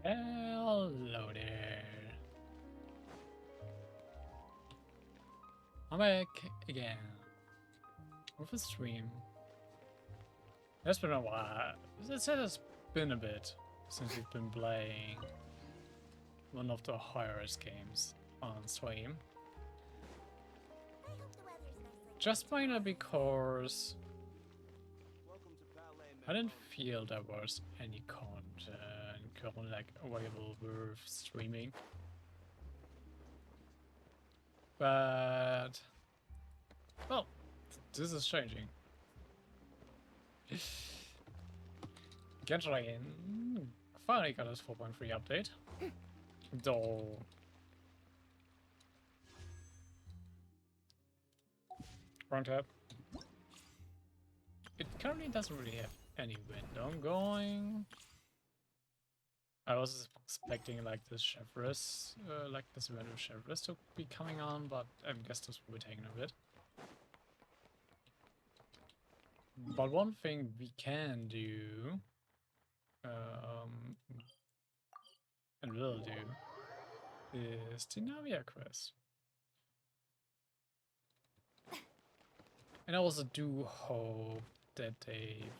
Hello there. I'm back again with a stream. It's been a while. It has been a bit since we've been playing one of the horrorist games on stream. Just mainly because I didn't feel there was any content currently like available worth streaming. But well, this is changing. Genshin finally got his 4.3 update. Though wrong tab. It currently doesn't really have any window going. I was expecting like this chevron, like this event of chevron to be coming on, but I guess this will be taking a bit. But one thing we can do, and will do, is the Navia quest. And I also do hope that they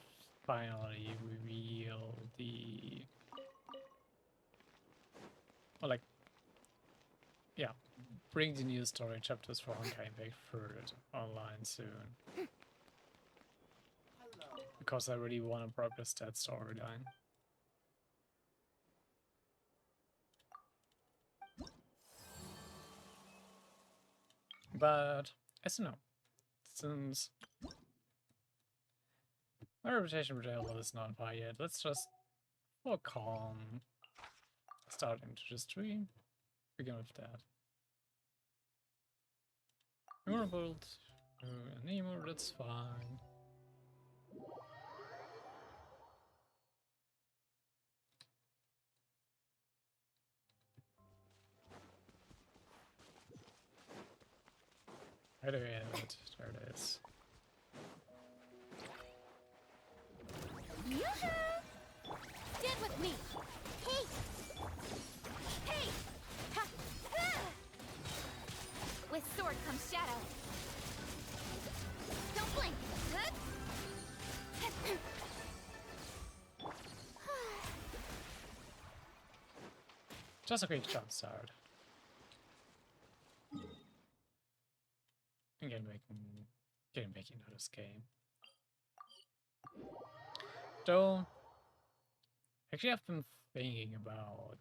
finally reveal the... or like... yeah, bring the new story chapters for Helping Navia further online soon. Because I really want to progress that storyline. But, as you know, since my reputation for jail is not high yet, let's just, for calm, start into the stream. Begin with that. You want to build an emo, that's fine. Right away, there it is. Stand with me! Hey! Hey! Ha! Ah! With sword comes shadow. Don't blink! Just a quick jump start. Again, making into this game. Though, actually, I've been thinking about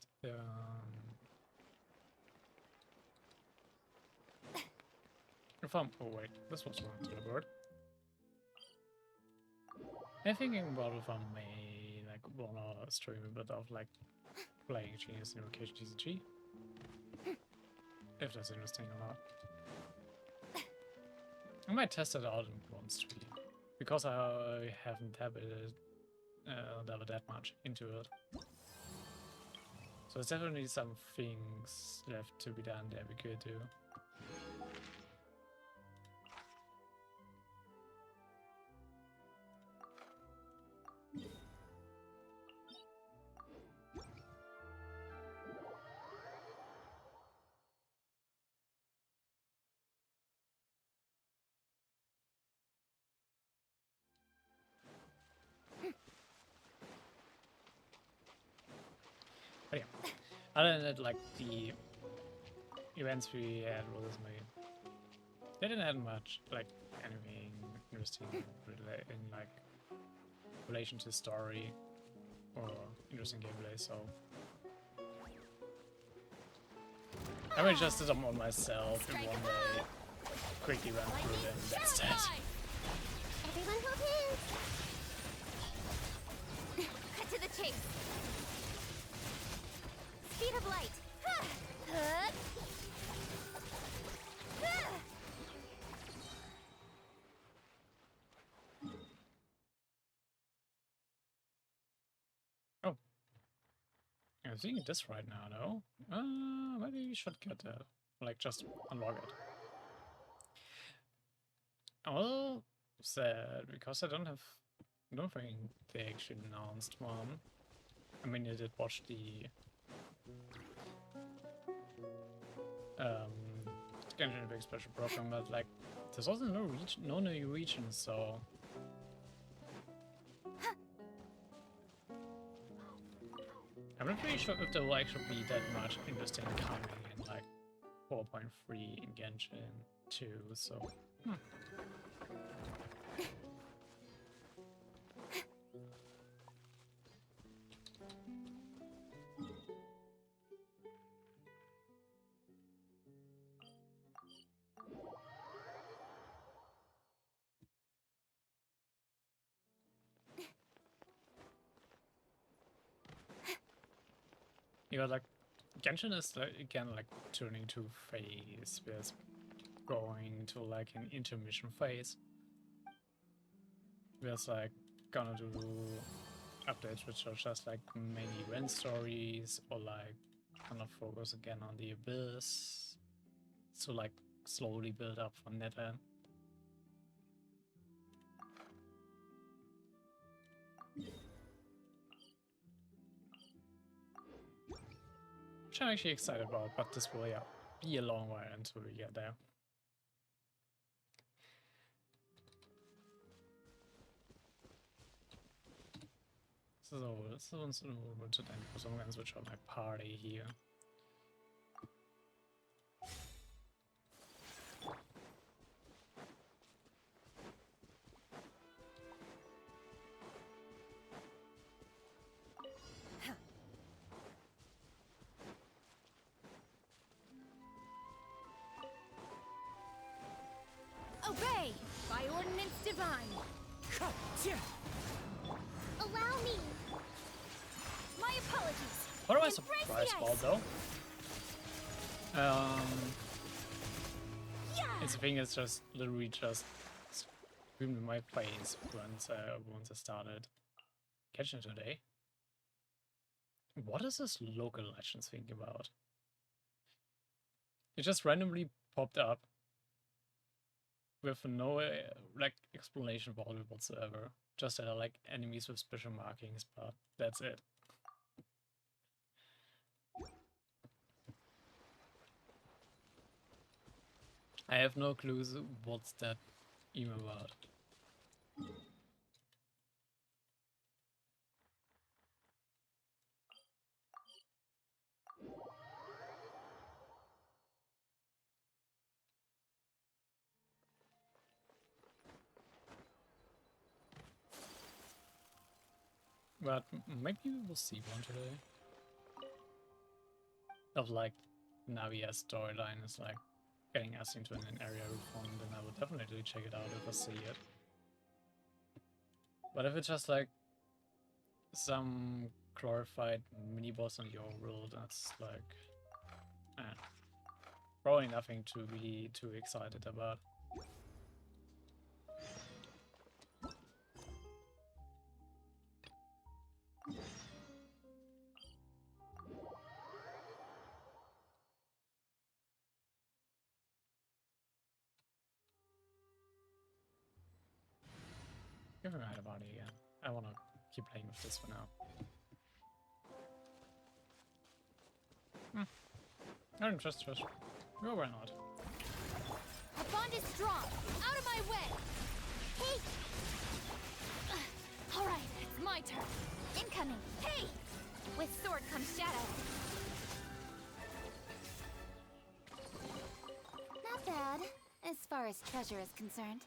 if I'm... oh wait, this was one to the bird. I'm thinking about if I may like wanna stream a bit of like playing Genius Invocation TCG. If that's interesting or not. I might test it out in one stream. Because I haven't dabbled that much into it. So there's definitely some things left to be done there we could do. But yeah, other than that, like the events we had with this movie, they didn't have much like anything interesting in like relation to story or interesting gameplay. So I mean, just did them on myself in one day, quickly ran through them. That's that. Everyone hold hands! Cut to the chase! Speed of light! Ha! Oh, I'm seeing this right now, though. Maybe we should get that, like just unlock it. Oh, sad because I don't have I don't think they actually announced one. I mean, I did watch the Genshin Impact special program, but like, there's also no new region, so. I'm not really sure if there will actually be that much interesting coming in like 4.3 in Genshin 2, so. Yeah, like Genshin is like, again like turning to phase, where it's going to like an intermission phase. Where it's like gonna do updates which are just like main event stories or like kind of focus again on the abyss. So like slowly build up for Neta. Which I'm actually excited about, but this will be a long while until we get there. So das ist uns nur zu deinem Person switch on my party here. Obey! By ordinance divine! Allow me! My apologies! What am I Embrace surprised the about ice. though? Yeah! It's the thing is just literally just screamed in my face once I started catching today. What is this local legends thing about? It just randomly popped up with no like explanation about it whatsoever. Just that are like enemies with special markings, but that's it. I have no clues what's that even about. But maybe we will see one today. Of like Navia's storyline is like getting us into an area reform, then I will definitely check it out if I see it. But if it's just like some glorified mini boss on your world, that's like probably nothing to be too excited about. Give me right about it again. I wanna keep playing with this for now. I don't trust. No, why not? Our bond is strong! Out of my way! Hey! Alright, it's my turn. Incoming! Hey! With sword comes shadow. Not bad, as far as treasure is concerned.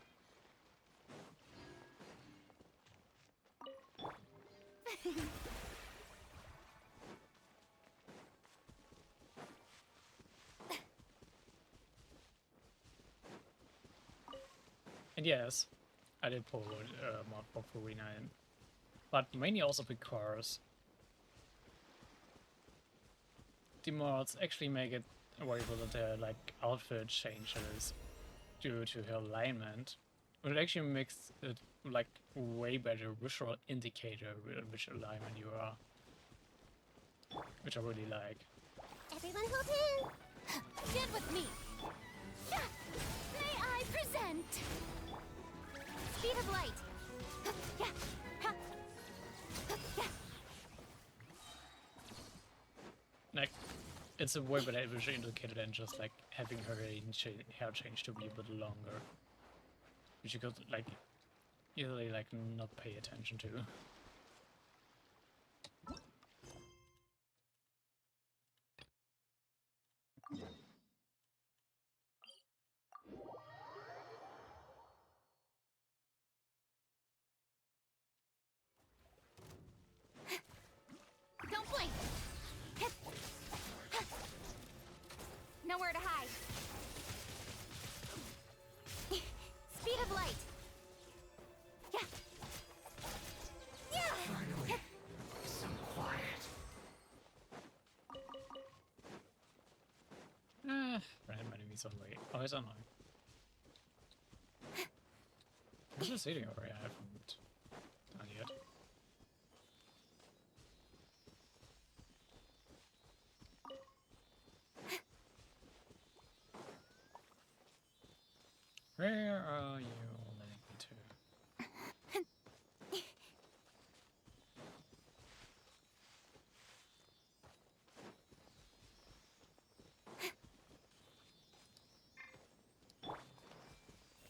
And yes, I did pull mod for 49, but mainly also because the mods actually make it available that there are like outfit changes due to her alignment. But it actually makes it like way better visual indicator which alignment you are, which I really like. Everyone hold in! Stand with me! May I present? Speed of light! it's a way better visual indicator than just like having her hair change to be a bit longer, which you could like easily like not pay attention to. Don't blink! Nowhere to hide. Speed of light. Yeah. Yeah. Finally, some quiet. Random enemies on the way. Oh, it's annoying. Where's this eating over? I haven't done yet. Where are you leading me to?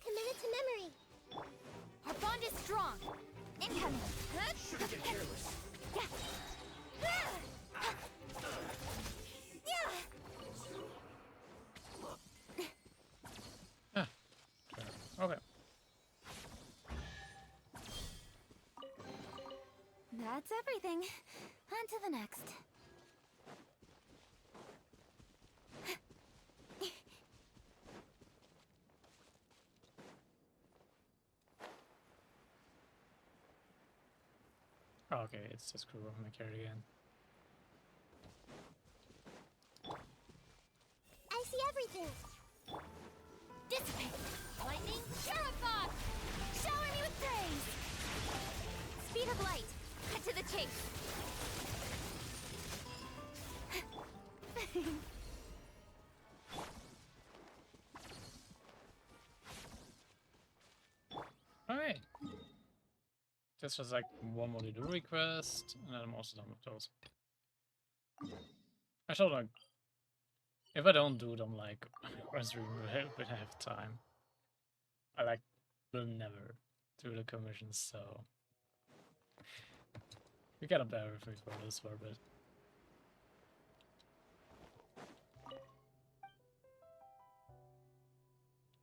Committed to memory. Our bond is strong. Incoming. Shouldn't get careless. Yeah. Yeah. Ah, sure. Okay. That's everything. On to the next. Oh, okay, it's just cool. I'm gonna carry again. I see everything. Dissipate. Lightning. Purify. Shower me with praise. Speed of light. Cut to the chase. Alright. This was like one more to do request, and then I'm also done with those. I should like, if I don't do them like once we have time, I like will never do the commissions, so we gotta bear with me for this for a bit.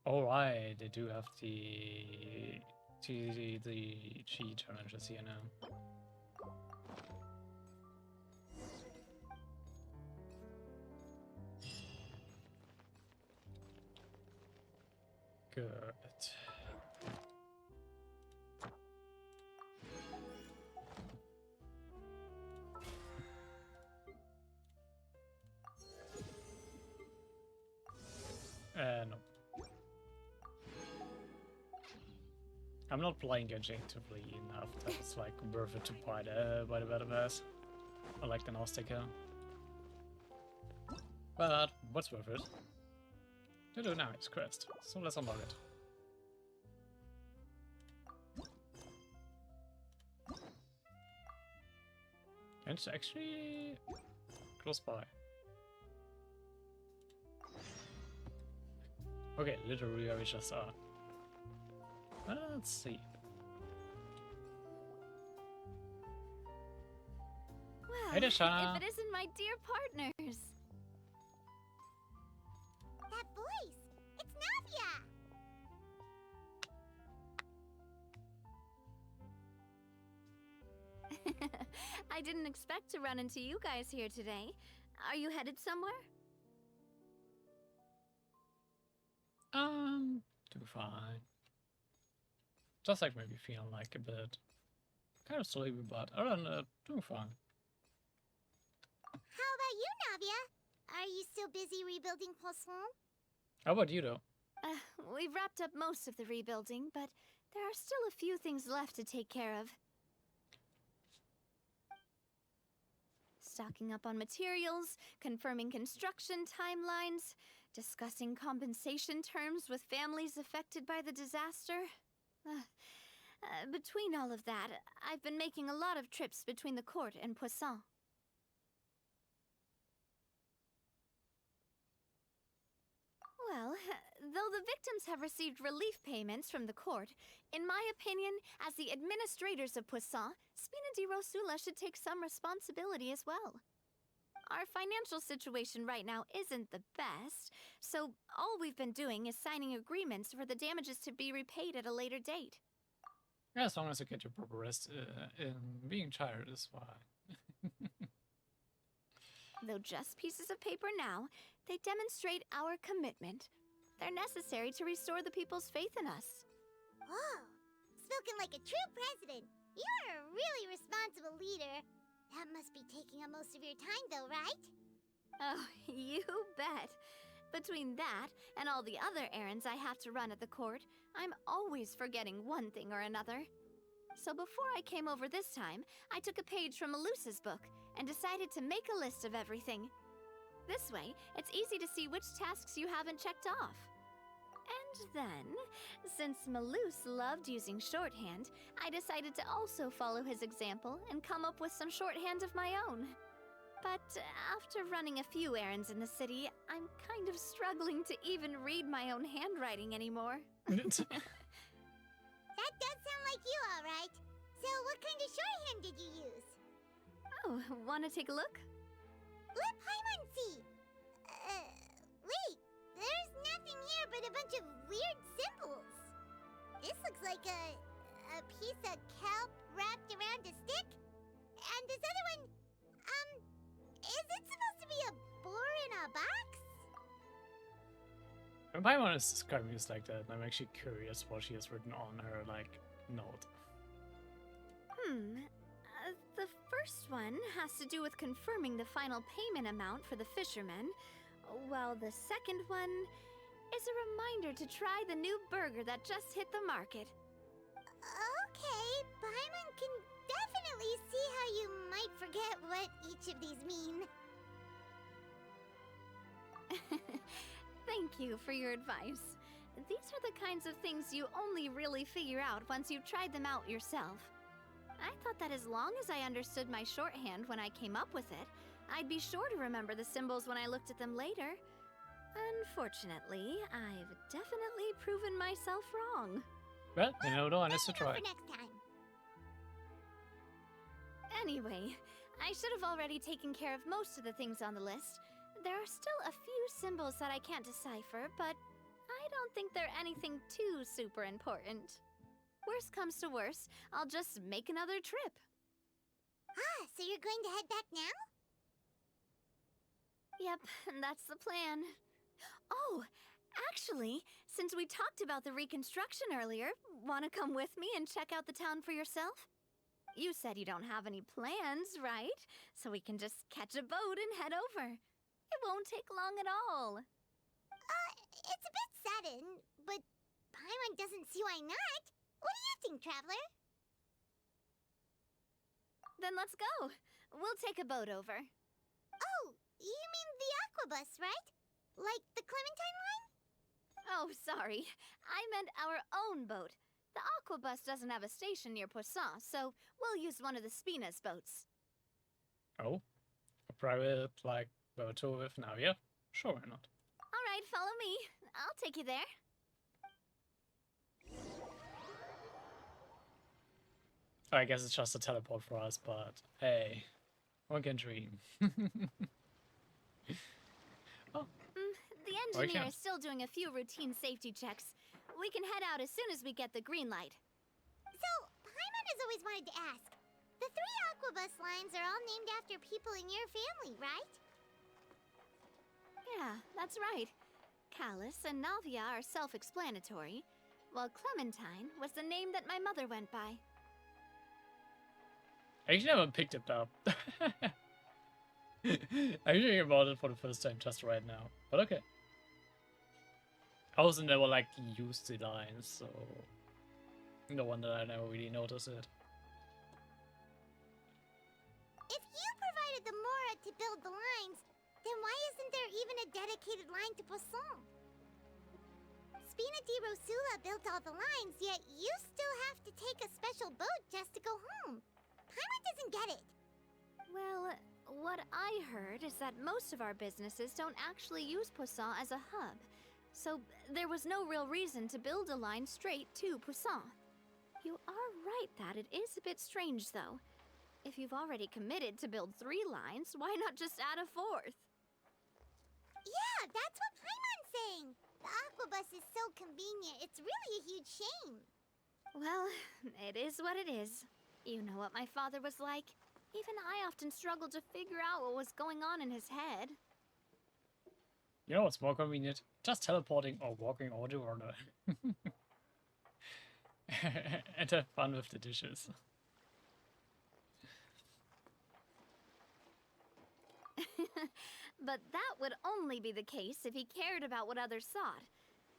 Alright, they do have the G challenges here now. Good. No. I'm not playing Genshin actively enough that it's like worth it to buy the better pass. I like the Gnostica. But what's worth it? To do now is quest, so let's unlock it. And it's actually close by. Okay, literally where we just are. Let's see. Well, Hey, Desha. if it isn't my dear partners. That voice! It's Navia! I didn't expect to run into you guys here today. Are you headed somewhere? Do fine. Just like maybe feeling like a bit kind of sleepy, but other than that, doing fine. How about you, Navia? Are you still busy rebuilding Poisson? How about you though? We've wrapped up most of the rebuilding, but there are still a few things left to take care of. Stocking up on materials, confirming construction timelines, discussing compensation terms with families affected by the disaster. Between all of that, I've been making a lot of trips between the court and Poisson. Well, though the victims have received relief payments from the court, in my opinion, as the administrators of Poisson, Spina di Rosula should take some responsibility as well. Our financial situation right now isn't the best, so all we've been doing is signing agreements for the damages to be repaid at a later date. Yeah, as long as you get your proper rest, being tired is fine. Though just pieces of paper now, they demonstrate our commitment. They're necessary to restore the people's faith in us. Oh, spoken like a true president. You're a really responsible leader. That must be taking up most of your time though, right? Oh, you bet. Between that and all the other errands I have to run at the court, I'm always forgetting one thing or another. So before I came over this time, I took a page from Melusa's book and decided to make a list of everything. This way, it's easy to see which tasks you haven't checked off. And then, since Melus loved using shorthand, I decided to also follow his example and come up with some shorthand of my own. But after running a few errands in the city, I'm kind of struggling to even read my own handwriting anymore. That does sound like you, all right. So what kind of shorthand did you use? Oh, wanna take a look? Let Paimon see. Wait. There's nothing here but a bunch of weird symbols. This looks like a piece of kelp wrapped around a stick. And this other one, is it supposed to be a boar in a box? When Paimon is describing this like that, I'm actually curious what she has written on her, like, note. The first one has to do with confirming the final payment amount for the fishermen, while the second one is a reminder to try the new burger that just hit the market. Okay, Paimon can definitely see how you might forget what each of these mean. Thank you for your advice. These are the kinds of things you only really figure out once you've tried them out yourself. I thought that as long as I understood my shorthand when I came up with it, I'd be sure to remember the symbols when I looked at them later. Unfortunately, I've definitely proven myself wrong. Well, you know, no one has to Good enough try. for next time. Anyway, I should have already taken care of most of the things on the list. There are still a few symbols that I can't decipher, but I don't think they're anything too super important. Worst comes to worst, I'll just make another trip. Ah, so you're going to head back now? Yep, that's the plan. Oh, actually, since we talked about the reconstruction earlier, want to come with me and check out the town for yourself? You said you don't have any plans, right? So we can just catch a boat and head over. It won't take long at all. It's a bit sudden, but Paimon doesn't see why not. What do you think, Traveler? Then let's go. We'll take a boat over. Oh, you mean the Aquabus, right? Like the Clementine line? Oh, sorry. I meant our own boat. The Aquabus doesn't have a station near Poisson, so we'll use one of the Spina's boats. Oh, a private, like, boat tour with Navia? Sure, why not? All right, follow me. I'll take you there. I guess it's just a teleport for us, but hey, one can dream. Oh, The Or you engineer can. is still doing a few routine safety checks. We can head out as soon as we get the green light. So, Paimon has always wanted to ask. The 3 Aquabus lines are all named after people in your family, right? Yeah, that's right. Callus and Navia are self-explanatory, while Clementine was the name that my mother went by. I actually haven't picked it up. I'm hearing about it for the first time just right now, but okay. I also never like used the lines, so no wonder I never really noticed it. If you provided the Mora to build the lines, then why isn't there even a dedicated line to Poisson? Spina di Rosula built all the lines, yet you still have to take a special boat just to go home. Paimon doesn't get it. Well, what I heard is that most of our businesses don't actually use Poisson as a hub, So there was no real reason to build a line straight to Poussin. You are right that it is a bit strange, though. If you've already committed to build 3 lines, why not just add a 4th? Yeah, that's what Paimon's saying. The aquabus is so convenient, it's really a huge shame. Well, it is what it is. You know what my father was like. Even I often struggled to figure out what was going on in his head. You know what's more convenient? Just teleporting or walking order order. And have fun with the dishes. But that would only be the case if he cared about what others thought.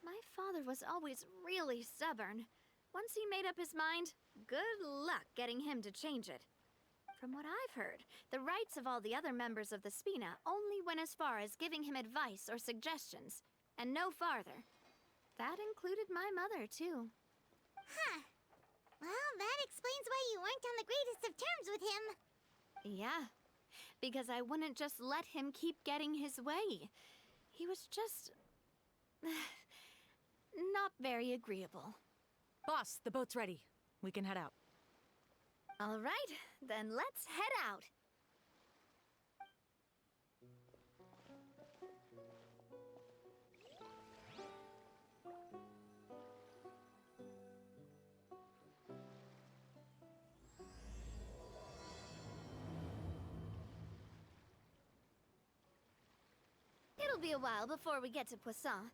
My father was always really stubborn. Once he made up his mind, good luck getting him to change it. From what I've heard, the rights of all the other members of the Spina only went as far as giving him advice or suggestions, and no farther. That included my mother, too. Huh. Well, that explains why you weren't on the greatest of terms with him. Yeah, because I wouldn't just let him keep getting his way. He was just... not very agreeable. Boss, the boat's ready. We can head out. All right, then let's head out. It'll be a while before we get to Poisson.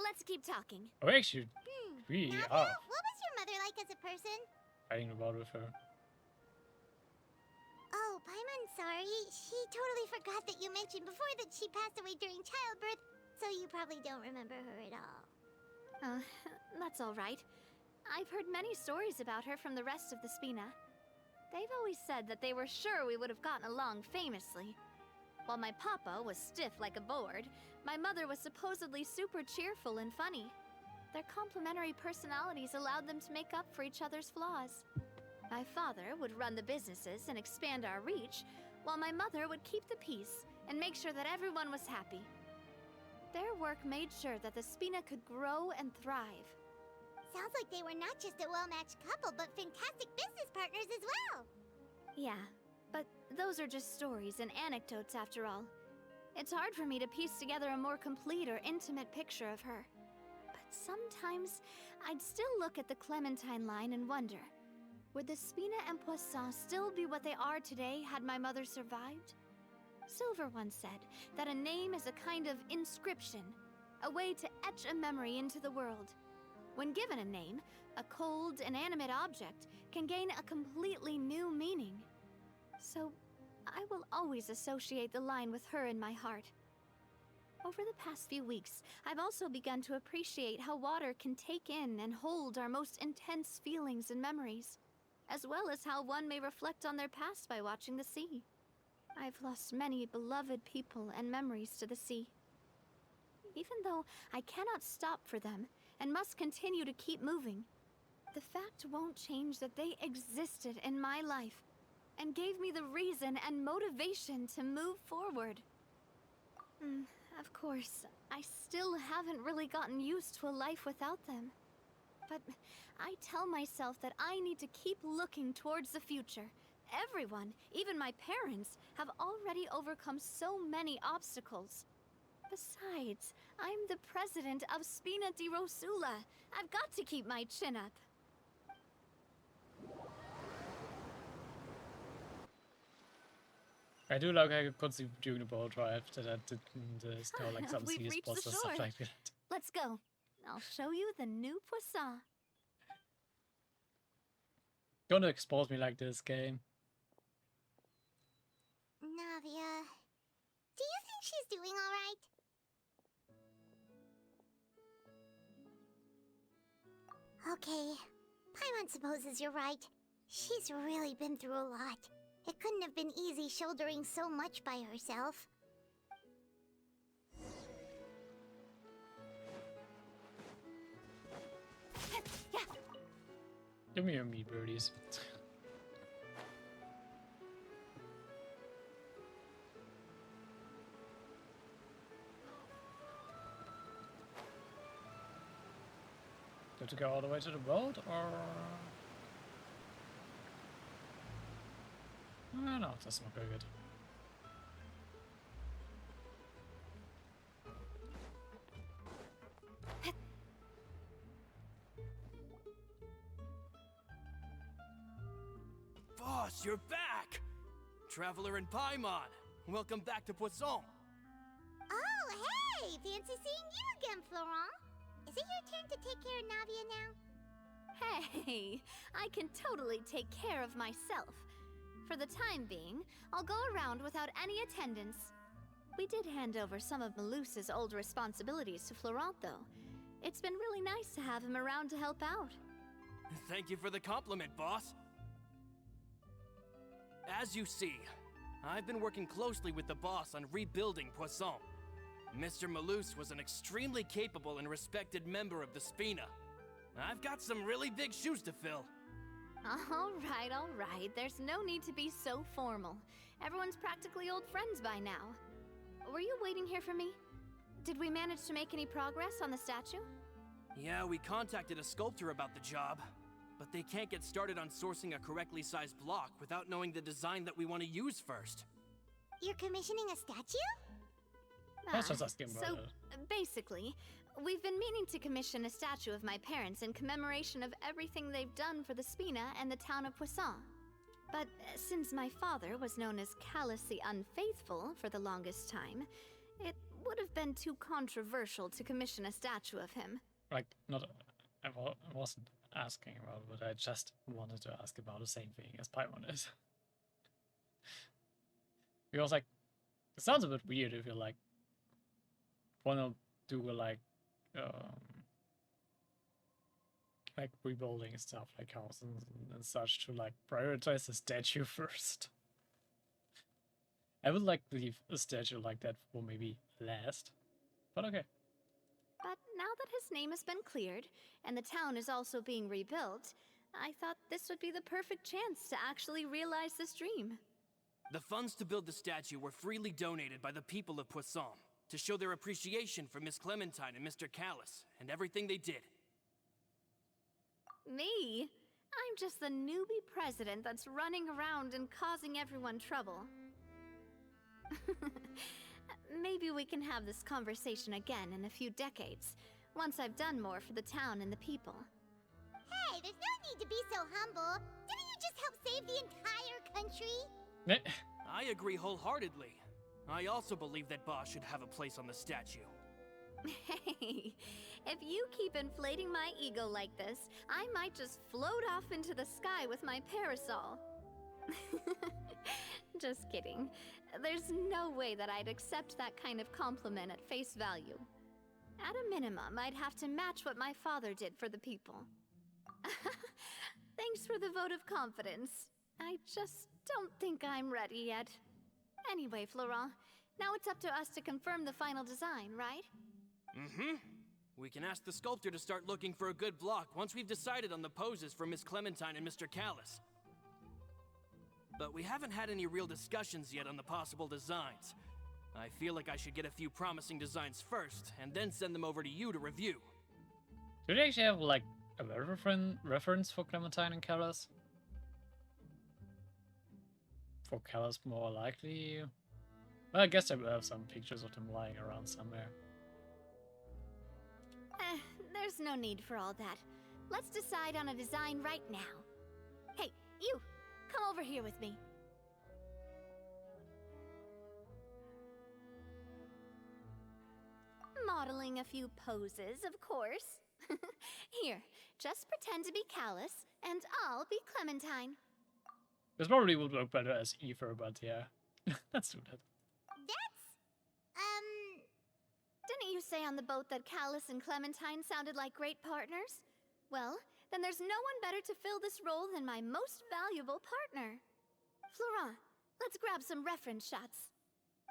Let's keep talking. Oh, actually, we Navia, are what was your mother like as a person? fighting about with her. Oh, Paimon's sorry. She totally forgot that you mentioned before that she passed away during childbirth, so you probably don't remember her at all. That's all right. I've heard many stories about her from the rest of the Spina. They've always said that they were sure we would have gotten along famously. While my papa was stiff like a board, my mother was supposedly super cheerful and funny. Their complementary personalities allowed them to make up for each other's flaws. My father would run the businesses and expand our reach, while my mother would keep the peace and make sure that everyone was happy. Their work made sure that the Spina could grow and thrive. Sounds like they were not just a well-matched couple, but fantastic business partners as well. Yeah, but those are just stories and anecdotes after all. It's hard for me to piece together a more complete or intimate picture of her. But sometimes, I'd still look at the Clementine line and wonder, would the Spina and Poisson still be what they are today had my mother survived? Silver once said that a name is a kind of inscription, a way to etch a memory into the world. When given a name, a cold, inanimate object can gain a completely new meaning. So, I will always associate the line with her in my heart. Over the past few weeks, I've also begun to appreciate how water can take in and hold our most intense feelings and memories, as well as how one may reflect on their past by watching the sea. I've lost many beloved people and memories to the sea. Even though I cannot stop for them and must continue to keep moving, the fact won't change that they existed in my life and gave me the reason and motivation to move forward. Of course, I still haven't really gotten used to a life without them. But I tell myself that I need to keep looking towards the future. Everyone, even my parents, have already overcome so many obstacles. Besides, I'm the president of Spina di Rosula. I've got to keep my chin up. I do like how I could see during the boat drive that I didn't snow like some We've sea reached the spots or stuff shore. like that. Let's go. I'll show you the new Poisson. Don't expose me like this, game. Navia, do you think she's doing all right? Okay, Paimon supposes you're right. She's really been through a lot. It couldn't have been easy shouldering so much by herself. Give me your meat birdies. to go all the way to the boat, or... No, that's not very good. Boss, you're back! Traveler and Paimon, welcome back to Poisson. Oh, hey! Fancy seeing you again, Florent. Is it your turn to take care of Navia now? Hey, I can totally take care of myself. For the time being, I'll go around without any attendance. We did hand over some of Malus's old responsibilities to Florent, though. It's been really nice to have him around to help out. Thank you for the compliment, boss. As you see, I've been working closely with the boss on rebuilding Poisson. Mr. Malus was an extremely capable and respected member of the Spina. I've got some really big shoes to fill. All right. There's no need to be so formal. Everyone's practically old friends by now. Were you waiting here for me? Did we manage to make any progress on the statue? Yeah, we contacted a sculptor about the job, but they can't get started on sourcing a correctly sized block without knowing the design that we want to use first. You're commissioning a statue? I was just asking about So, it. basically, we've been meaning to commission a statue of my parents in commemoration of everything they've done for the Spina and the town of Poisson. But since my father was known as callously unfaithful for the longest time, it would have been too controversial to commission a statue of him. Like, not... I wasn't asking about it, but I just wanted to ask about the same thing as Paimon is. Because, like, it sounds a bit weird if you're, like, wanna do, like rebuilding stuff, like houses and such, to, like, prioritize the statue first. I would, like, leave a statue like that for maybe last, but okay. But now that his name has been cleared, and the town is also being rebuilt, I thought this would be the perfect chance to actually realize this dream. The funds to build the statue were freely donated by the people of Poisson to show their appreciation for Miss Clementine and Mr. Callus and everything they did. Me? I'm just the newbie president that's running around and causing everyone trouble. Maybe we can have this conversation again in a few decades, once I've done more for the town and the people. Hey, there's no need to be so humble. Didn't you just help save the entire country? I agree wholeheartedly. I also believe that Boss should have a place on the statue. Hey, if you keep inflating my ego like this, I might just float off into the sky with my parasol. Just kidding. There's no way that I'd accept that kind of compliment at face value. At a minimum, I'd have to match what my father did for the people. Thanks for the vote of confidence. I just don't think I'm ready yet. Anyway, Florent, now it's up to us to confirm the final design, right? Mm-hmm. We can ask the sculptor to start looking for a good block once we've decided on the poses for Miss Clementine and Mr. Callus. But we haven't had any real discussions yet on the possible designs. I feel like I should get a few promising designs first, and then send them over to you to review. Do they actually have, like, a reference for Clementine and Callus? For Callus, more likely. Well, I guess I will have some pictures of them lying around somewhere. There's no need for all that. Let's decide on a design right now. Hey, you! Come over here with me. Modeling a few poses, of course. Here, just pretend to be Callus, and I'll be Clementine. This probably would work better as Ether, but yeah. Let's do that. Didn't you say on the boat that Callus and Clementine sounded like great partners? Well, then there's no one better to fill this role than my most valuable partner. Florent, let's grab some reference shots.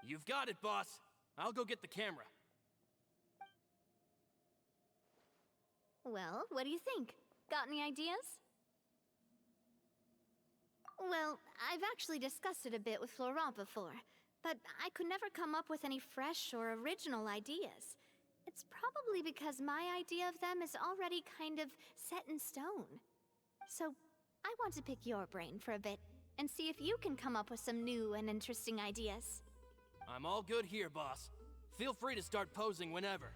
You've got it, boss. I'll go get the camera. Well, what do you think? Got any ideas? Well, I've actually discussed it a bit with Florent before, but I could never come up with any fresh or original ideas. It's It's probably because my idea of them is already kind of set in stone. So, I want to pick your brain for a bit and see if you can come up with some new and interesting ideas. I'm all good here, boss. Feel free to start posing whenever.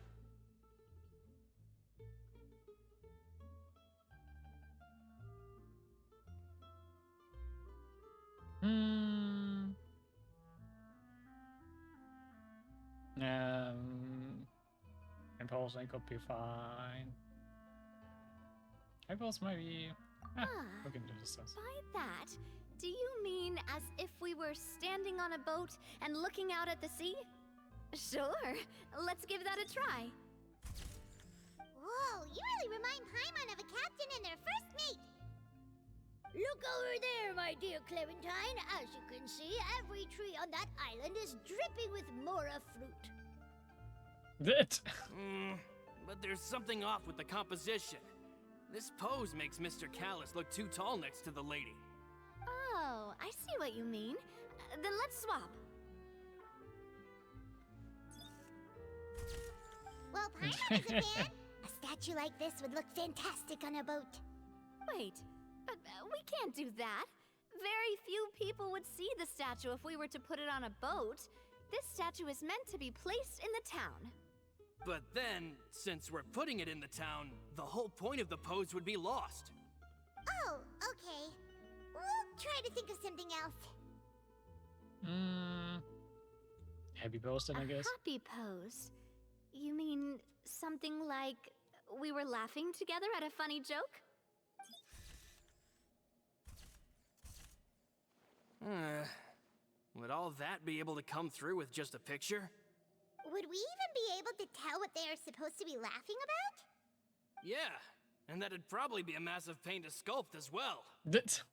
Imposing could be fine. Impulse might be. We can do this. By that, do you mean as if we were standing on a boat and looking out at the sea? Sure, let's give that a try. Whoa, you really remind Paimon of a captain and their first mate. Look over there, my dear Clementine. As you can see, every tree on that island is dripping with mora fruit. But there's something off with the composition. This pose makes Mr. Callus look too tall next to the lady. Oh, I see what you mean. Then let's swap. Well, Paimon is a fan. A statue like this would look fantastic on a boat. Wait, but we can't do that. Very few people would see the statue if we were to put it on a boat. This statue is meant to be placed in the town. But then, since we're putting it in the town, the whole point of the pose would be lost. Oh, okay. We'll try to think of something else. Happy posting, I guess. Happy pose? You mean something like we were laughing together at a funny joke? Would all that be able to come through with just a picture? Would we even be able to tell what they are supposed to be laughing about? Yeah, and that'd probably be a massive pain to sculpt as well. Don't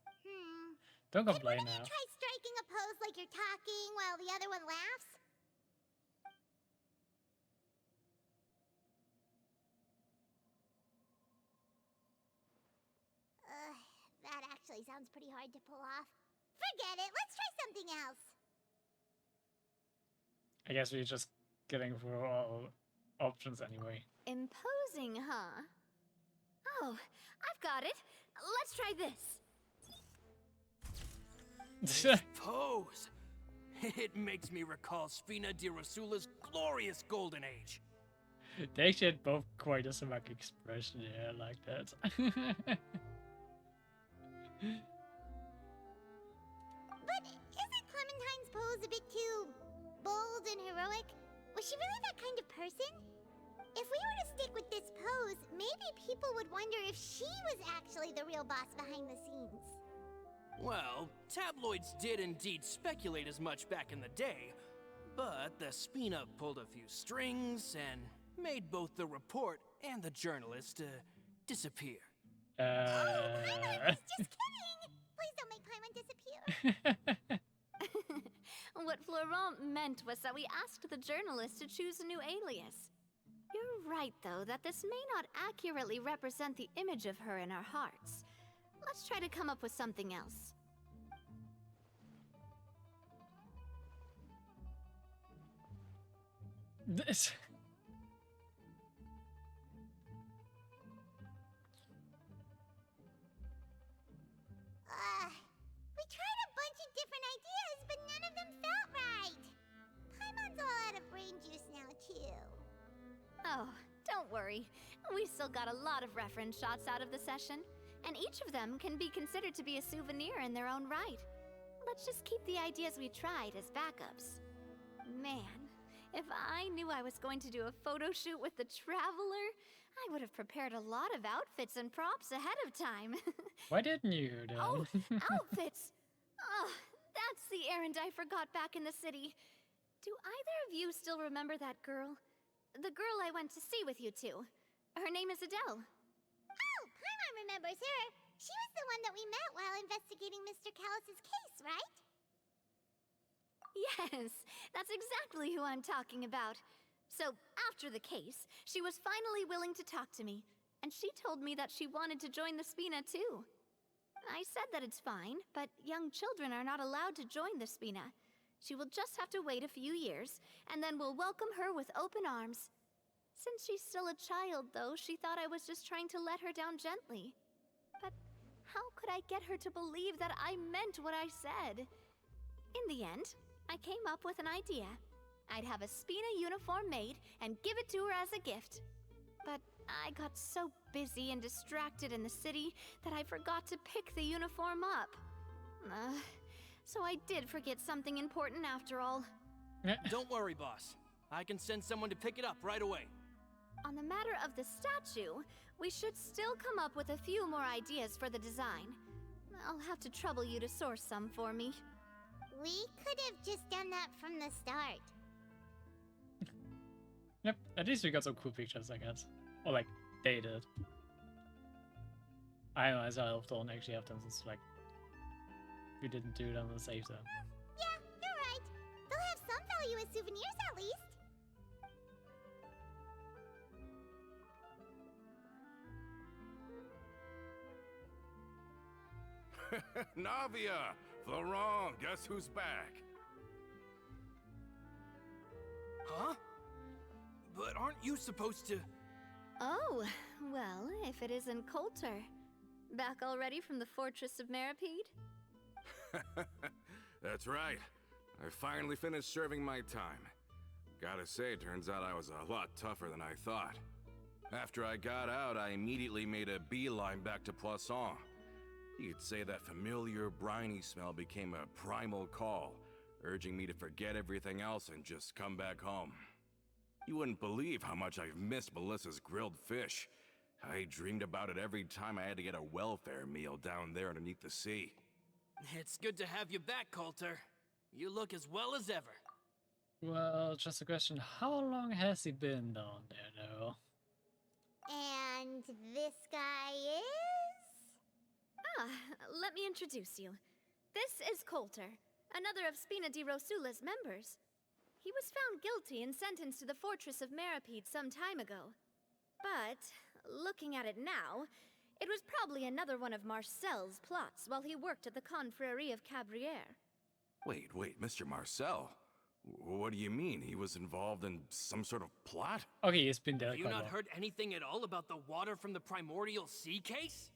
Can complain one of now. you try striking a pose like you're talking while the other one laughs? That actually sounds pretty hard to pull off. Forget it, let's try something else. I guess we're just getting through all options anyway. Imposing, huh? Oh, I've got it. Let's try this. Pose! It makes me recall Spina di Rosula's glorious golden age. They actually had both quite a similar expression, yeah, like that. But isn't Clementine's pose a bit too bold and heroic? Was she really that kind of person? If we were to stick with this pose, maybe people would wonder if she was actually the real boss behind the scenes. Well, tabloids did indeed speculate as much back in the day, but the Spina pulled a few strings and made both the report and the journalist disappear. Oh, Paimon was just kidding! Please don't make Paimon disappear. What Florent meant was that we asked the journalist to choose a new alias. You're right, though, that this may not accurately represent the image of her in our hearts. Let's try to come up with something else. This. We tried a bunch of different ideas, but none of them felt right. Paimon's all out of brain juice now, too. Oh, don't worry. We still got a lot of reference shots out of the session, and each of them can be considered to be a souvenir in their own right. Let's just keep the ideas we tried as backups. Man, if I knew I was going to do a photo shoot with the Traveler, I would have prepared a lot of outfits and props ahead of time. Why didn't you then? Oh, outfits! Oh, that's the errand I forgot back in the city. Do either of you still remember that girl? The girl I went to see with you two. Her name is Adele. Oh, Paimon remembers her. She was the one that we met while investigating Mr. Callus's case, right? Yes, that's exactly who I'm talking about. So, after the case, she was finally willing to talk to me, and she told me that she wanted to join the Spina too. I said that it's fine, but young children are not allowed to join the Spina. She will just have to wait a few years, and then we'll welcome her with open arms. Since she's still a child, though, she thought I was just trying to let her down gently. But how could I get her to believe that I meant what I said? In the end, I came up with an idea. I'd have a Spina uniform made and give it to her as a gift. But I got so busy and distracted in the city that I forgot to pick the uniform up. So I did forget something important after all. Don't worry, boss. I can send someone to pick it up right away. On the matter of the statue, we should still come up with a few more ideas for the design. I'll have to trouble you to source some for me. We could have just done that from the start. Yep, at least we got some cool pictures, I guess. Or like, they did. I myself don't actually have them since like, we didn't do them and save them. Yeah, you're right. They'll have some value as souvenirs at least. Navia! Florent, guess who's back? Huh? But aren't you supposed to... Oh, well, if it isn't Coulter. Back already from the Fortress of Meripede? That's right. I finally finished serving my time. Gotta say, turns out I was a lot tougher than I thought. After I got out, I immediately made a beeline back to Poisson. You could say that familiar, briny smell became a primal call, urging me to forget everything else and just come back home. You wouldn't believe how much I've missed Melissa's grilled fish. I dreamed about it every time I had to get a welfare meal down there underneath the sea. It's good to have you back, Coulter. You look as well as ever. Well, just a question, how long has he been down there, though? And this guy is? Let me introduce you. This is Coulter, another of Spina di Rosula's members. He was found guilty and sentenced to the Fortress of Meripede some time ago. But, looking at it now, it was probably another one of Marcel's plots while he worked at the Confrérie of Cabrières. Wait, Mr. Marcel? What do you mean? He was involved in some sort of plot? Okay, he's been there Have you quite a not while. heard anything at all about the water from the primordial sea case?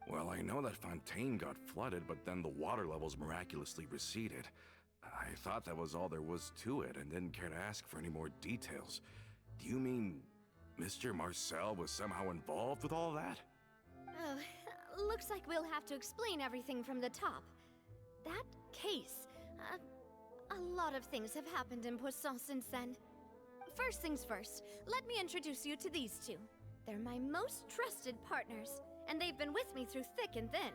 Well, I know that Fontaine got flooded, but then the water levels miraculously receded. I thought that was all there was to it and didn't care to ask for any more details. Do you mean Mr. Marcel was somehow involved with all that? Oh, looks like we'll have to explain everything from the top. That case, a lot of things have happened in Poisson since then. First things first, let me introduce you to these two. They're my most trusted partners, and they've been with me through thick and thin.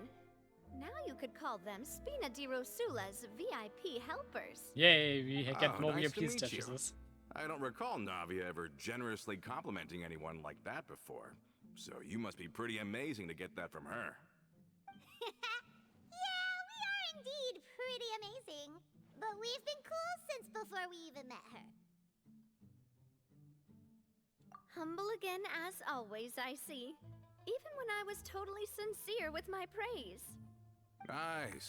Now you could call them Spina di Rosula's VIP helpers. Yay, we get more nice to VIP meet you. statuses. I don't recall Navia ever generously complimenting anyone like that before. So you must be pretty amazing to get that from her. Yeah, we are indeed pretty amazing. But we've been cool since before we even met her. Humble again as always, I see. Even when I was totally sincere with my praise.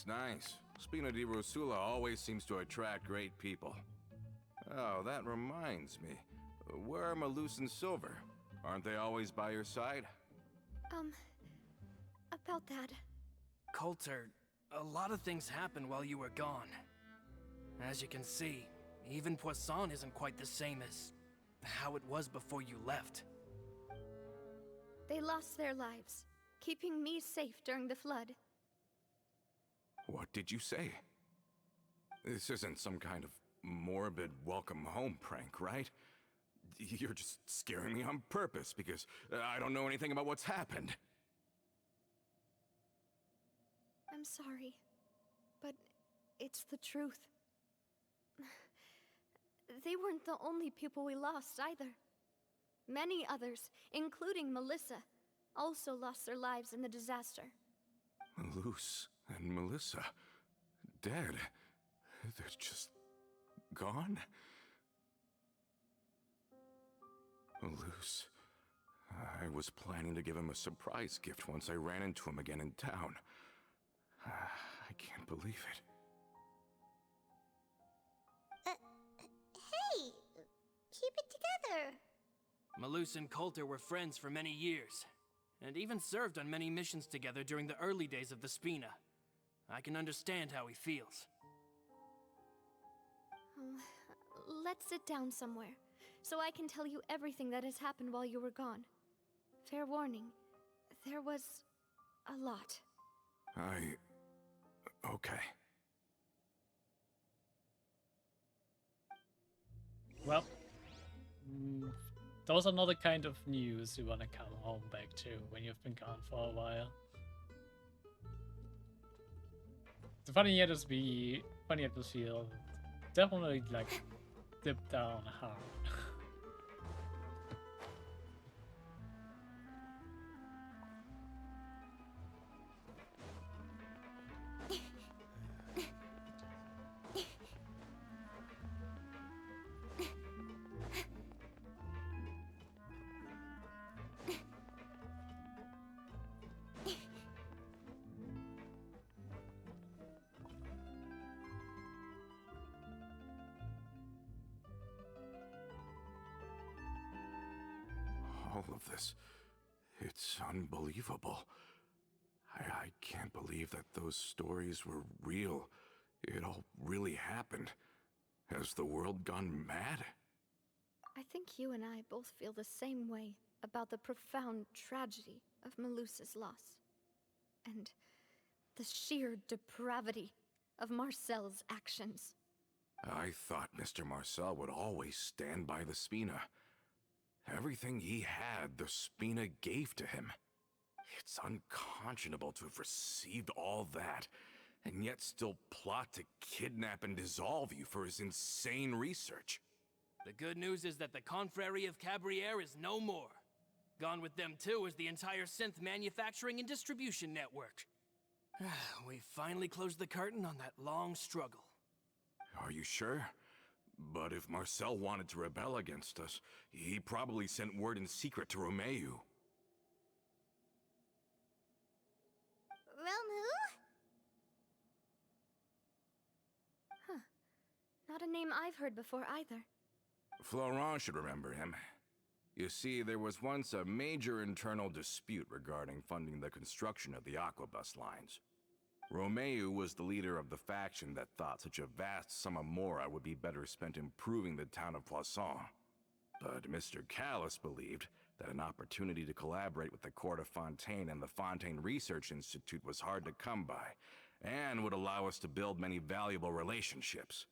Nice. Spina di Rosula always seems to attract great people. Oh, that reminds me. Where are Malus and Silver? Aren't they always by your side? About that. Coulter, a lot of things happened while you were gone. As you can see, even Poisson isn't quite the same as how it was before you left. They lost their lives, keeping me safe during the flood. What did you say? This isn't some kind of morbid welcome home prank, right? You're just scaring me on purpose because I don't know anything about what's happened. I'm sorry, but it's the truth. They weren't the only people we lost either. Many others, including Melissa, also lost their lives in the disaster. Malus and Melissa, dead. They're just gone? Malus, I was planning to give him a surprise gift once I ran into him again in town. I can't believe it. Hey, keep it together. Malus and Coulter were friends for many years, and even served on many missions together during the early days of the Spina. I can understand how he feels. Let's sit down somewhere, so I can tell you everything that has happened while you were gone. Fair warning, there was a lot. Okay. Well, those are not the kind of news you want to come home back to when you've been gone for a while. The funny atmosphere definitely like dipped down hard. All of this, it's unbelievable. I can't believe that those stories were real. It all really happened. Has the world gone mad? I think you and I both feel the same way about the profound tragedy of Malus's loss. And the sheer depravity of Marcel's actions. I thought Mr. Marcel would always stand by the Spina. Everything he had, the Spina gave to him. It's unconscionable to have received all that, and yet still plot to kidnap and dissolve you for his insane research. The good news is that the Confrérie of Cabriere is no more. Gone with them too is the entire synth manufacturing and distribution network. We finally closed the curtain on that long struggle. Are you sure? But if Marcel wanted to rebel against us, he probably sent word in secret to Romeu. Romu? Huh. Not a name I've heard before either. Florent should remember him. You see, there was once a major internal dispute regarding funding the construction of the Aquabus lines. Romeu was the leader of the faction that thought such a vast sum of mora would be better spent improving the town of Poisson. But Mr. Callis believed that an opportunity to collaborate with the Court of Fontaine and the Fontaine Research Institute was hard to come by, and would allow us to build many valuable relationships.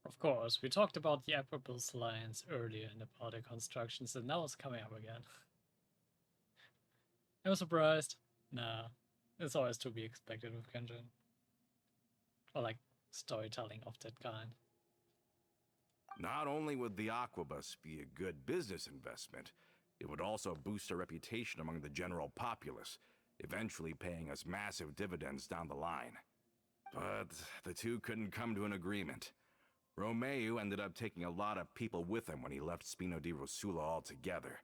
Of course, we talked about the Aquabus lines earlier in the party constructions, and now it's coming up again. I was surprised. Nah, it's always to be expected with Genshin. Or like storytelling of that kind. Not only would the Aquabus be a good business investment, it would also boost our reputation among the general populace, eventually paying us massive dividends down the line. But the two couldn't come to an agreement. Romeu ended up taking a lot of people with him when he left Spino di Rosula altogether,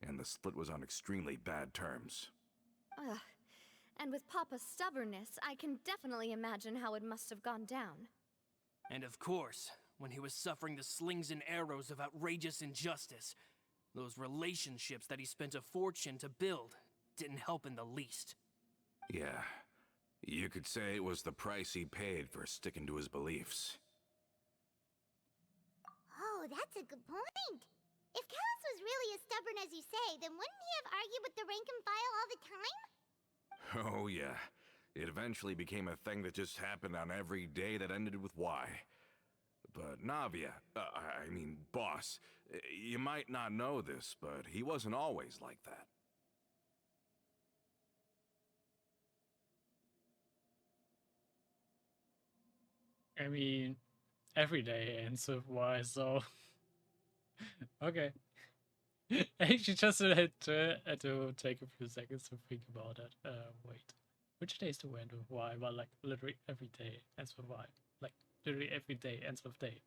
and the split was on extremely bad terms. Ugh. And with Papa's stubbornness, I can definitely imagine how it must have gone down. And of course, when he was suffering the slings and arrows of outrageous injustice, those relationships that he spent a fortune to build didn't help in the least. Yeah, you could say it was the price he paid for sticking to his beliefs. Oh, that's a good point. If Callis was really as stubborn as you say, then wouldn't he have argued with the rank and file all the time? Oh yeah, it eventually became a thing that just happened on every day that ended with Y. But Navia, boss, you might not know this, but he wasn't always like that. I mean, every day ends with Y, so... okay. I actually just had to take a few seconds to think about it. Wait. Which days do we end with Y? Well, like, literally every day ends with Y. Like, literally every day ends with day.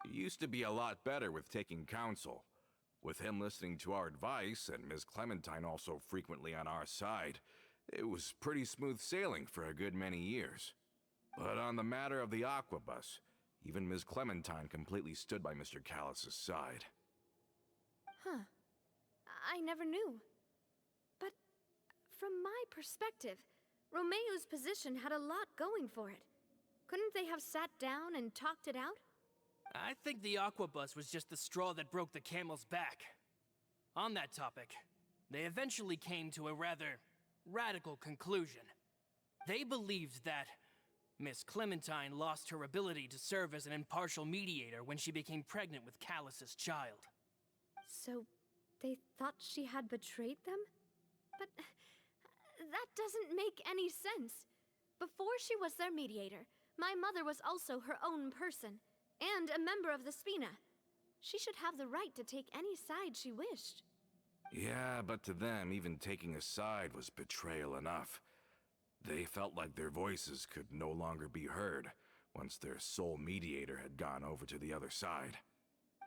He used to be a lot better with taking counsel. With him listening to our advice, and Ms. Clementine also frequently on our side, it was pretty smooth sailing for a good many years. But on the matter of the Aquabus, even Ms. Clementine completely stood by Mr. Callus's side. Huh. I never knew. But from my perspective, Romeo's position had a lot going for it. Couldn't they have sat down and talked it out? I think the Aquabus was just the straw that broke the camel's back. On that topic, they eventually came to a rather radical conclusion. They believed that Miss Clementine lost her ability to serve as an impartial mediator when she became pregnant with Callus's child. So, they thought she had betrayed them? But that doesn't make any sense. Before she was their mediator, my mother was also her own person, and a member of the Spina. She should have the right to take any side she wished. Yeah, but to them, even taking a side was betrayal enough. They felt like their voices could no longer be heard once their sole mediator had gone over to the other side.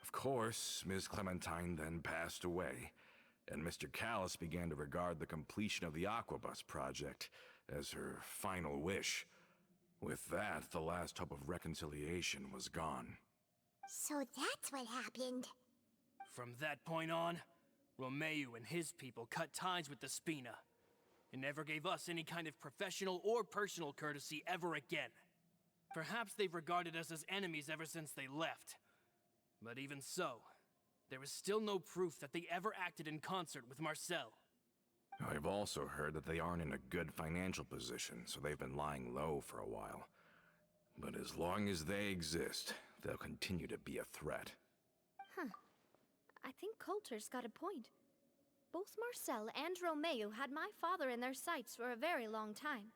Of course, Ms. Clementine then passed away, and Mr. Callus began to regard the completion of the Aquabus project as her final wish. With that, the last hope of reconciliation was gone. So that's what happened. From that point on, Romeo and his people cut ties with the Spina, and never gave us any kind of professional or personal courtesy ever again. Perhaps they've regarded us as enemies ever since they left. But even so, there is still no proof that they ever acted in concert with Marcel. I've also heard that they aren't in a good financial position, so they've been lying low for a while. But as long as they exist, they'll continue to be a threat. Huh. I think Coulter's got a point. Both Marcel and Romeo had my father in their sights for a very long time.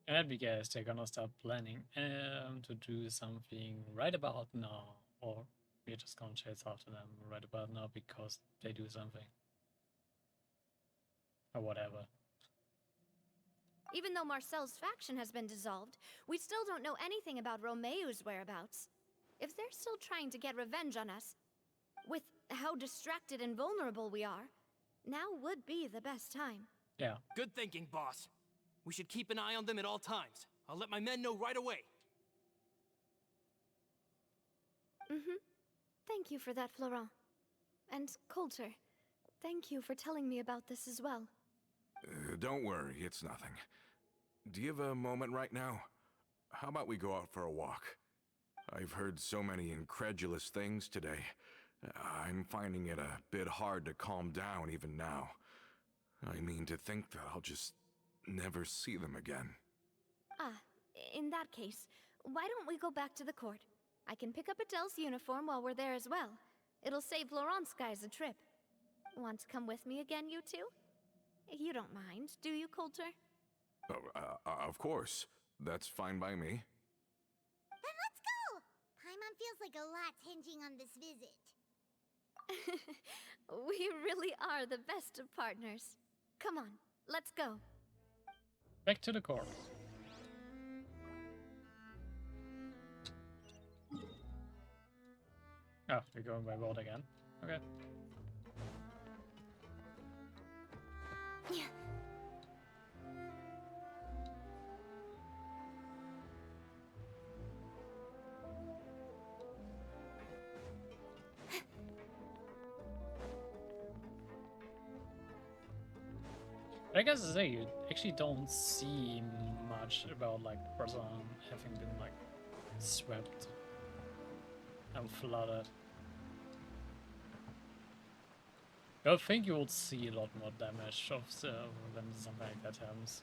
And because they're gonna start planning to do something right about now. Or we're just gonna chase after them right about now because they do something. Or whatever. Even though Marcel's faction has been dissolved, we still don't know anything about Romeo's whereabouts. If they're still trying to get revenge on us, with how distracted and vulnerable we are, now would be the best time. Yeah. Good thinking, boss. We should keep an eye on them at all times. I'll let my men know right away. Thank you for that, Florent. And Coulter, thank you for telling me about this as well. Don't worry, it's nothing. Do you have a moment right now? How about we go out for a walk? I've heard so many incredulous things today. I'm finding it a bit hard to calm down even now. I mean, to think that I'll just never see them again. Ah, in that case, why don't we go back to the court? I can pick up Adele's uniform while we're there as well. It'll save Laurent's guys a trip. Want to come with me again, you two? You don't mind, do you, Coulter? Of course. That's fine by me. Then let's go! Paimon feels like a lot's hinging on this visit. We really are the best of partners. Come on, let's go. Back to the court. Oh, you're going by road again? Okay. Yeah. I guess to say you actually don't see much about like Brazil having been like swept and flooded. I think you would see a lot more damage of when something like that happens.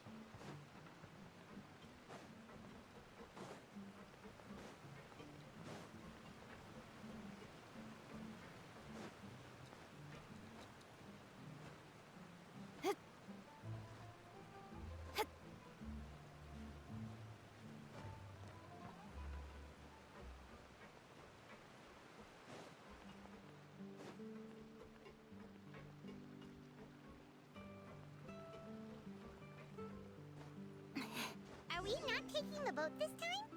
Are we not taking the boat this time?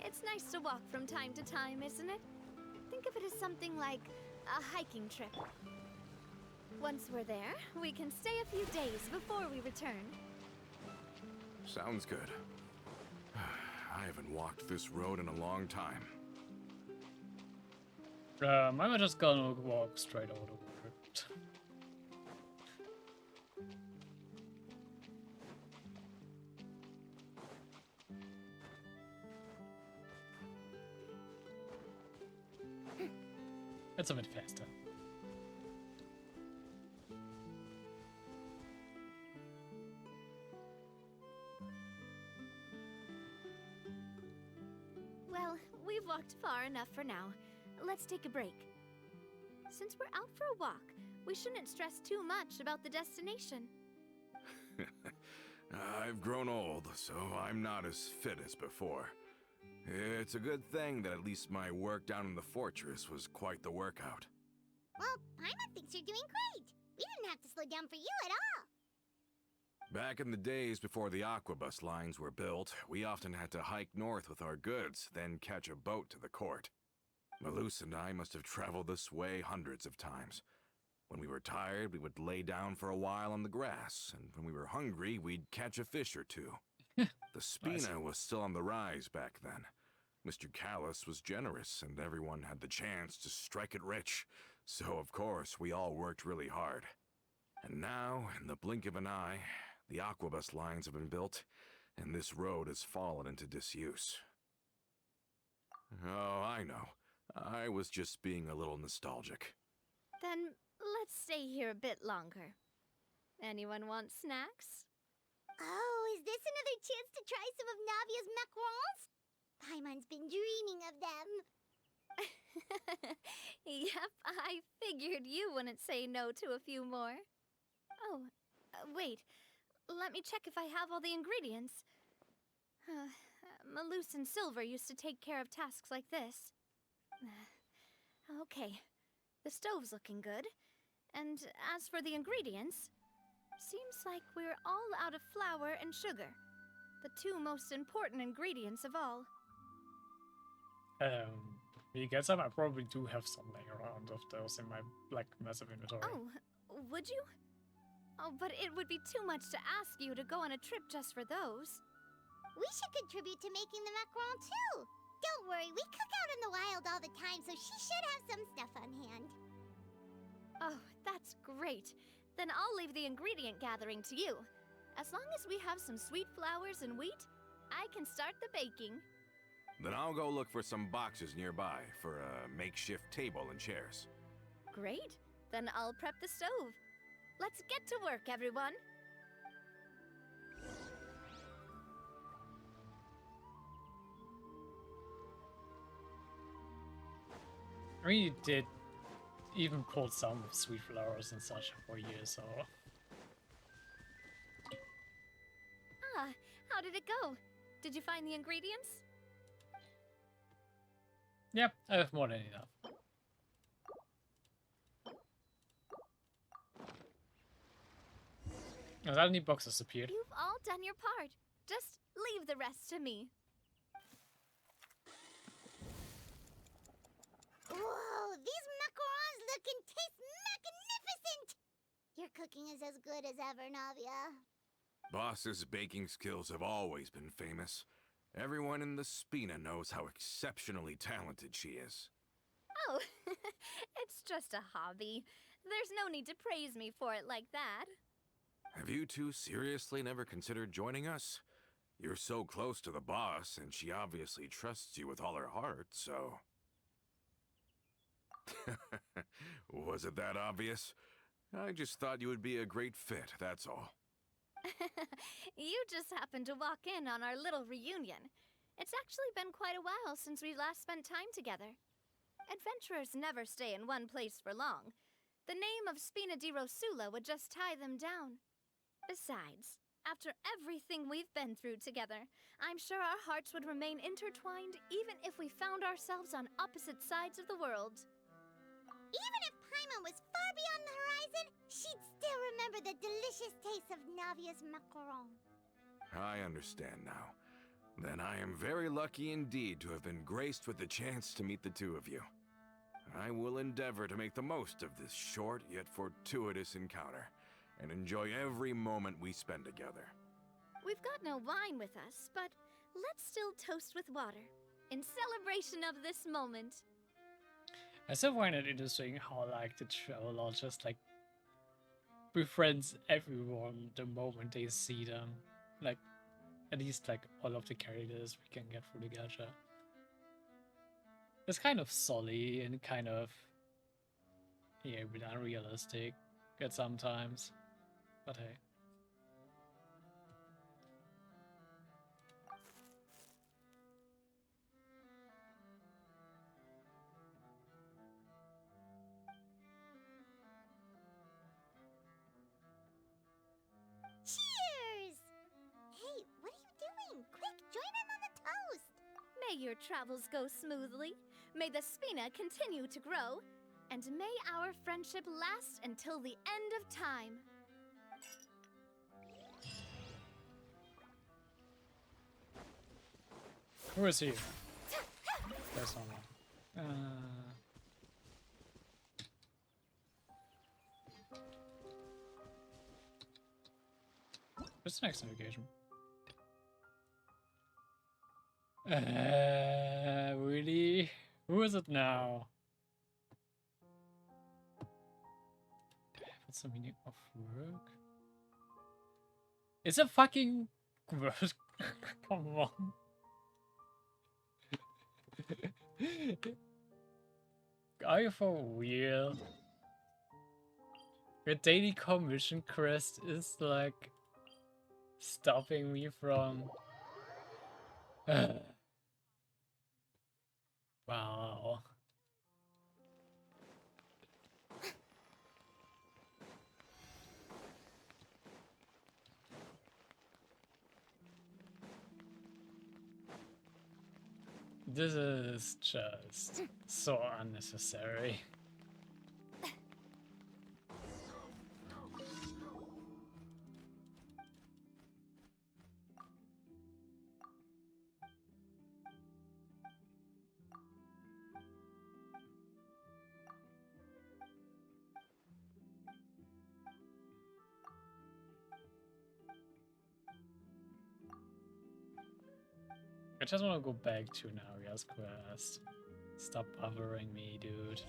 It's nice to walk from time to time, isn't it? Think of it as something like a hiking trip. Once we're there, we can stay a few days before we return. Sounds good. I haven't walked this road in a long time. I'm just gonna walk straight over the water. It's a bit faster. Well, we've walked far enough for now. Let's take a break. Since we're out for a walk, we shouldn't stress too much about the destination. I've grown old, so I'm not as fit as before. It's a good thing that at least my work down in the fortress was quite the workout. Well, Paimon thinks you're doing great. We didn't have to slow down for you at all. Back in the days before the aquabus lines were built, we often had to hike north with our goods, then catch a boat to the court. Malus and I must have traveled this way hundreds of times. When we were tired, we would lay down for a while on the grass, and when we were hungry, we'd catch a fish or two. The Spina was still on the rise back then. Mr. Callus was generous, and everyone had the chance to strike it rich. So, of course, we all worked really hard. And now, in the blink of an eye, the aquabus lines have been built, and this road has fallen into disuse. Oh, I know. I was just being a little nostalgic. Then let's stay here a bit longer. Anyone want snacks? Oh, is this another chance to try some of Navia's macarons? Paimon's been dreaming of them. Yep, I figured you wouldn't say no to a few more. Oh, wait. Let me check if I have all the ingredients. Malus and Silver used to take care of tasks like this. Okay, the stove's looking good. And as for the ingredients, seems like we're all out of flour and sugar. The two most important ingredients of all. You get some? I probably do have something around of those in my massive inventory. Oh, would you? Oh, but it would be too much to ask you to go on a trip just for those. We should contribute to making the macaron too. Don't worry, we cook out in the wild all the time, so she should have some stuff on hand. Oh, that's great. Then I'll leave the ingredient gathering to you. As long as we have some sweet flowers and wheat, I can start the baking. Then I'll go look for some boxes nearby for a makeshift table and chairs. Great. Then I'll prep the stove. Let's get to work, everyone. I mean, you did even pulled some sweet flowers and such for you, so... Ah, how did it go? Did you find the ingredients? Yep, I have more than enough. Now that any boxes appeared. You've all done your part. Just leave the rest to me. Whoa, these macarons look and taste magnificent! Your cooking is as good as ever, Navia. Boss's baking skills have always been famous. Everyone in the Spina knows how exceptionally talented she is. Oh, it's just a hobby. There's no need to praise me for it like that. Have you two seriously never considered joining us? You're so close to the boss, and she obviously trusts you with all her heart, so... Was it that obvious? I just thought you would be a great fit, that's all. You just happened to walk in on our little reunion. It's actually been quite a while since we last spent time together. Adventurers never stay in one place for long. The name of Spina di Rosula would just tie them down. Besides, after everything we've been through together, I'm sure our hearts would remain intertwined even if we found ourselves on opposite sides of the world. Even if Paimon was far beyond the horizon, she'd still remember the delicious taste of Navia's macaron. I understand now. Then I am very lucky indeed to have been graced with the chance to meet the two of you. I will endeavor to make the most of this short yet fortuitous encounter, and enjoy every moment we spend together. We've got no wine with us, but let's still toast with water in celebration of this moment. I still find it interesting how like the traveler just like befriends everyone the moment they see them. Like at least like all of the characters we can get through the gacha. It's kind of solly and kind of a bit unrealistic at sometimes. But hey. Cheers! Hey, what are you doing? Quick, join in on the toast! May your travels go smoothly, may the Spina continue to grow, and may our friendship last until the end of time. Who is he? There's someone. What's the next navigation? Really? Who is it now? What's the meaning of work? It's a fucking word. Come on. Are you for real? Your daily commission quest is like stopping me from. Wow. This is just so unnecessary. I just want to go back to Navia's quest. Stop bothering me, dude.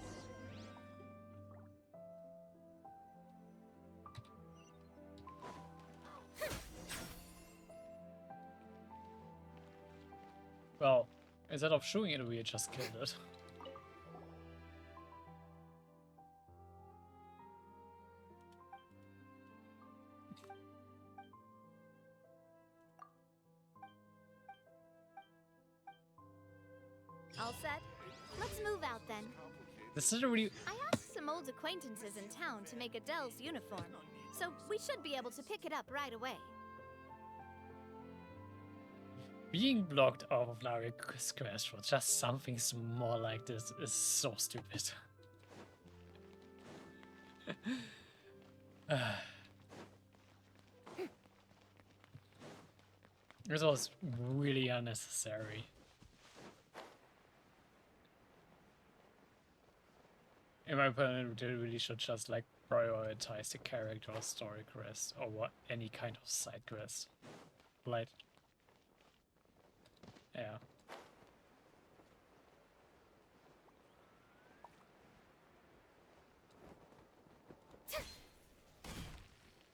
Well, instead of shooting it, we just killed it. All set? Let's move out then. This is really. I asked some old acquaintances in town to make Adele's uniform, so we should be able to pick it up right away. Being blocked off of Navia's quest for just something small like this is so stupid. This was really unnecessary. In my opinion, they really should just like prioritize the character or story quest or what any kind of side quest. Like, yeah.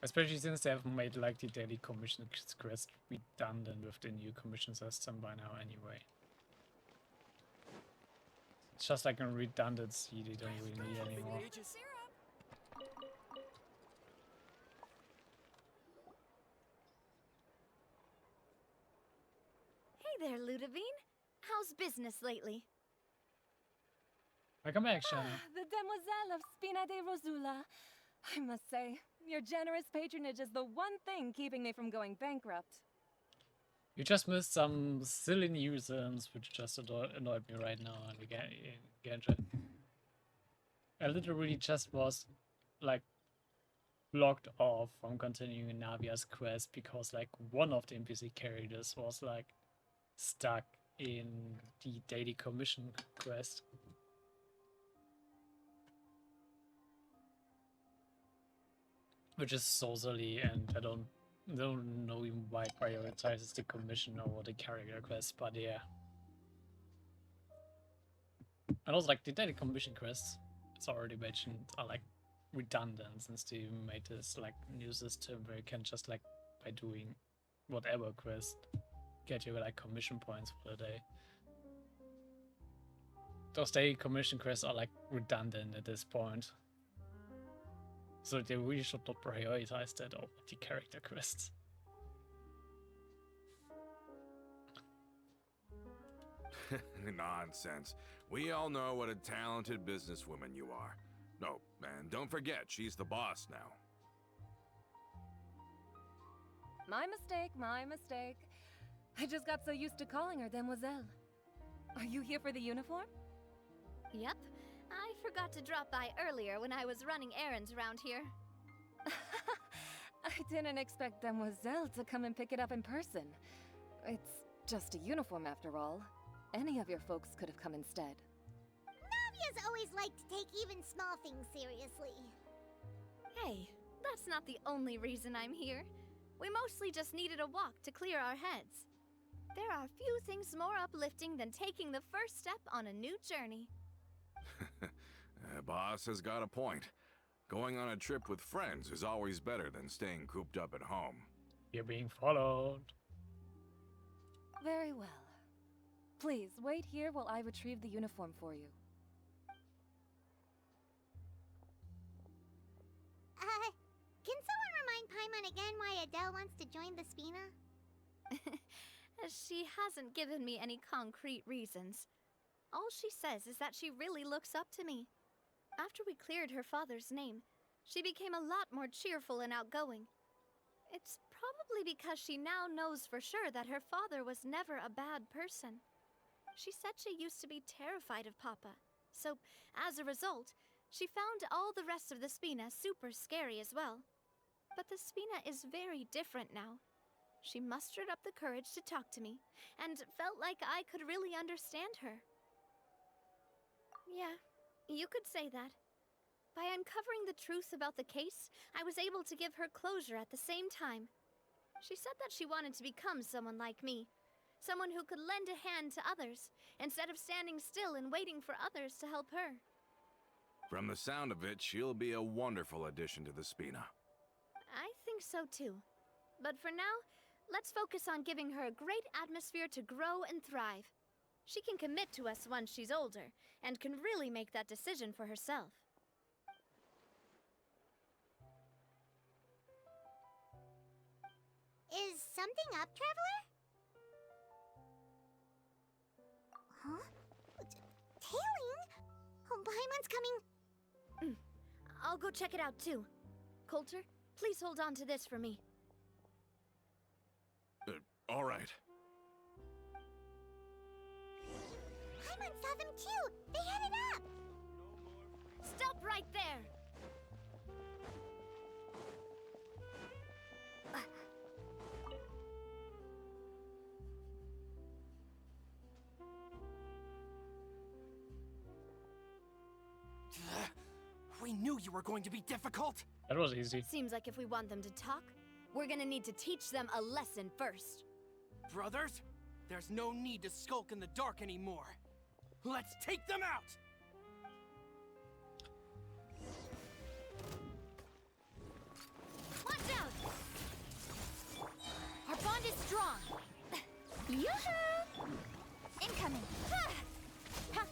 Especially since they have made like the daily commission quest redundant with the new commission system by now anyway. It's just like a redundancy they don't really need anymore. Hey there, Ludovine. How's business lately? Welcome back, Shanna. The Demoiselle of Spina de Rosula. I must say, your generous patronage is the one thing keeping me from going bankrupt. You just missed some silly nuisance which just annoyed me right now in Genshin. I literally just was like blocked off from continuing Navia's quest because like one of the NPC characters was like stuck in the daily commission quest. Which is so silly, and I don't I don't know even why it prioritizes the commission over the character quest, but yeah. And also, like, the daily commission quests, it's already mentioned, are like redundant since they made this like new system where you can just like by doing whatever quest get you like commission points for the day. Those daily commission quests are like redundant at this point. So they really should not prioritize that over the character quests. Nonsense. We all know what a talented businesswoman you are. No, and don't forget, she's the boss now. My mistake, my mistake. I just got so used to calling her Demoiselle. Are you here for the uniform? Yep. I forgot to drop by earlier when I was running errands around here. I didn't expect Demoiselle to come and pick it up in person. It's just a uniform after all. Any of your folks could have come instead. Navia's always liked to take even small things seriously. Hey, that's not the only reason I'm here. We mostly just needed a walk to clear our heads. There are few things more uplifting than taking the first step on a new journey. Boss has got a point. Going on a trip with friends is always better than staying cooped up at home. You're being followed. Very well. Please, wait here while I retrieve the uniform for you. Can someone remind Paimon again why Adele wants to join the Spina? She hasn't given me any concrete reasons. All she says is that she really looks up to me. After we cleared her father's name, she became a lot more cheerful and outgoing. It's probably because she now knows for sure that her father was never a bad person. She said she used to be terrified of Papa, so as a result, she found all the rest of the Spina super scary as well. But the Spina is very different now. She mustered up the courage to talk to me, and felt like I could really understand her. Yeah, you could say that. By uncovering the truth about the case, I was able to give her closure at the same time. She said that she wanted to become someone like me. Someone who could lend a hand to others, instead of standing still and waiting for others to help her. From the sound of it, she'll be a wonderful addition to the Spina. I think so too. But for now, let's focus on giving her a great atmosphere to grow and thrive. She can commit to us once she's older, and can really make that decision for herself. Is something up, Traveler? Huh? Tailing? Oh, Paimon's coming. I'll go check it out too. Coulter, please hold on to this for me. All right. Paimon saw them too! They headed up! Stop right there! We knew you were going to be difficult. That was easy. Seems like if we want them to talk, we're gonna need to teach them a lesson first. Brothers, there's no need to skulk in the dark anymore. Let's take them out! Watch out! Our bond is strong. Yoo-hoo! Incoming. Ha! Ha!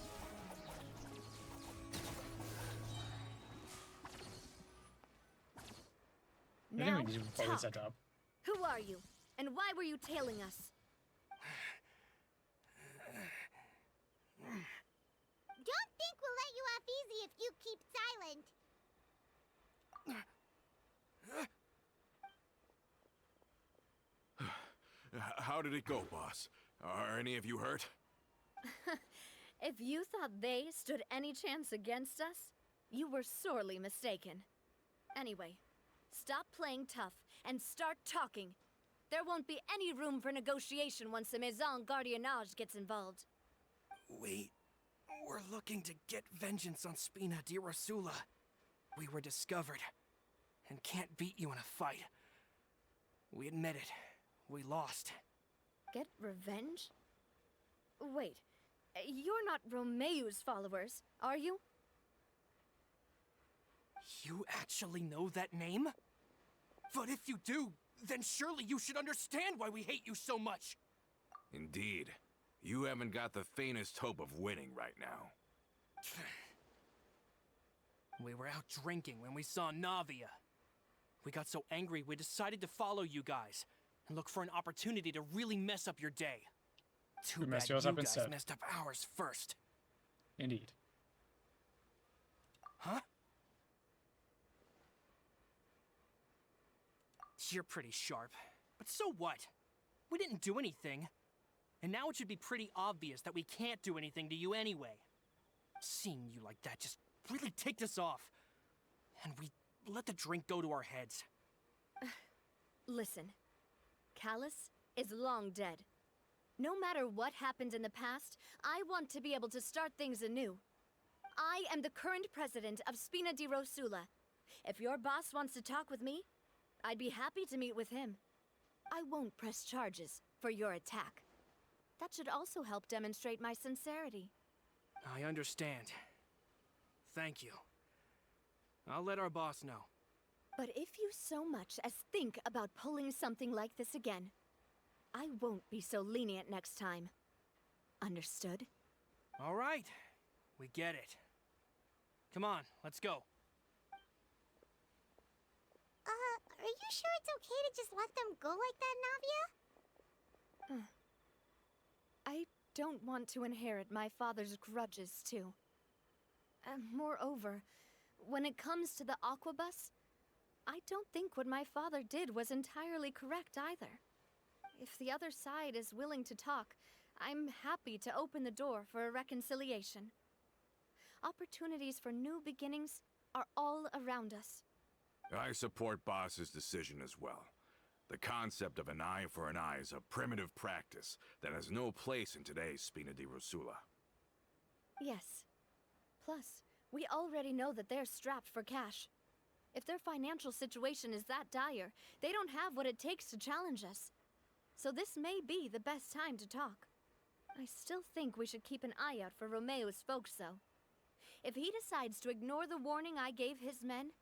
I Now, think we need to follow talk. that up. Who are you? And why were you tailing us? Don't think we'll let you off easy if you keep silent. How did it go, boss? Are any of you hurt? If you thought they stood any chance against us, you were sorely mistaken. Anyway, stop playing tough and start talking. There won't be any room for negotiation once the Maison Gardiennage gets involved. We're looking to get vengeance on Spina di Rosula. We were discovered, and can't beat you in a fight. We admit it. We lost. Get revenge? Wait, you're not Romeu's followers, are you? You actually know that name? But if you do, then surely you should understand why we hate you so much! Indeed. You haven't got the faintest hope of winning right now. We were out drinking when we saw Navia. We got so angry we decided to follow you guys and look for an opportunity to really mess up your day. Too We bad messed you yours guys up instead. messed up ours first. Indeed. Huh? You're pretty sharp, but so what? We didn't do anything. And now it should be pretty obvious that we can't do anything to you anyway. Seeing you like that just really ticked us off. And we let the drink go to our heads. Listen, Callus is long dead. No matter what happened in the past, I want to be able to start things anew. I am the current president of Spina di Rosula. If your boss wants to talk with me, I'd be happy to meet with him. I won't press charges for your attack. That should also help demonstrate my sincerity. I understand. Thank you. I'll let our boss know. But if you so much as think about pulling something like this again, I won't be so lenient next time. Understood? All right. We get it. Come on, let's go. Are you sure it's okay to just let them go like that, Navia? I don't want to inherit my father's grudges, too. Moreover, when it comes to the Aquabus, I don't think what my father did was entirely correct either. If the other side is willing to talk, I'm happy to open the door for a reconciliation. Opportunities for new beginnings are all around us. I support Boss's decision as well. The concept of an eye for an eye is a primitive practice that has no place in today's Spina di Rosula. Yes. Plus, we already know that they're strapped for cash. If their financial situation is that dire, they don't have what it takes to challenge us. So this may be the best time to talk. I still think we should keep an eye out for Romeu's folks, though. If he decides to ignore the warning I gave his men,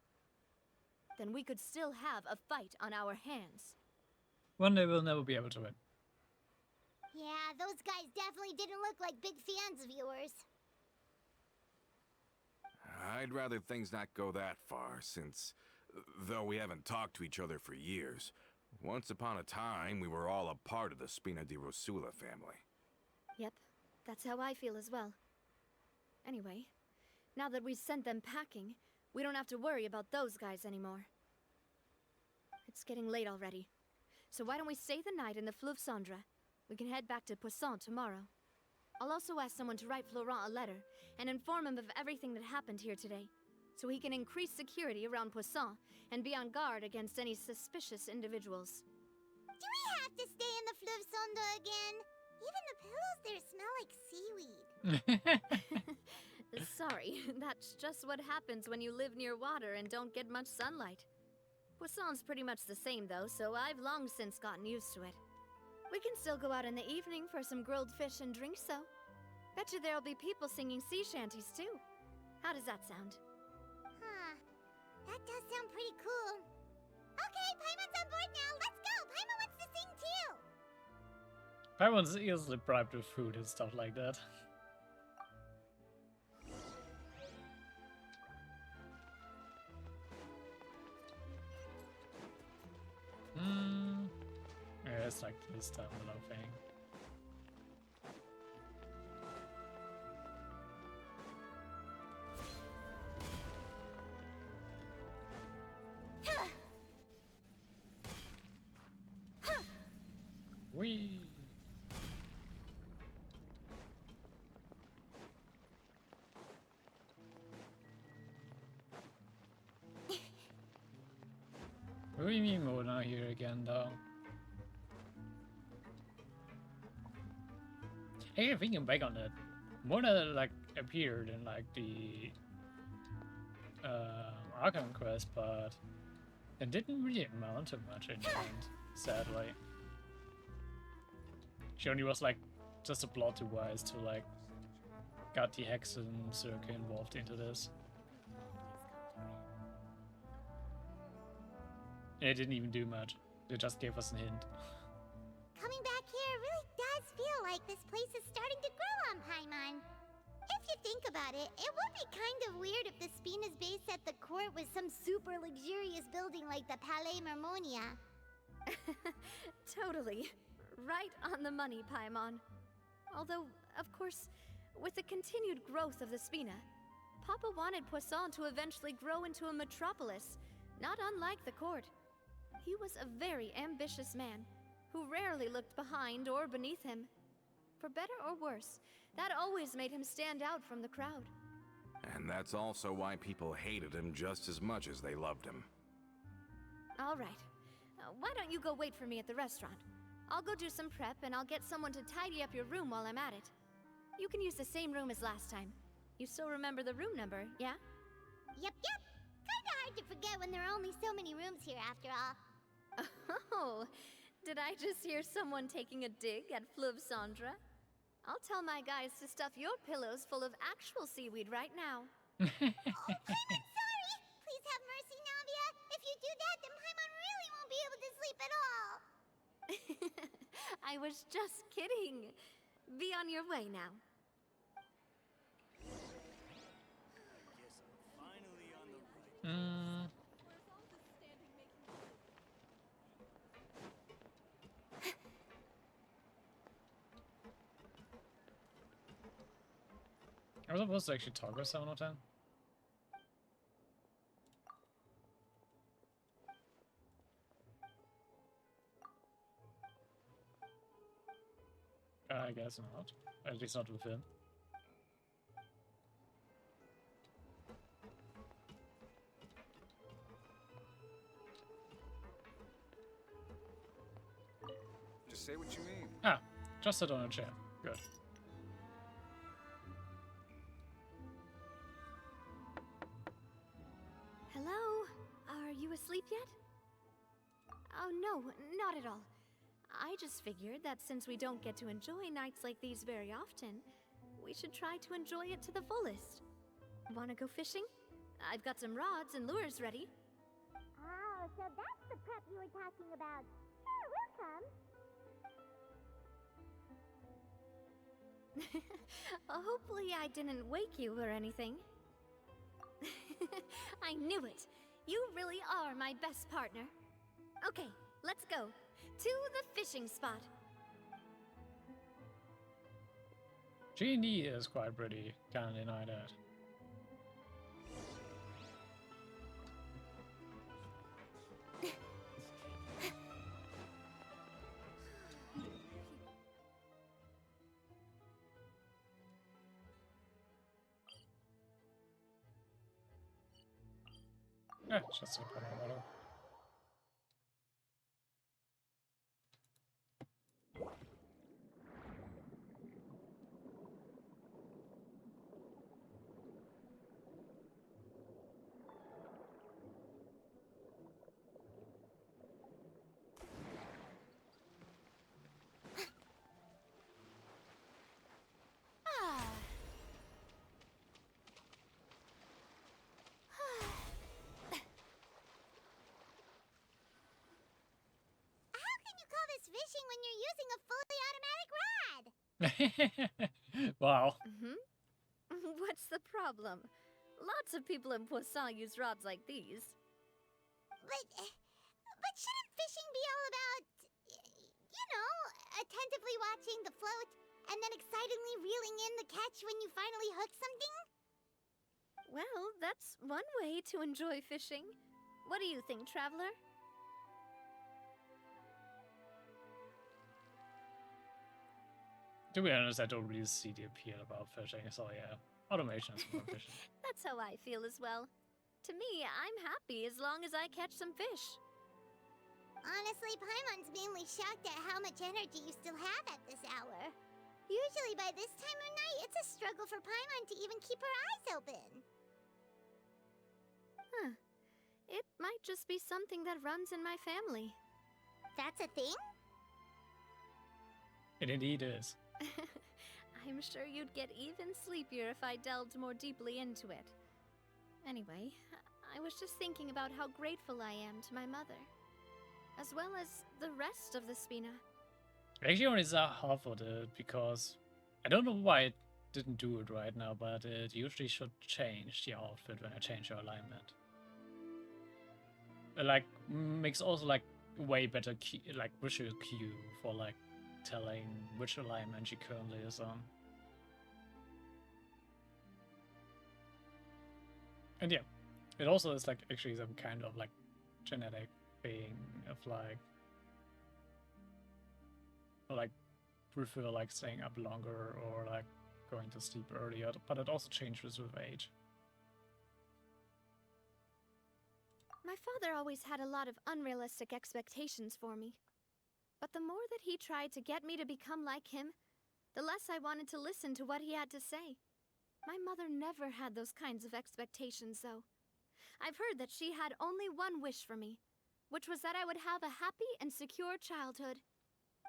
then we could still have a fight on our hands. One day we'll never be able to win. Yeah, those guys definitely didn't look like big fans of yours. I'd rather things not go that far, since, though we haven't talked to each other for years, once upon a time we were all a part of the Spina di Rosula family. Yep, that's how I feel as well. Anyway, now that we've sent them packing, we don't have to worry about those guys anymore. It's getting late already, so why don't we stay the night in the Fleuve Cendre? We can head back to Poisson tomorrow. I'll also ask someone to write Florent a letter and inform him of everything that happened here today, so he can increase security around Poisson and be on guard against any suspicious individuals. Do we have to stay in the Fleuve Cendre again? Even the pillows there smell like seaweed. Sorry, that's just what happens when you live near water and don't get much sunlight. Poisson's pretty much the same though, so I've long since gotten used to it. We can still go out in the evening for some grilled fish and drinks though. Bet you there'll be people singing sea shanties too. How does that sound? Huh. That does sound pretty cool. Okay, Paimon's on board now. Let's go. Paimon wants to sing too. Paimon's easily bribed with food and stuff like that. Yeah, it's like this terminal thing. Whee! What do you mean Mona here again, though? Hey, thinking back on that, Mona like appeared in like the Arkham quest, but It didn't really amount to much in the end, sadly. She only was like just a plot device to like got the Hexen circle involved into this. And it didn't even do much. It just gave us a hint. Coming back here really does feel like this place is starting to grow on Paimon. If you think about it, it would be kind of weird if the Spina's base at the court was some super luxurious building like the Palais Mermonia. Totally. Right on the money, Paimon. Although, of course, with the continued growth of the Spina, Papa wanted Poisson to eventually grow into a metropolis, not unlike the court. He was a very ambitious man, who rarely looked behind or beneath him. For better or worse, that always made him stand out from the crowd. And that's also why people hated him just as much as they loved him. All right. Why don't you go wait for me at the restaurant? I'll go do some prep and I'll get someone to tidy up your room while I'm at it. You can use the same room as last time. You still remember the room number, yeah? Yep. Kinda hard to forget when there are only so many rooms here after all. Oh, did I just hear someone taking a dig at Fleuve Cendre? I'll tell my guys to stuff your pillows full of actual seaweed right now. Oh, Paimon, sorry! Please have mercy, Navia. If you do that, then Paimon really won't be able to sleep at all. I was just kidding. Be on your way now. I was supposed to actually talk with 7 or 10. I guess not. At least not with him. Just say what you mean. Ah, just sit on a chair. Good. Hello? Are you asleep yet? Oh no, not at all. I just figured that since we don't get to enjoy nights like these very often, we should try to enjoy it to the fullest. Wanna go fishing? I've got some rods and lures ready. Oh, so that's the prep you were talking about. Sure, we'll come. Hopefully I didn't wake you or anything. I knew it. You really are my best partner. Okay, let's go. To the fishing spot. G&E is quite pretty, can't deny that. Just a water. Fishing when you're using a fully automatic rod. Wow. What's the problem? Lots of people in Poisson use rods like these. But shouldn't fishing be all about, you know, attentively watching the float and then excitedly reeling in the catch when you finally hook something? Well, that's one way to enjoy fishing. What do you think, Traveler? To be honest, I don't really see the appeal about fishing, so yeah, automation is more efficient. That's how I feel as well. To me, I'm happy as long as I catch some fish. Honestly, Paimon's mainly shocked at how much energy you still have at this hour. Usually by this time of night, it's a struggle for Paimon to even keep her eyes open. Huh. it might just be something that runs in my family. That's a thing? It indeed is. I'm sure you'd get even sleepier if I delved more deeply into it. Anyway, I was just thinking about how grateful I am to my mother, as well as the rest of the Spina. I actually only saw half of it because I don't know why it didn't do it right now, but it usually should change the outfit when I change your alignment. It, like, makes also like way better like visual cue for like telling which alignment she currently is on. And yeah, it also is like actually some kind of like genetic thing of like prefer like staying up longer or like going to sleep earlier, but it also changes with age. My father always had a lot of unrealistic expectations for me. But the more that he tried to get me to become like him, the less I wanted to listen to what he had to say. My mother never had those kinds of expectations, though. I've heard that she had only one wish for me, which was that I would have a happy and secure childhood.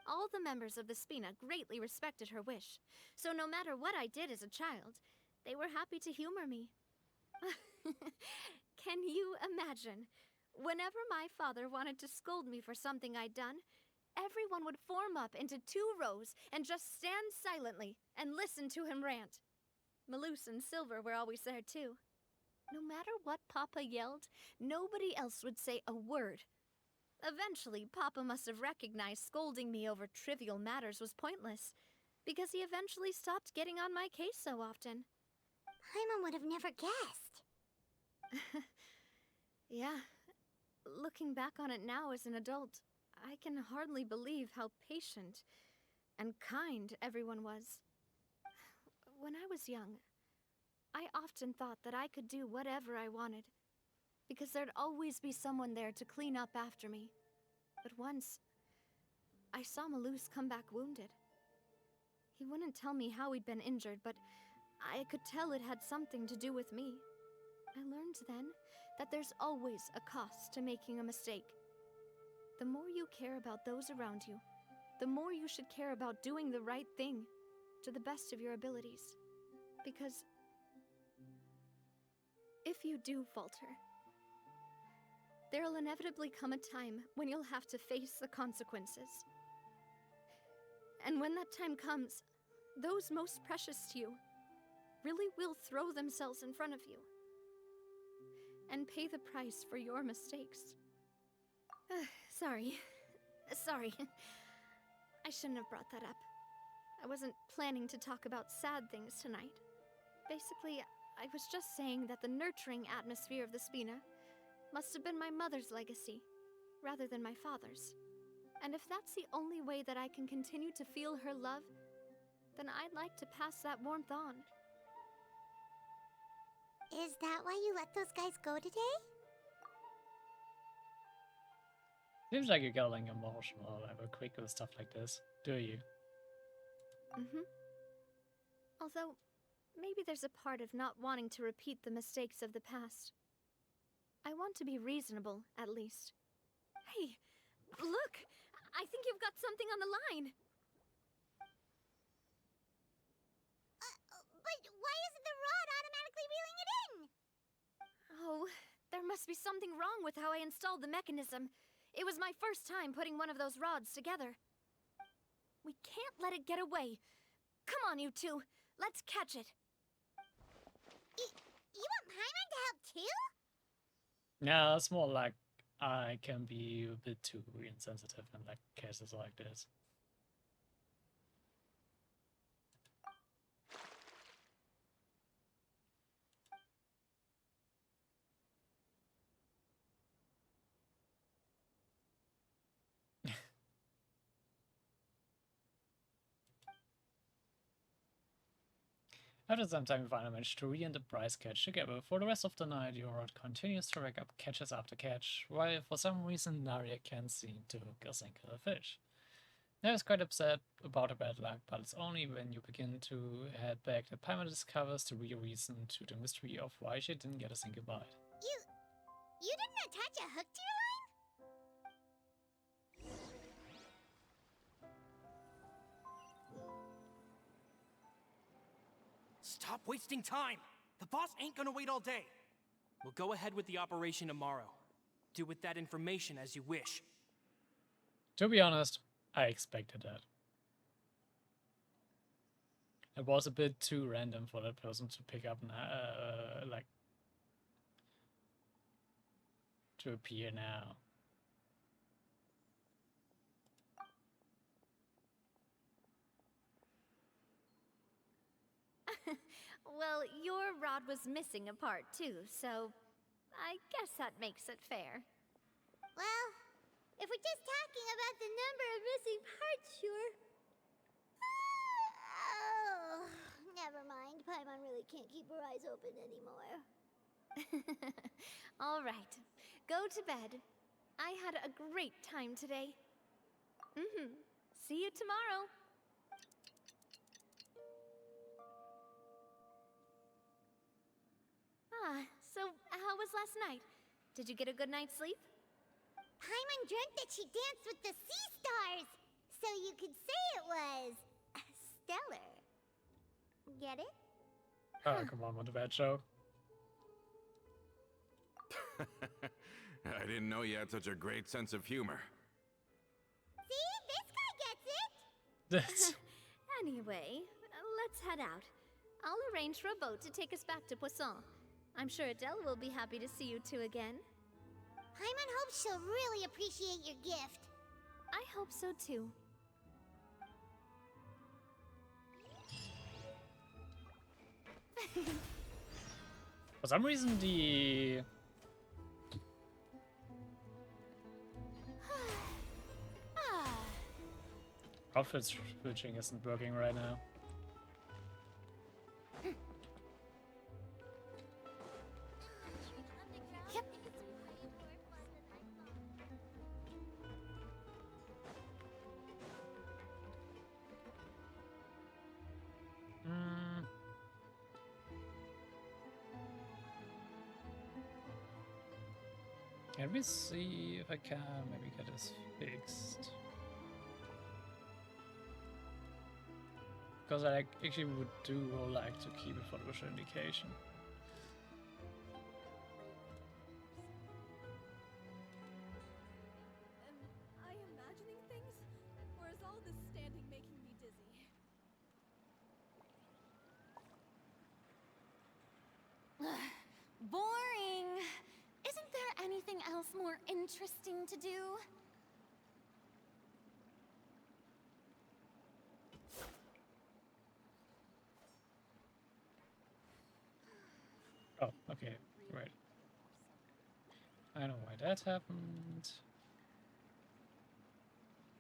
All the members of the Spina greatly respected her wish, so no matter what I did as a child, they were happy to humor me. Can you imagine? Whenever my father wanted to scold me for something I'd done, everyone would form up into 2 rows and just stand silently and listen to him rant. Maloose and Silver were always there too. No matter what Papa yelled, nobody else would say a word. Eventually, Papa must have recognized scolding me over trivial matters was pointless, because he eventually stopped getting on my case so often. Paimon would have never guessed. Yeah. Looking back on it now as an adult, I can hardly believe how patient and kind everyone was. When I was young, I often thought that I could do whatever I wanted, because there'd always be someone there to clean up after me. But once, I saw Maloose come back wounded. He wouldn't tell me how he'd been injured, but I could tell it had something to do with me. I learned then that there's always a cost to making a mistake. The more you care about those around you, the more you should care about doing the right thing to the best of your abilities. Because if you do falter, there'll inevitably come a time when you'll have to face the consequences. And when that time comes, those most precious to you really will throw themselves in front of you and pay the price for your mistakes. Sorry. I shouldn't have brought that up. I wasn't planning to talk about sad things tonight. Basically, I was just saying that the nurturing atmosphere of the Spina must have been my mother's legacy, rather than my father's. And if that's the only way that I can continue to feel her love, then I'd like to pass that warmth on. Is that why you let those guys go today? Seems like you get like emotional ever quick with stuff like this, do you? Although, maybe there's a part of not wanting to repeat the mistakes of the past. I want to be reasonable, at least. Hey, look! I think you've got something on the line! But why isn't the rod automatically reeling it in? Oh, there must be something wrong with how I installed the mechanism. It was my first time putting one of those rods together. We can't let it get away. Come on, you two. Let's catch it. You want Paimon to help too? Yeah, it's more like I can be a bit too insensitive in like cases like this. After some time, we finally managed to re-end the prize catch together. For the rest of the night, your rod continues to rack up catches after catch, while for some reason Navia can't seem to hook a single fish. Navia is quite upset about her bad luck, but it's only when you begin to head back that Paimon discovers the real reason to the mystery of why she didn't get a single bite. You didn't attach a hook to your line? Stop wasting time! The boss ain't gonna wait all day. We'll go ahead with the operation tomorrow. Do with that information as you wish. To be honest, I expected that. It was a bit too random for that person to pick up, like, to appear now. Well, your rod was missing a part too, so I guess that makes it fair. Well, if we're just talking about the number of missing parts, sure. Oh, never mind. Paimon really can't keep her eyes open anymore. All right, go to bed. I had a great time today. See you tomorrow. So how was last night? Did you get a good night's sleep? Paimon dreamt that she danced with the sea stars, so you could say it was stellar. Get it? Oh, come on, what a bad joke. I didn't know you had such a great sense of humor. See, this guy gets it. That's Anyway, let's head out. I'll arrange for a boat to take us back to Poisson. I'm sure Adele will be happy to see you two again. Paimon hopes she'll really appreciate your gift. I hope so too. for some reason the outfit switching isn't working right now. Yep. Let me see if I can maybe get this fixed. Because I actually would like to keep it for the visual indication. Am I imagining things? Or is all this standing making me dizzy? Boring. Isn't there anything else more interesting to do? Oh, okay, right. I know why that happened.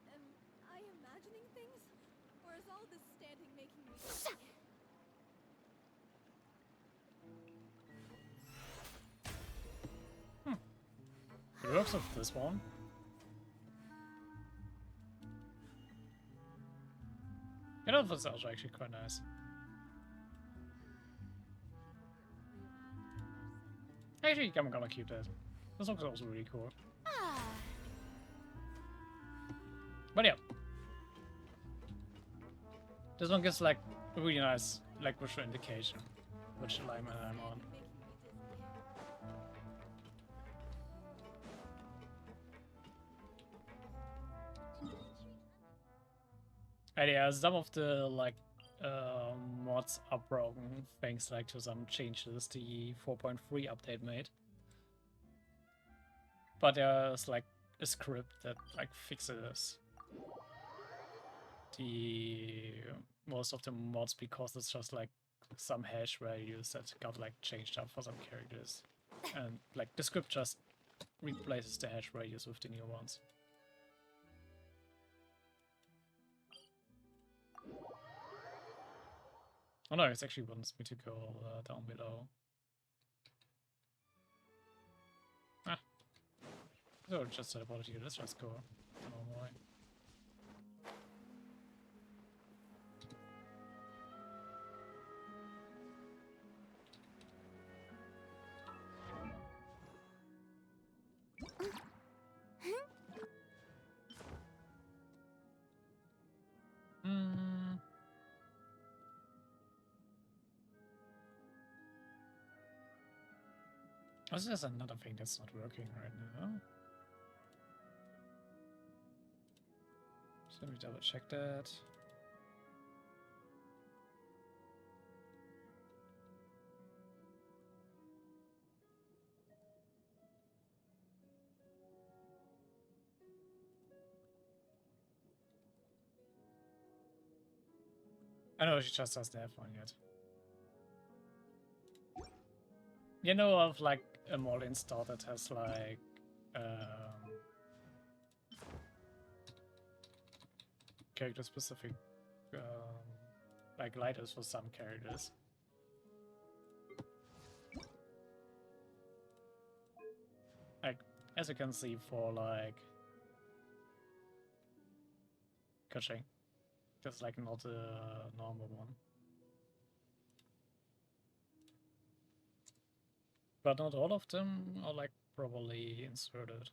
Am I imagining things? Or is all this standing making me dizzy? It works with this one. You know, this is also actually quite nice. Actually, I'm gonna keep that. This looks also really cool. But yeah. This one gives like a really nice like visual indication which alignment I'm on. And yeah, some of the like mods are broken thanks like to some changes the 4.3 update made. But there's like a script that like fixes the most of the mods because it's just like some hash values that got like changed up for some characters. And like the script just replaces the hash values with the new ones. Oh no, it actually wants me to go down below. Ah. So it just teleported here, let's just go. Oh boy. Also, there's another thing that's not working right now. So let me double check that. I know she just doesn't have one yet. You know of like a mod install that has like character specific like gliders for some characters. Like as you can see for like Kuching. That's like not a normal one. But not all of them are like properly inserted.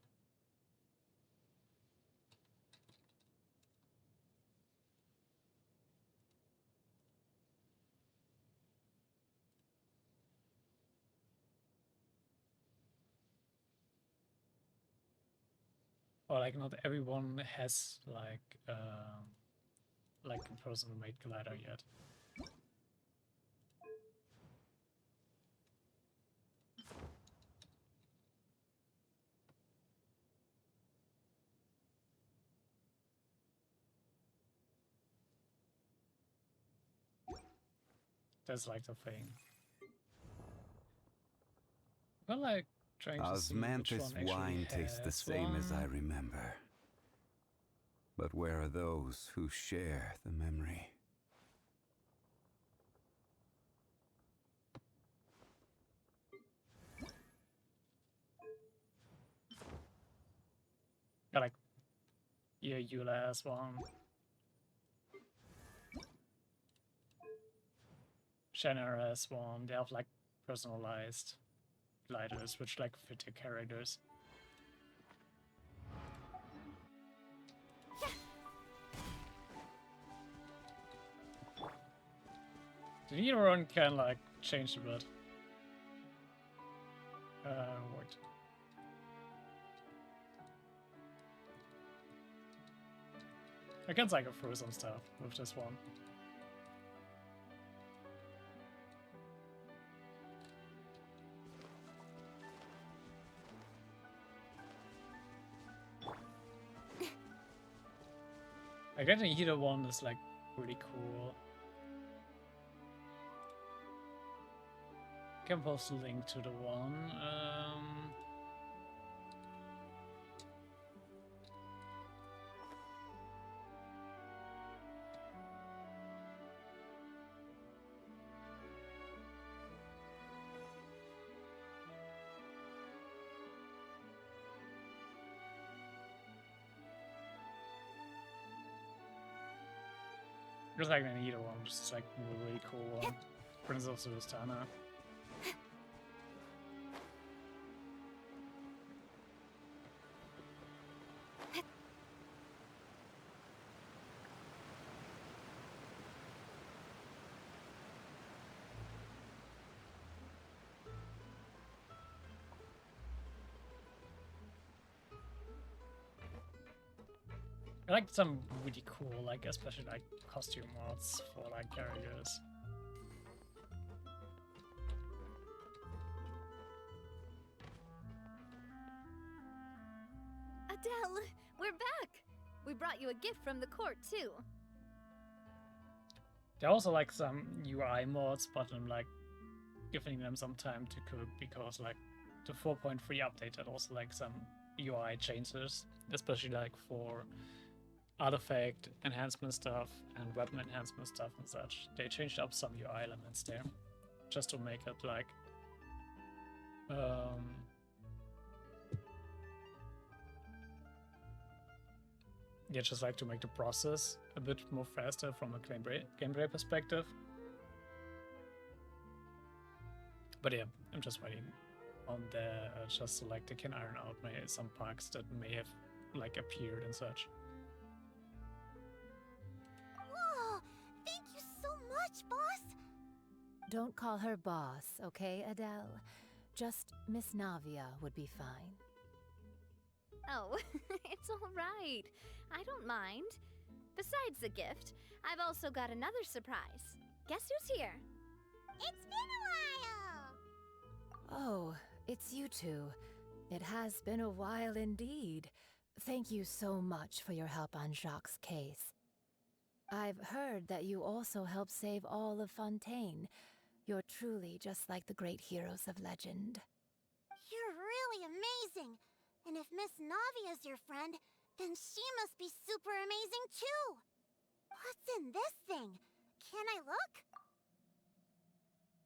Or like not everyone has like a personal made glider yet. That's like the thing. But like trying to see which Osmanthus one wine actually tastes the has same as I one. remember. But where are those who share the memory? Yeah, like yeah, Eula has one. Shanna has one. They have like personalized gliders which like fit their characters. The hero one can like change a bit. Wait. I can cycle through some stuff with this one. I get the heater one is like really cool. I can post a link to the one. Just like an heater one, just like a really cool one. Princess of Silvestana. I like some really cool, like especially like costume mods for like characters. Adele, we're back! We brought you a gift from the court, too. There are also like some UI mods, but I'm like giving them some time to cook because like the 4.3 update had also like some UI changes, especially like for artifact enhancement stuff and weapon enhancement stuff and such. They changed up some UI elements there just to make it like yeah, just like to make the process a bit more faster from a gameplay perspective. But yeah, I'm just waiting on the just so like they can iron out some bugs that may have like appeared and such. Whoa! Thank you so much, boss! Don't call her boss, okay, Adele? Just Miss Navia would be fine. Oh, it's all right. I don't mind. Besides the gift, I've also got another surprise. Guess who's here? It's been a while! Oh, it's you two. It has been a while indeed. Thank you so much for your help on Jacques' case. I've heard that you also helped save all of Fontaine. You're truly just like the great heroes of legend. You're really amazing! And if Miss Navia's your friend, then she must be super amazing too! What's in this thing? Can I look?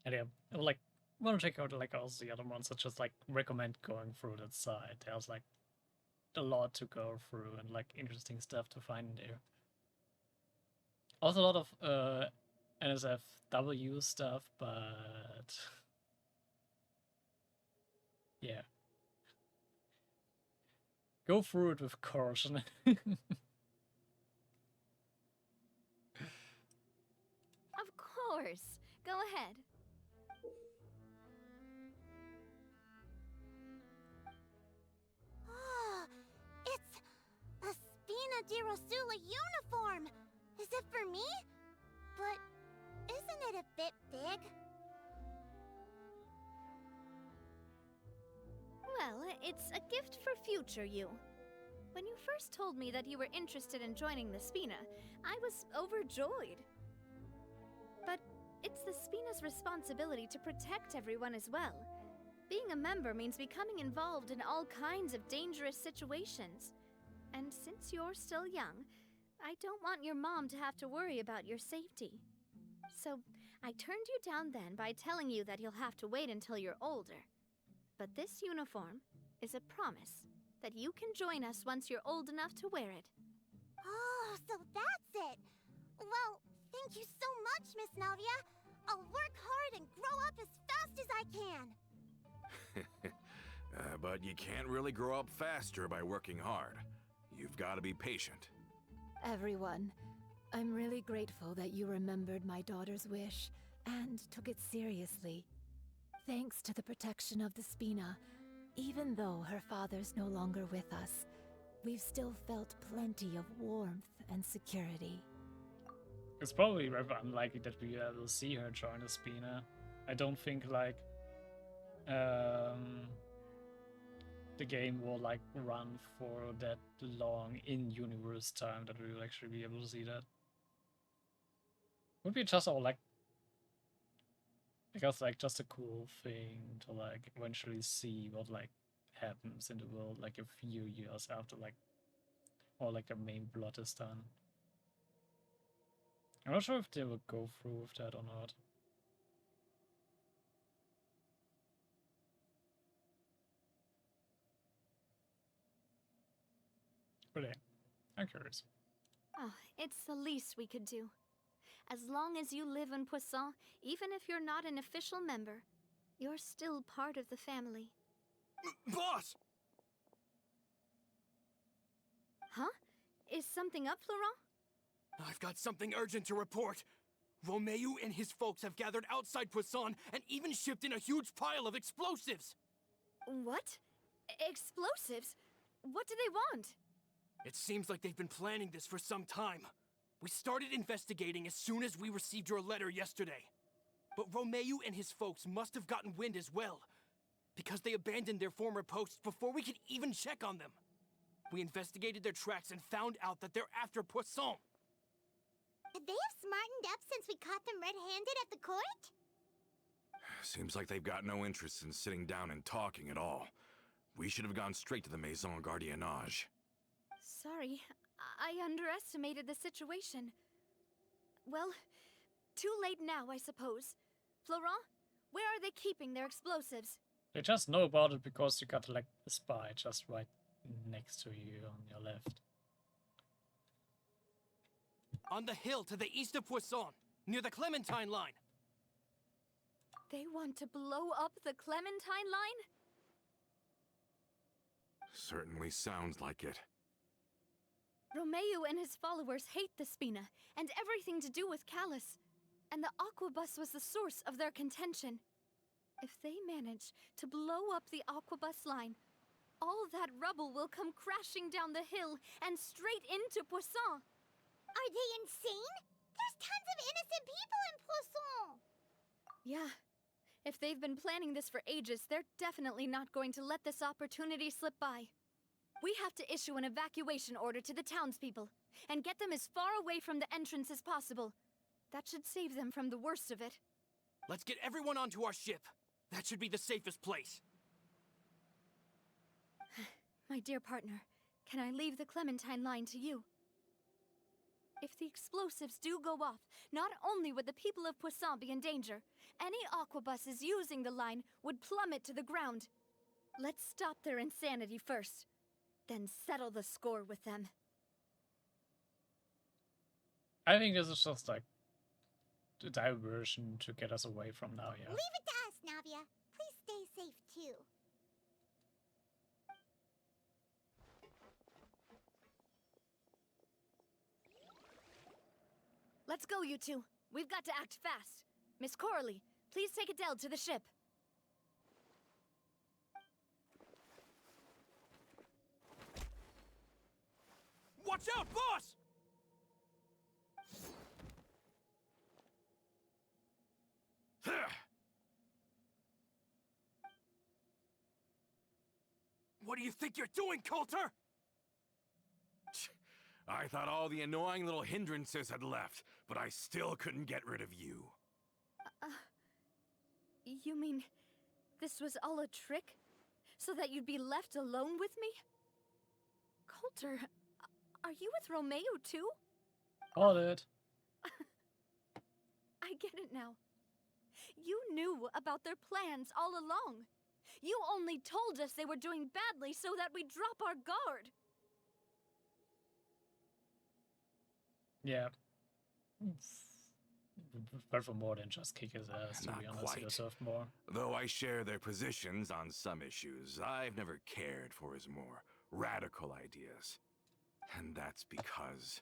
And yeah, I would like want to check out like also the other ones. I just like recommend going through that site. There's like a lot to go through and like interesting stuff to find there. Also a lot of NSFW stuff, but yeah. Go through it with caution. Of course. Go ahead. Oh, it's a Spina di Rosula uniform! Is it for me? But isn't it a bit big? Well, it's a gift for future you. When you first told me that you were interested in joining the Spina, I was overjoyed. But it's the Spina's responsibility to protect everyone as well. Being a member means becoming involved in all kinds of dangerous situations. And since you're still young, I don't want your mom to have to worry about your safety. So I turned you down then by telling you that you'll have to wait until you're older. But this uniform is a promise that you can join us once you're old enough to wear it. Oh, so that's it! Well, thank you so much, Miss Navia! I'll work hard and grow up as fast as I can! But you can't really grow up faster by working hard. You've got to be patient. Everyone, I'm really grateful that you remembered my daughter's wish and took it seriously. Thanks to the protection of the Spina, even though her father's no longer with us, we've still felt plenty of warmth and security. It's probably rather unlikely that we will see her join the Spina. I don't think like the game will like run for that long in universe time that we will actually be able to see that. Would be just all like because like just a cool thing to like eventually see what like happens in the world like a few years after like or like a main plot is done. I'm not sure if they will go through with that or not. But yeah, I'm curious. Oh, it's the least we could do. As long as you live in Poisson, even if you're not an official member, you're still part of the family. Boss! Huh? Is something up, Florent? I've got something urgent to report. Romeu and his folks have gathered outside Poisson and even shipped in a huge pile of explosives. What? Explosives? What do they want? It seems like they've been planning this for some time. We started investigating as soon as we received your letter yesterday. But Romeu and his folks must have gotten wind as well, because they abandoned their former posts before we could even check on them. We investigated their tracks and found out that they're after Poisson. They have smartened up since we caught them red-handed at the court? Seems like they've got no interest in sitting down and talking at all. We should have gone straight to the Maison Gardiennage. Sorry, I underestimated the situation. Well, too late now, I suppose. Florent, where are they keeping their explosives? They just know about it because you got like a spy just right next to you on your left. On the hill to the east of Poisson, near the Clementine line. They want to blow up the Clementine line? Certainly sounds like it. Romeu and his followers hate the Spina, and everything to do with Callus. And the Aquabus was the source of their contention. If they manage to blow up the Aquabus line, all that rubble will come crashing down the hill and straight into Poisson. Are they insane? There's tons of innocent people in Poisson! Yeah. If they've been planning this for ages, they're definitely not going to let this opportunity slip by. We have to issue an evacuation order to the townspeople and get them as far away from the entrance as possible. That should save them from the worst of it. Let's get everyone onto our ship. That should be the safest place. My dear partner, can I leave the Clementine line to you? If the explosives do go off, not only would the people of Poisson be in danger, any aquabuses using the line would plummet to the ground. Let's stop their insanity first, then settle the score with them. I think this is just like a diversion to get us away from Navia. Leave it to us, Navia. Please stay safe, too. Let's go, you two. We've got to act fast. Miss Coralie, please take Adele to the ship. Watch out, boss! What do you think you're doing, Coulter? I thought all the annoying little hindrances had left, but I still couldn't get rid of you. You mean this was all a trick? So that you'd be left alone with me? Coulter, are you with Romeo too? Hold it. I get it now. You knew about their plans all along. You only told us they were doing badly so that we'd drop our guard. Yeah. But for more than just kick his ass, to Not be honest, he quite. deserved more. Though I share their positions on some issues, I've never cared for his more radical ideas. And that's because,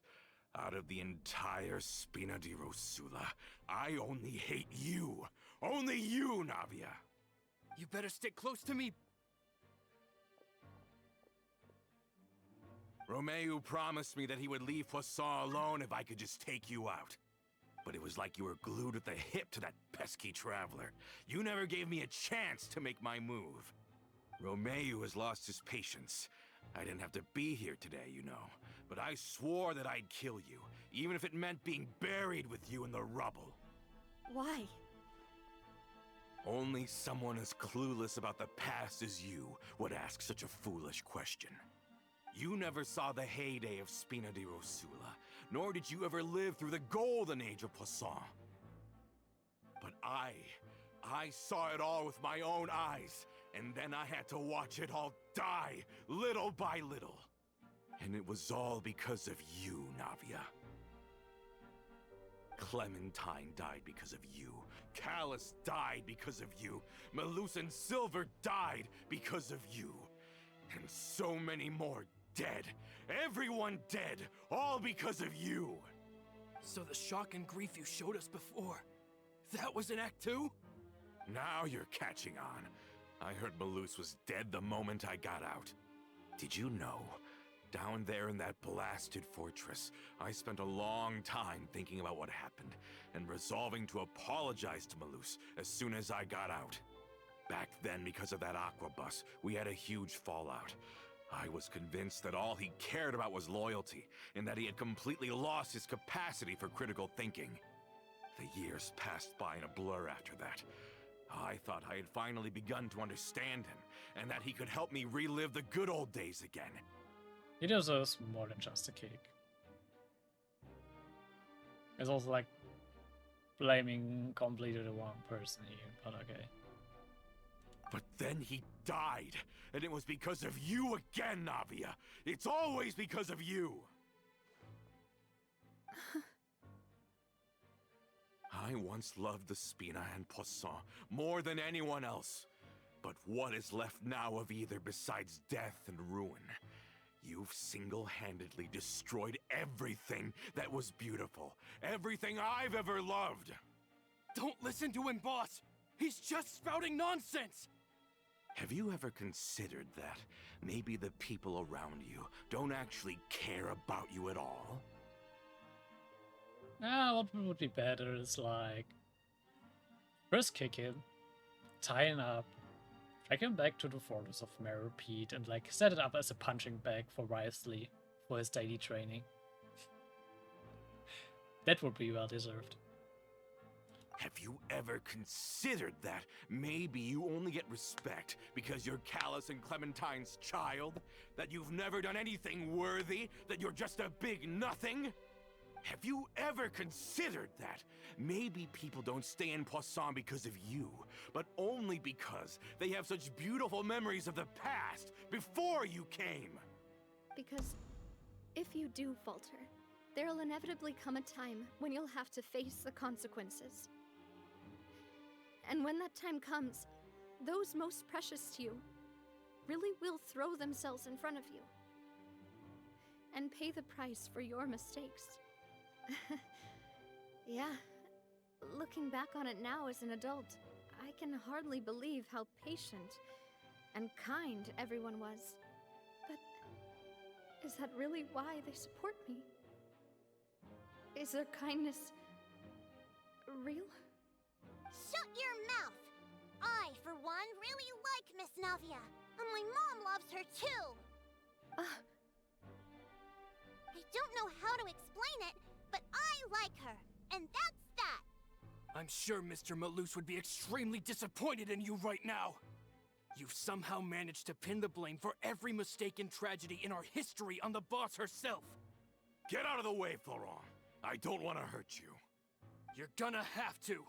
out of the entire Spina di Rosula, I only hate you. Only you, Navia. You better stick close to me. Romeo promised me that he would leave Poisson alone if I could just take you out. But it was like you were glued at the hip to that pesky traveler. You never gave me a chance to make my move. Romeo has lost his patience. I didn't have to be here today, you know. But I swore that I'd kill you, even if it meant being buried with you in the rubble. Why? Only someone as clueless about the past as you would ask such a foolish question. You never saw the heyday of Spina di Rosula, nor did you ever live through the golden age of Poisson. But I saw it all with my own eyes, and then I had to watch it all die, little by little. And it was all because of you, Navia. Clementine died because of you. Callus died because of you. Malus and Silver died because of you. And so many more dead. Everyone dead, all because of you. So the shock and grief you showed us before, that was in Act 2? Now you're catching on. I heard Malus was dead the moment I got out. Did you know? Down there in that blasted fortress, I spent a long time thinking about what happened and resolving to apologize to Malus as soon as I got out. Back then, because of that aquabus, we had a huge fallout. I was convinced that all he cared about was loyalty, and that he had completely lost his capacity for critical thinking. The years passed by in a blur after that. I thought I had finally begun to understand him, and that he could help me relive the good old days again. He deserves more than just a kick. It's also like blaming completely the wrong person here, but okay. But then he died, and it was because of you again, Navia. It's always because of you. I once loved the Spina and Poisson more than anyone else. But what is left now of either besides death and ruin? You've single-handedly destroyed everything that was beautiful. Everything I've ever loved. Don't listen to him, boss! He's just spouting nonsense! Have you ever considered that maybe the people around you don't actually care about you at all? What would be better is like first kick him, tie him up, drag him back to the Fortress of Meropede, and like set it up as a punching bag for Risley for his daily training. That would be well deserved. Have you ever considered that maybe you only get respect because you're Callus and Clementine's child? That you've never done anything worthy? That you're just a big nothing? Have you ever considered that maybe people don't stay in Poisson because of you, but only because they have such beautiful memories of the past before you came? Because if you do falter, there'll inevitably come a time when you'll have to face the consequences. And when that time comes, those most precious to you really will throw themselves in front of you and pay the price for your mistakes. Yeah, looking back on it now as an adult, I can hardly believe how patient and kind everyone was. But is that really why they support me? Is their kindness real? Shut your mouth! I, for one, really like Miss Navia, and my mom loves her too! I don't know how to explain it, but I like her, and that's that! I'm sure Mr. Malus would be extremely disappointed in you right now. You've somehow managed to pin the blame for every mistake and tragedy in our history on the boss herself. Get out of the way, Florent. I don't want to hurt you. You're gonna have to.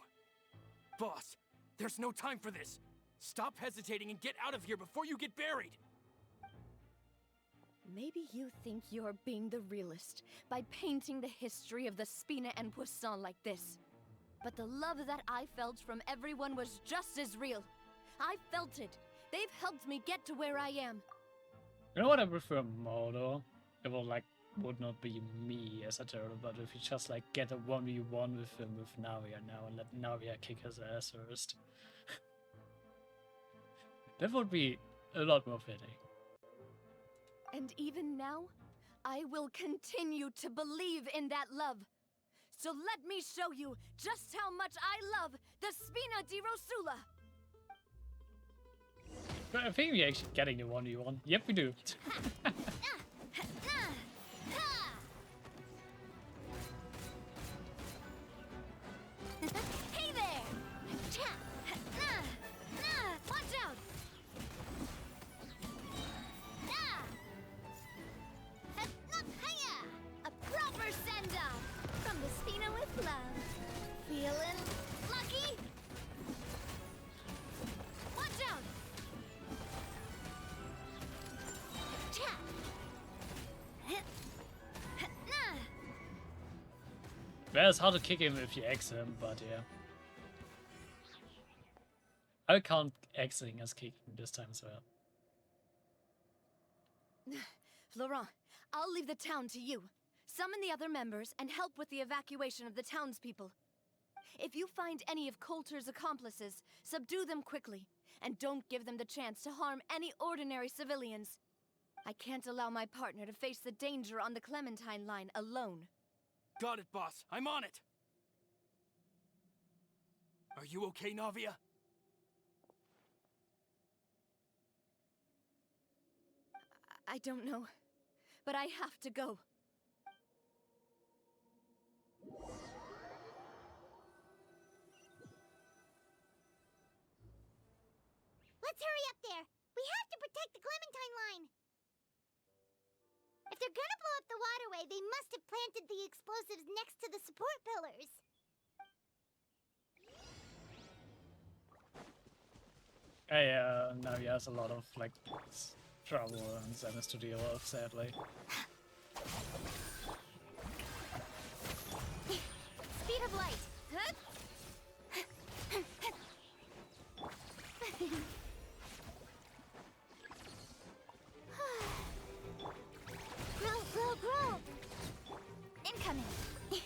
Boss, there's no time for this. Stop hesitating and get out of here before you get buried. Maybe you think you're being the realist by painting the history of the Spina and Poisson like this. But the love that I felt from everyone was just as real. I felt it. They've helped me get to where I am. You know what I prefer more though? It would not be me as a turtle, but if you just like get a 1v1 with him with Navia now and let Navia kick his ass first. That would be a lot more fitting. And even now, I will continue to believe in that love. So let me show you just how much I love the Spina di Rosula. But I think we're actually getting the 1v1. Yep, we do. Hey there! Watch out! A proper send-off from the Spina with love. Feeling lucky? Watch out! Well, it's hard to kick him if you X him, but yeah. I'll count Xing as kicking this time as well. Florent, I'll leave the town to you. Summon the other members and help with the evacuation of the townspeople. If you find any of Coulter's accomplices, subdue them quickly, and don't give them the chance to harm any ordinary civilians. I can't allow my partner to face the danger on the Clementine line alone. Got it, boss. I'm on it. Are you okay, Navia? I don't know, but I have to go. Let's hurry up there! We have to protect the Clementine line! If they're gonna blow up the waterway, they must have planted the explosives next to the support pillars. Yeah, now he has a lot of like trouble and sadness to deal with, sadly. Speed of light. Grow. Incoming. He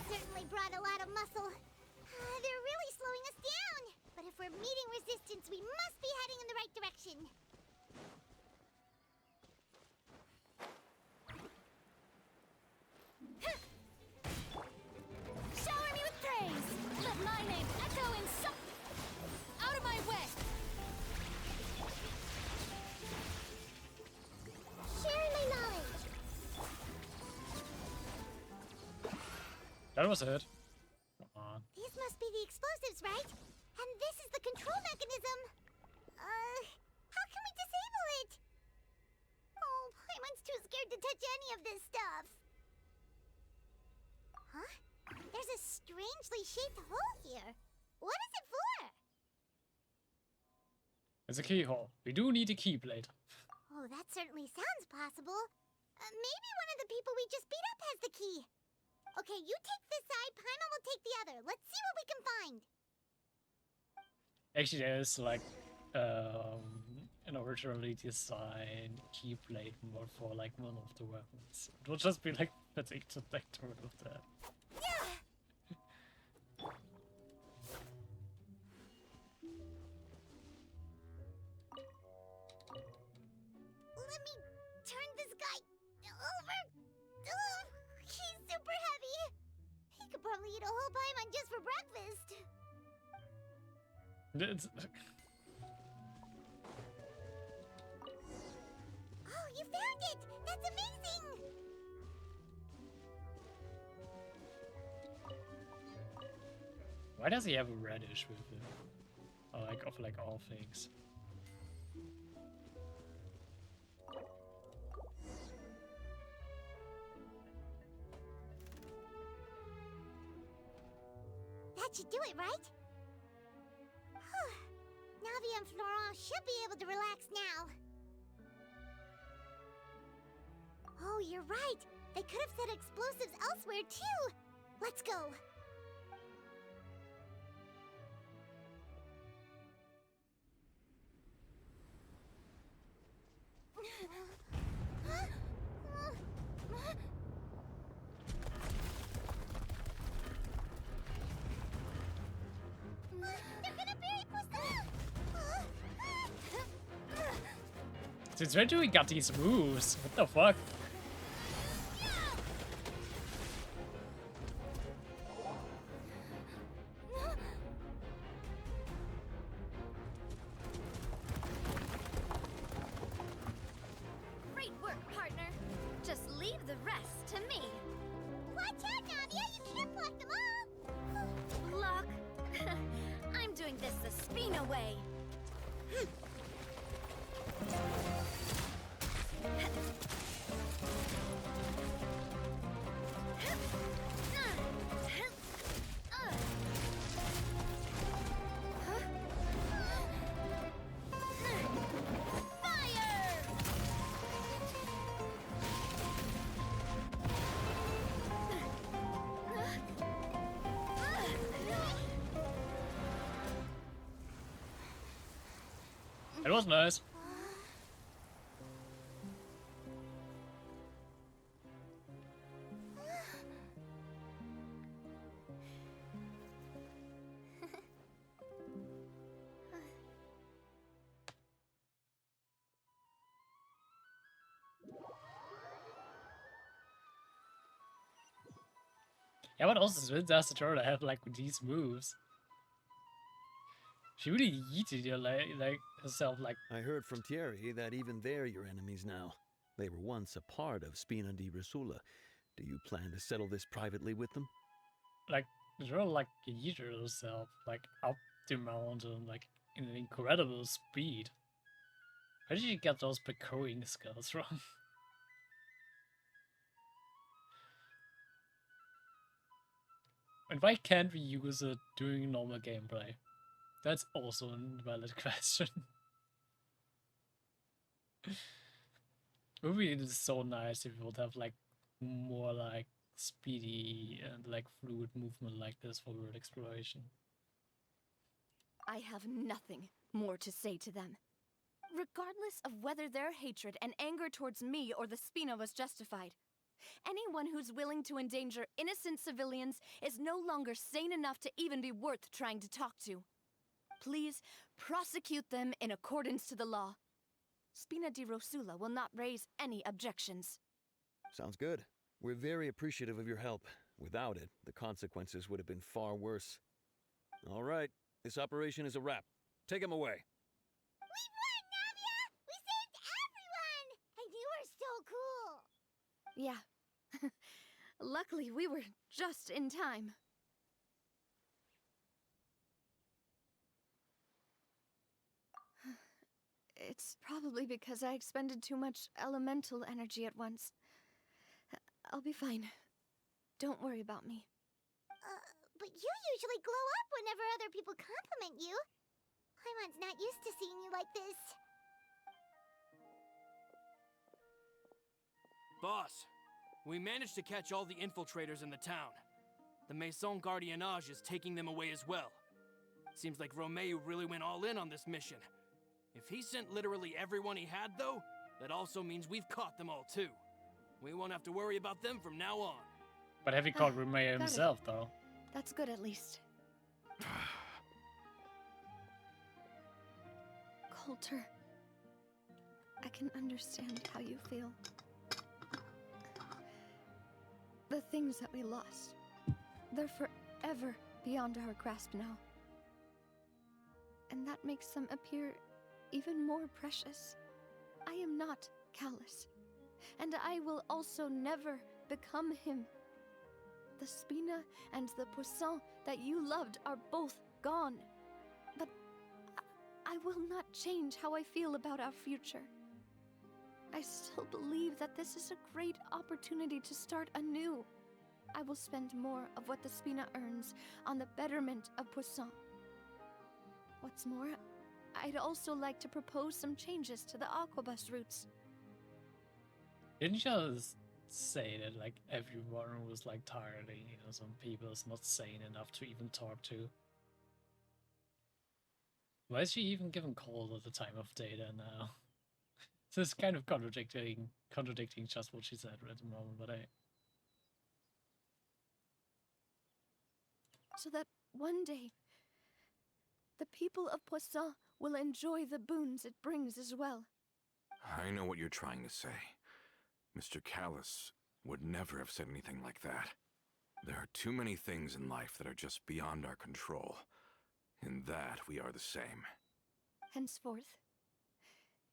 certainly brought a lot of muscle. They're That was it. Come on. These must be the explosives, right? And this is the control mechanism. How can we disable it? Oh, Paimon's too scared to touch any of this stuff. Huh? There's a strangely shaped hole here. What is it for? It's a keyhole. We do need a keyblade. Oh, that certainly sounds possible. Maybe one of the people we just beat up has the key. Okay, you take this side, Paimon will take the other. Let's see what we can find. Actually, there's like an originally designed keyblade mod for like one of the weapons. It will just be like fitting to like to rid of that. Let me turn this guy over. Ugh, he's super heavy. He could probably eat a whole Paimon just for breakfast. It's, Oh, you found it! That's amazing! why does he have a radish with him? Like of like all things. That should do it, right? Navia and Florent should be able to relax now. Oh, you're right. They could have set explosives elsewhere, too. Let's go. They're gonna bury Priscilla! Since when do we got these moves? What the fuck? Great work, partner. Just leave the rest to me. Watch out, Navia! You can't block them all! Block. I'm doing this the Spina way. It was nice. Yeah, what else is with Turtle have like these moves? She really yeeted you like herself like. I heard from Thierry that even they're your enemies now. They were once a part of Spina di Rosula. Do you plan to settle this privately with them? Like Turtle like yeeted herself like up the mountain like in an incredible speed. Where did you get those parkouring skills from? And why can't we use it during normal gameplay? That's also a valid question. It would be so nice if we would have like more like speedy and like fluid movement like this for world exploration. I have nothing more to say to them. Regardless of whether their hatred and anger towards me or the Spina was justified, anyone who's willing to endanger innocent civilians is no longer sane enough to even be worth trying to talk to. Please prosecute them in accordance to the law. Spina di Rosula will not raise any objections. Sounds good. We're very appreciative of your help. Without it, the consequences would have been far worse. All right, this operation is a wrap. Take him away. We won, Navia! We saved everyone! And you were so cool! Yeah. Luckily, we were just in time. It's probably because I expended too much elemental energy at once. I'll be fine. Don't worry about me. But you usually glow up whenever other people compliment you. Paimon's not used to seeing you like this. Boss, we managed to catch all the infiltrators in the town. The Maison Gardiennage is taking them away as well. Seems like Romeo really went all in on this mission. If he sent literally everyone he had, though, that also means we've caught them all too. We won't have to worry about them from now on. But have you caught Romeo got it. himself, though? That's good at least. Coulter, I can understand how you feel. The things that we lost, they're forever beyond our grasp now. And that makes them appear even more precious. I am not callous, and I will also never become him. The Spina and the Poisson that you loved are both gone. But I will not change how I feel about our future. I still believe that this is a great opportunity to start anew. I will spend more of what the Spina earns on the betterment of Poisson. What's more, I'd also like to propose some changes to the Aquabus routes. Didn't you just say that, like, everyone was, like, tired and, you know, some people is not sane enough to even talk to? Why is she even given cold at the time of data now? So it's kind of contradicting just what she said at the moment, but So that one day, the people of Poisson will enjoy the boons it brings as well. I know what you're trying to say. Mr. Callus would never have said anything like that. There are too many things in life that are just beyond our control. In that, we are the same. Henceforth,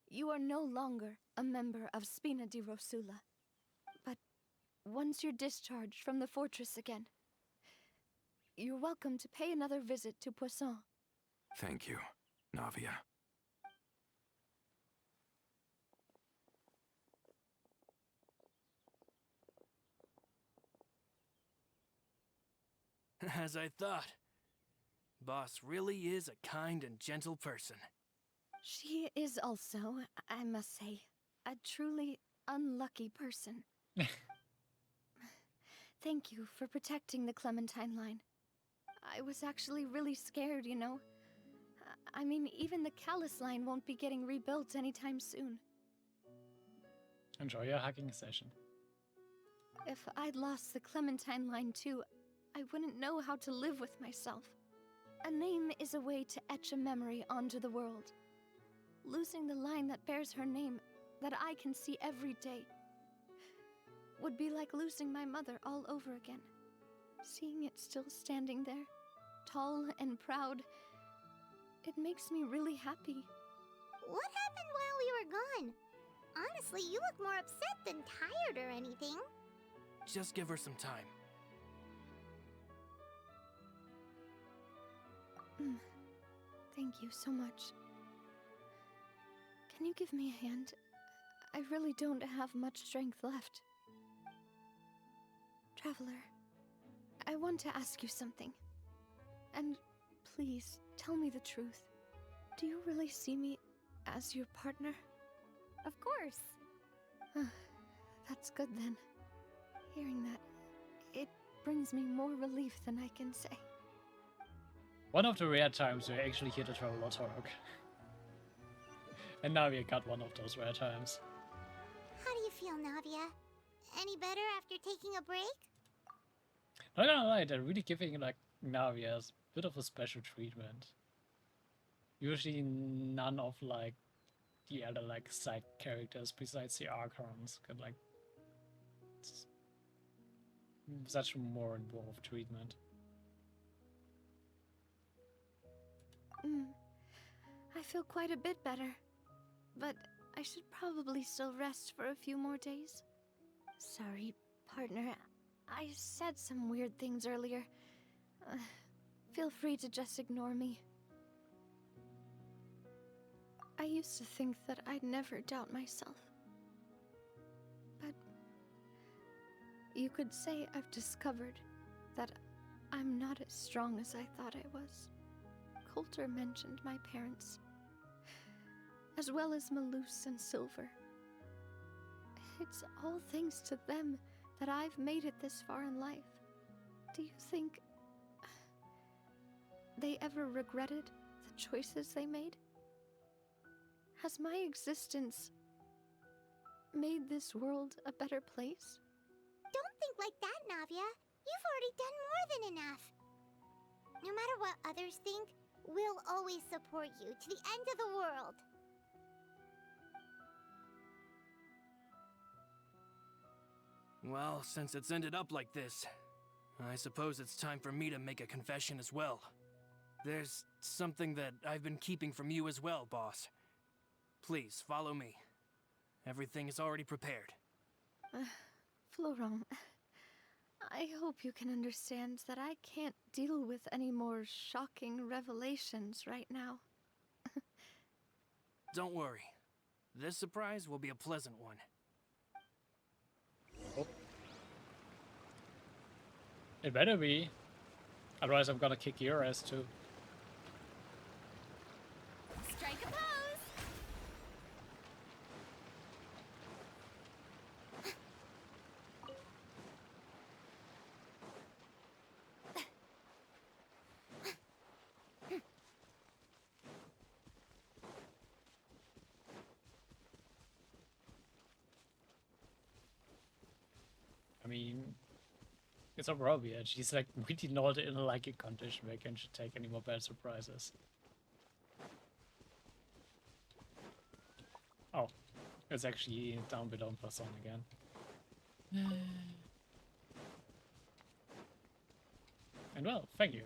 you are no longer a member of Spina di Rosula. But once you're discharged from the fortress again, you're welcome to pay another visit to Poisson. Thank you, Navia. As I thought. Boss really is a kind and gentle person. She is also, I must say, a truly unlucky person. Thank you for protecting the Clementine line. I was actually really scared, you know. I mean, even the Callus line won't be getting rebuilt anytime soon. enjoy your hacking session. If I'd lost the Clementine line too, I wouldn't know how to live with myself. A name is a way to etch a memory onto the world. Losing the line that bears her name, that I can see every day, would be like losing my mother all over again. Seeing it still standing there, tall and proud, it makes me really happy. What happened while we were gone? Honestly, you look more upset than tired or anything. Just give her some time. Thank you so much. Can you give me a hand? I really don't have much strength left. Traveler, I want to ask you something. And please, tell me the truth. Do you really see me as your partner? Of course. That's good then. Hearing that, it brings me more relief than I can say. One of the rare times we're actually here to travel or talk. And now we got one of those rare times. How do you feel, Navia? Any better after taking a break? Not gonna lie, they're really giving like Navia a bit of a special treatment. Usually none of like the other like side characters besides the Archons get like such more involved treatment. I feel quite a bit better, but I should probably still rest for a few more days. Sorry, partner. I said some weird things earlier. Feel free to just ignore me. I used to think that I'd never doubt myself. But you could say I've discovered that I'm not as strong as I thought I was. Coulter mentioned my parents, as well as Malus and Silver. It's all thanks to them that I've made it this far in life. Do you think they ever regretted the choices they made? Has my existence made this world a better place? Don't think like that, Navia. You've already done more than enough. No matter what others think, we'll always support you to the end of the world. Well, since it's ended up like this, I suppose it's time for me to make a confession as well. There's something that I've been keeping from you as well, boss. Please, follow me. Everything is already prepared. Florent, I hope you can understand that I can't deal with any more shocking revelations right now. Don't worry. This surprise will be a pleasant one. Oh. It better be. Otherwise I'm gonna kick your ass too. Strike a pose! I mean, it's obvious. She's like really not in like a condition where can she take any more bad surprises. Oh, it's actually down below in person again. And well, thank you.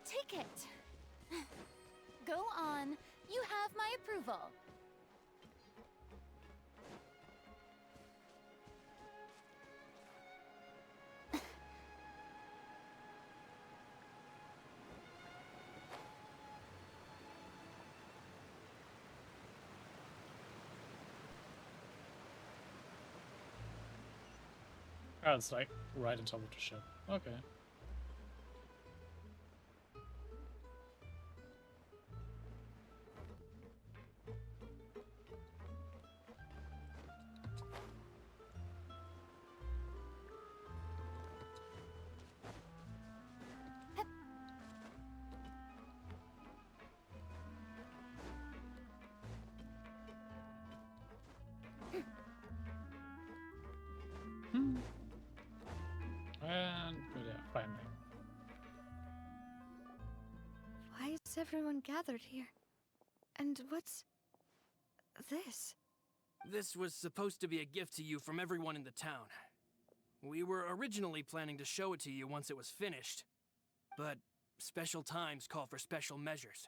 Take it. Go on. You have my approval. Oh, it's like right on top of the ship. Okay. And yeah, finally. Why is everyone gathered here? And what's this? This was supposed to be a gift to you from everyone in the town. We were originally planning to show it to you once it was finished, but special times call for special measures.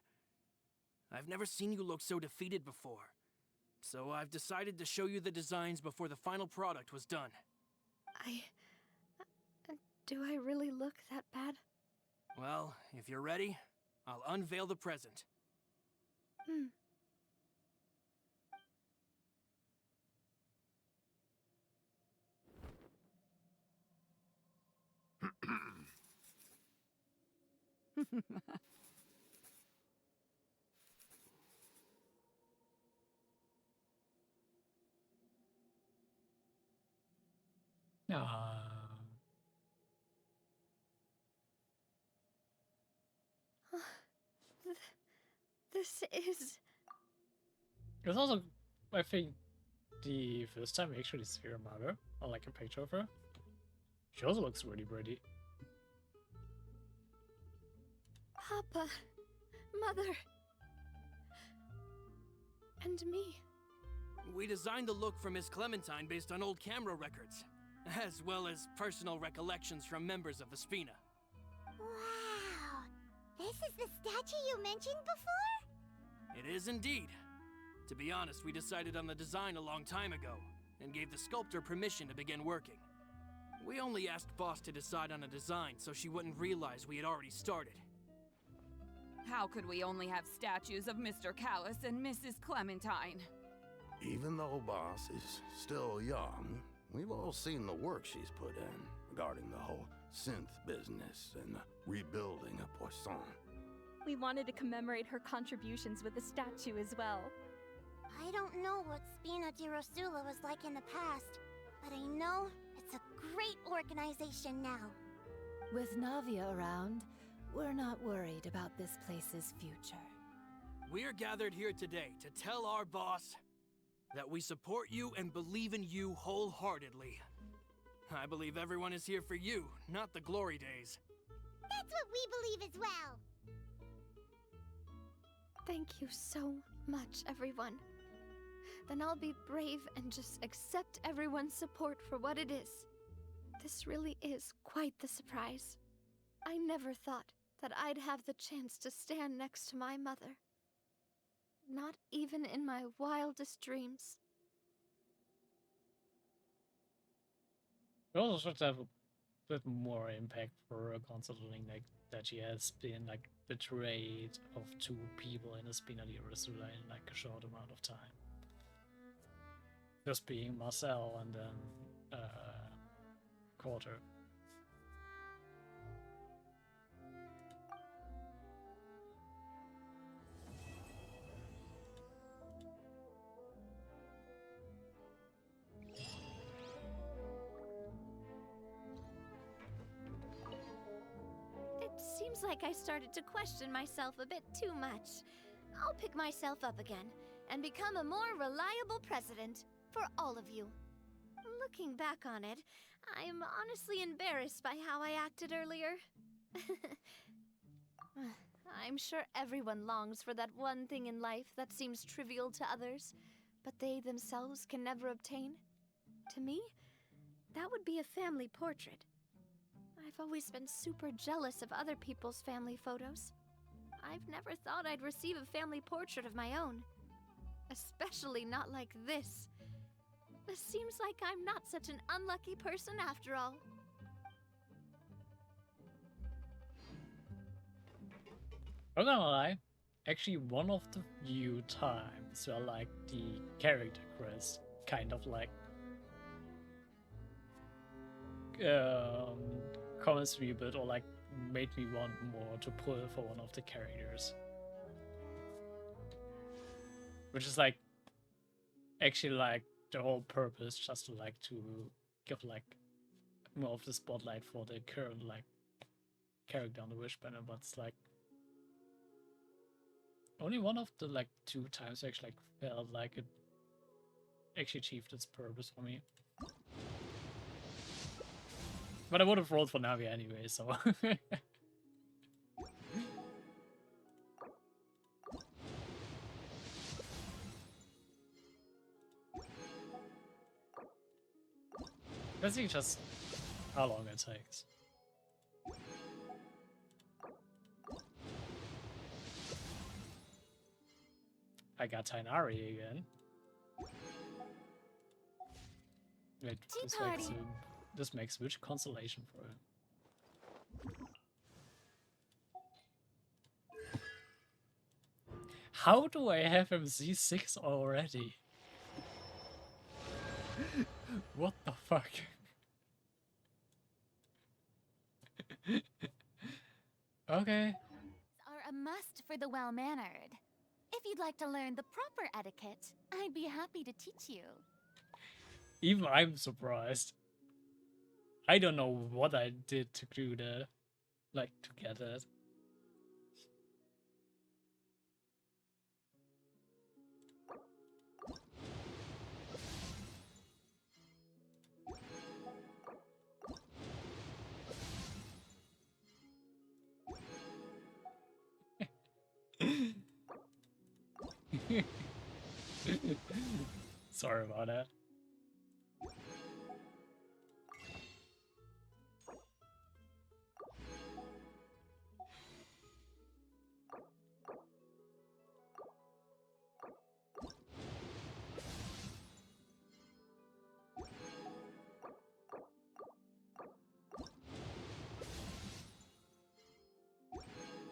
I've never seen you look so defeated before, so I've decided to show you the designs before the final product was done. Do I really look that bad? Well, if you're ready, I'll unveil the present. This is... It's also, I think, the first time we actually see her mother, or like a picture of her. She also looks really pretty. Papa, Mother, and me. We designed the look for Miss Clementine based on old camera records, as well as personal recollections from members of Vespina. Wow. This is the statue you mentioned before? It is indeed. To be honest, we decided on the design a long time ago, and gave the sculptor permission to begin working. We only asked Boss to decide on a design so she wouldn't realize we had already started. How could we only have statues of Mr. Callus and Mrs. Clementine? Even though Boss is still young, we've all seen the work she's put in regarding the whole synth business and the rebuilding of Poisson. We wanted to commemorate her contributions with a statue as well. I don't know what Spina di Rosula was like in the past, but I know it's a great organization now. With Navia around, we're not worried about this place's future. We are gathered here today to tell our boss that we support you and believe in you wholeheartedly. I believe everyone is here for you, not the glory days. That's what we believe as well. Thank you so much, everyone. Then I'll be brave and just accept everyone's support for what it is. This really is quite the surprise. I never thought that I'd have the chance to stand next to my mother. Not even in my wildest dreams. We also should have a bit more impact for her, considering like that she has been like betrayed of two people in a Spina di Rosula in like a short amount of time. Just being Marcel and then Quarter. It seems like I started to question myself a bit too much. I'll pick myself up again and become a more reliable president for all of you. Looking back on it, I'm honestly embarrassed by how I acted earlier. I'm sure everyone longs for that one thing in life that seems trivial to others, but they themselves can never obtain. To me, that would be a family portrait. I've always been super jealous of other people's family photos. I've never thought I'd receive a family portrait of my own. Especially not like this. It seems like I'm not such an unlucky person after all. I'm not gonna lie, actually one of the few times where like the character quest kind of like convinced me a bit or like made me want more to pull for one of the characters. Which is like actually like the whole purpose, just to like to give like more of the spotlight for the current like character on the wish banner, but it's like only one of the like two times I actually like felt like it actually achieved its purpose for me. But I would have rolled for Navia anyway, so let's see just how long it takes. I got Tainari again. Wait, this makes which consolation for him? How do I have him C6 already? What the fuck? Okay. Are a must for the well-mannered. If you'd like to learn the proper etiquette, I'd be happy to teach you. Even I'm surprised. I don't know what I did to do that, like to get it. Sorry about that.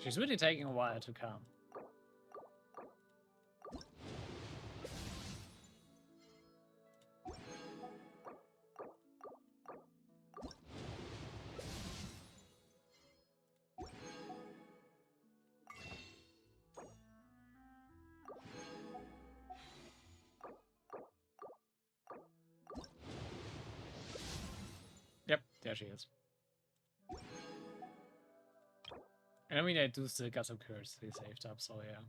She's really taking a while to come. Yep, there she is. And I mean, I do still got some currency saved up, so yeah.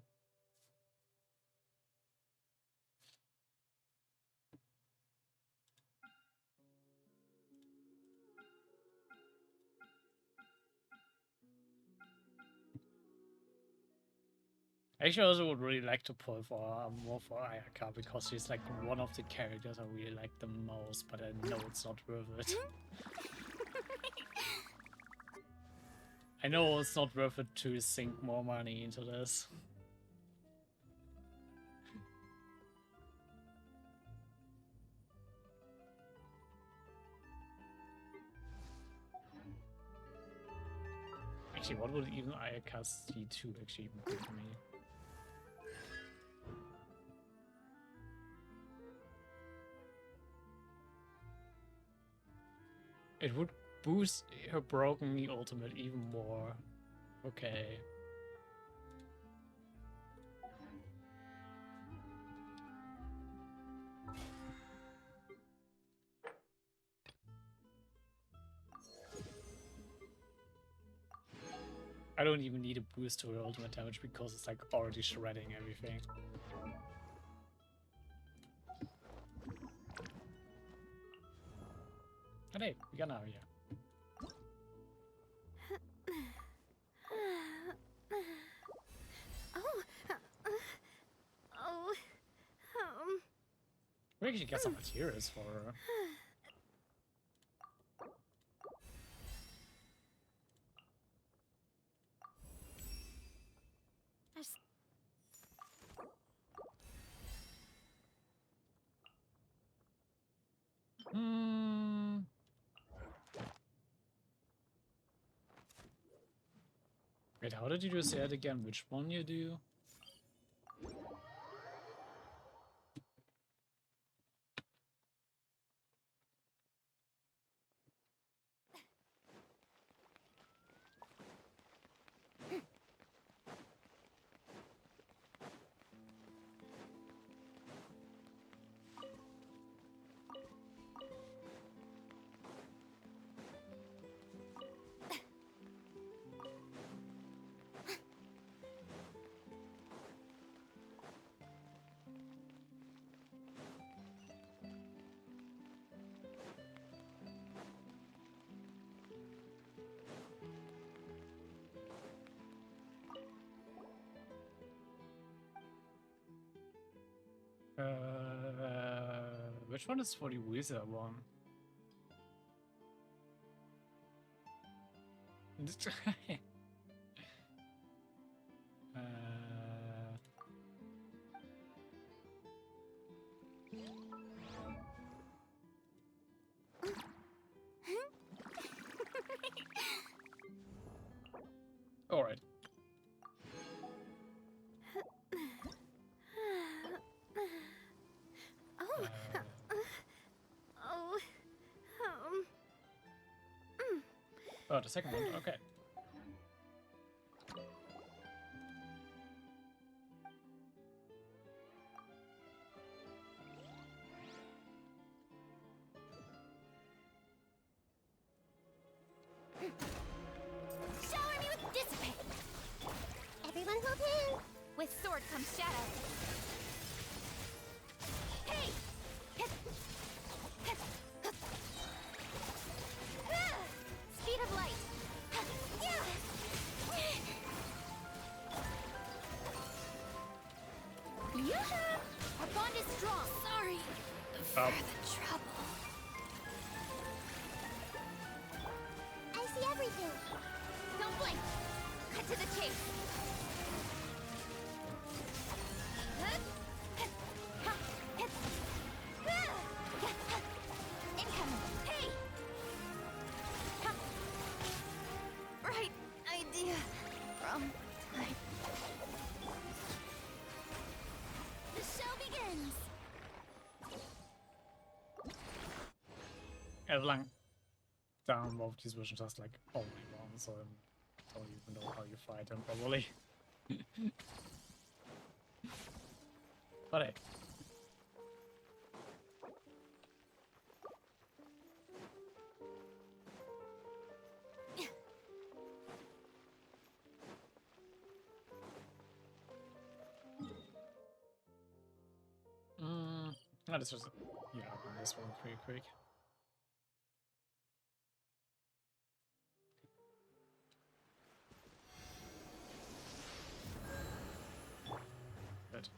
Actually, I also would really like to pull for more for Ayaka because she's like one of the characters I really like the most, but I know it's not worth it. I know it's not worth it to sink more money into this. Actually, what would even Ayaka's D2 actually even give me? It would boost her broken knee ultimate even more. Okay. I don't even need a boost to her ultimate damage because it's like already shredding everything. And hey, we got Navia. We actually get some materials for her. Wait, how did you do say it again? Which one you do? Which one is for the wizard one? All right. Oh, the second one. Okay. Shower me with dissipate. Everyone hold hands. With sword comes shadow. Hey! Speed of light. Yeah! Our bond is strong. Sorry Oh. for the trouble. I see everything. Don't blink. Cut to the chase. Incoming. Hey! Right idea. The show begins! Hur långt down both these versions has like only one, so I don't even know how you fight him probably. But hey. Let's just on this one pretty quick. Good.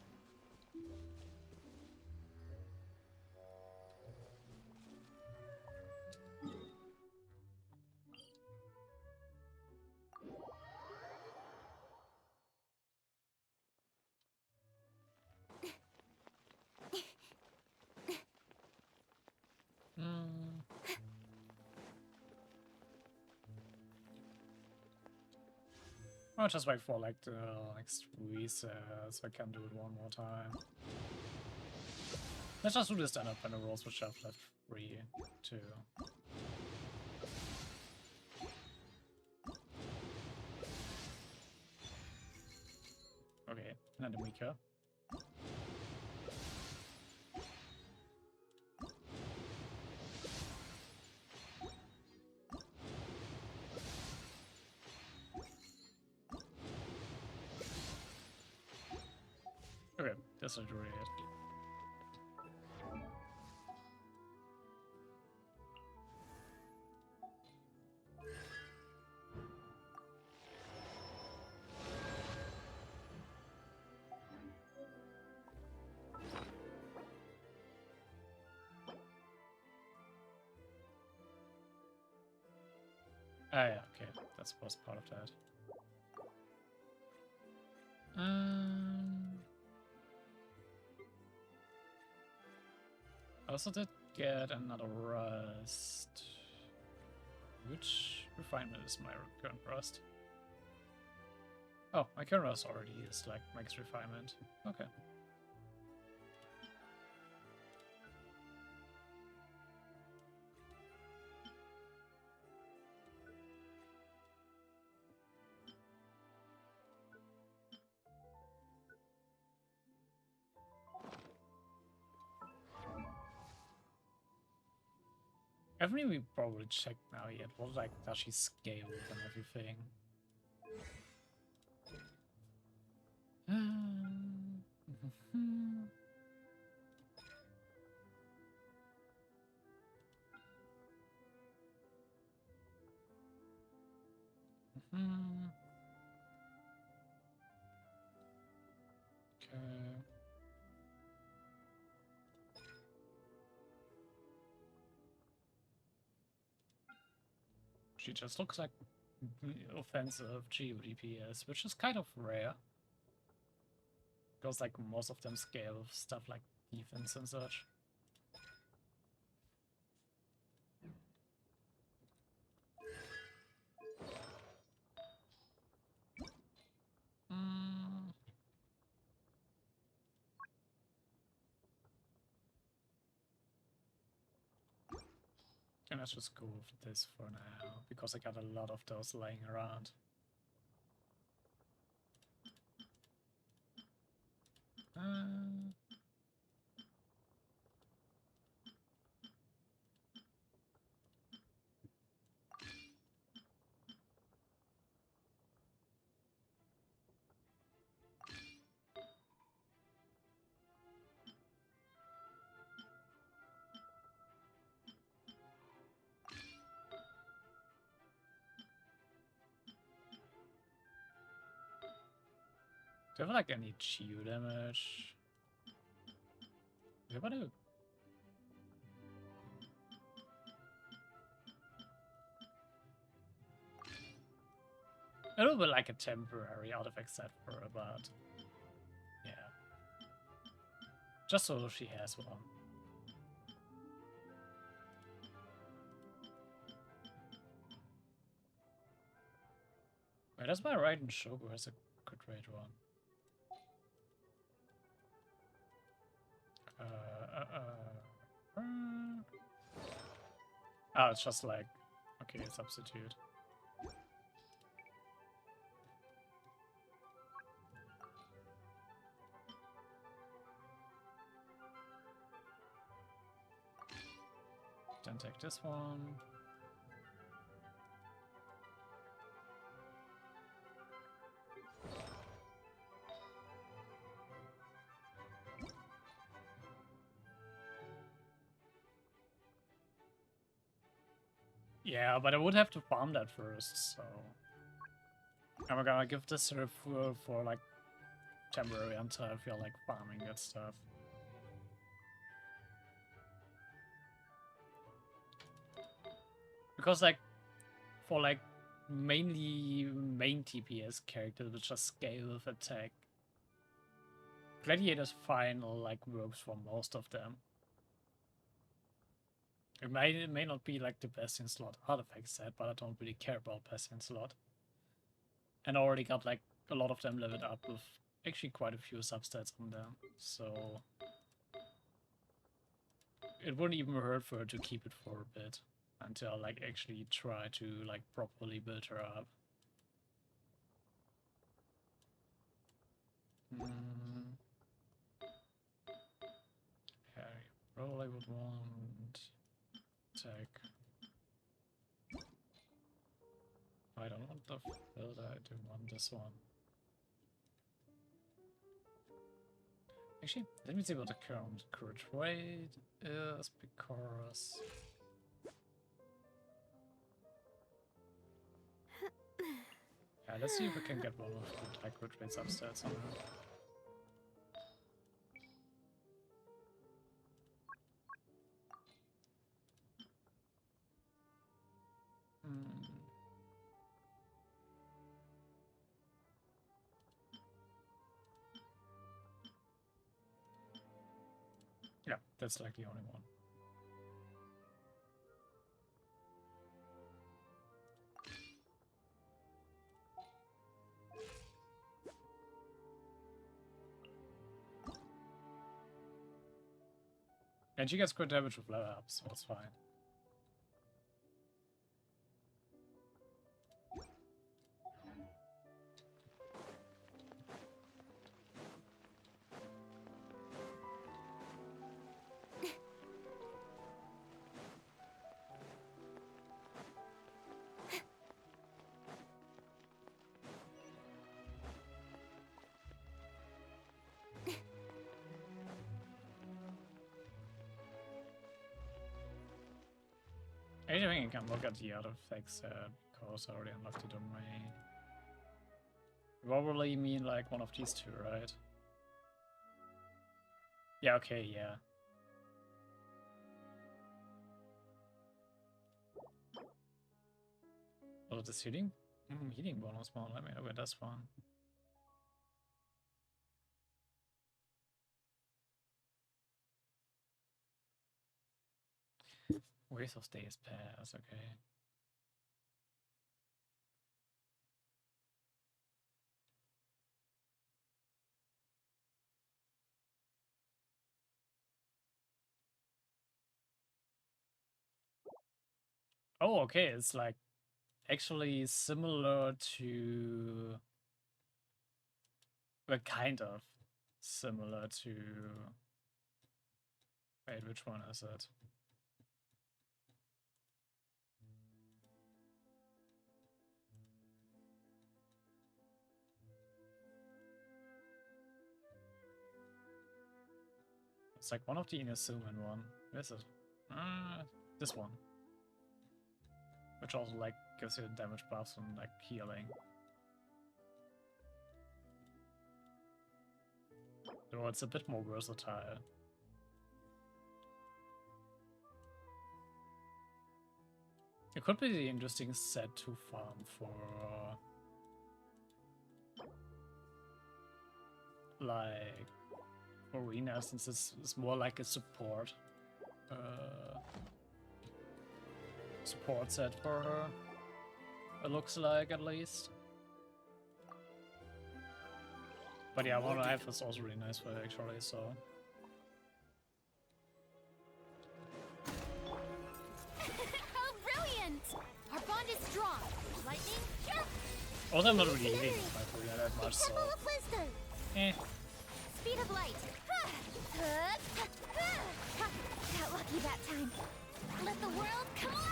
I'll just wait for like the next reset so I can do it one more time. Let's just do the stand-up and the rolls which I've left free too. Okay, and then the Mika. Okay, that's not really it. Ah, yeah, okay, that was part of that. I also did get another rust. Which refinement is my current rust? Oh, my current rust already is like max refinement. Okay. Haven't we probably checked now yet? What like does she scale and everything? Okay. She just looks like offensive GODPS, which is kind of rare. Because like most of them scale with stuff like defense and such. And let's just go with this for now, because I got a lot of those laying around. Do you have like any Chiyu damage? What do? It'll be like a temporary artifact set for her, but yeah. Just so she has one. Wait, that's my right in Shogu has a good rate one. Oh, it's just like, okay, substitute. Then take this one. Yeah, but I would have to farm that first, so... I'm gonna give this sort of for like temporary until I feel like farming that stuff. Because like, for like mainly main TPS characters which just scale with attack, Gladiator's final like works for most of them. It may not be like the best in slot artifact set, but I don't really care about best in slot. And I already got like a lot of them leveled up with actually quite a few substats on them, so it wouldn't even hurt for her to keep it for a bit until I like actually try to like properly build her up. Okay, roll I would want attack. I don't want the builder, I do want this one. Actually, let me see what the current courage rate is, because... Yeah, let's see if we can get one of the like courage rate substats somehow. Yeah, that's like the only one. And she gets good damage with level up, so it's fine. I think I can look at the artifacts because I already unlocked it on my... You probably mean like one of these two, right? Yeah, okay, yeah. Oh, this healing? Healing bonus one. Let me look at this one. Wraith of Days Pass, okay. Oh, okay, it's like actually similar to... Well, kind of similar to... Wait, which one is it? It's like one of the Inazuma one. Where is it? This one. Which also like gives you damage buffs and like healing. Though it's a bit more versatile. It could be the interesting set to farm for like Arena, since it's more like a support support set for her. It looks like, at least. But yeah, Mono Knife is also really nice for it actually, so. How brilliant! Our bond is strong. Lightning, sure. Also, I'm not really hitting my Furia that much, so. Temple of Wisdom. Eh. Speed of light. Got lucky that time. Let the world come alive!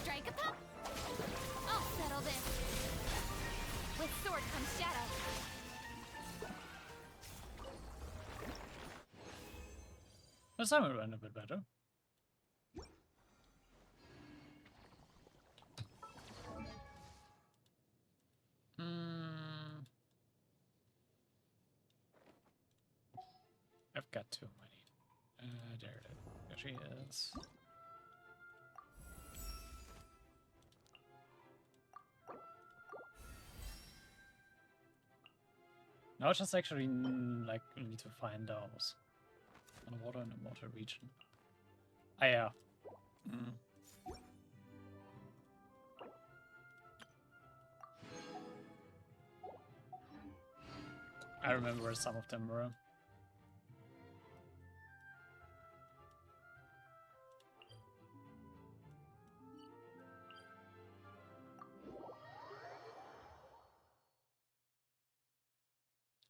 Strike a pop. I'll settle this. With sword comes shadow. This time it went a bit better. I've got too many. There it is. There she is. Now I just actually like need to find those. Underwater and the water region. Ah yeah. I remember where some of them were.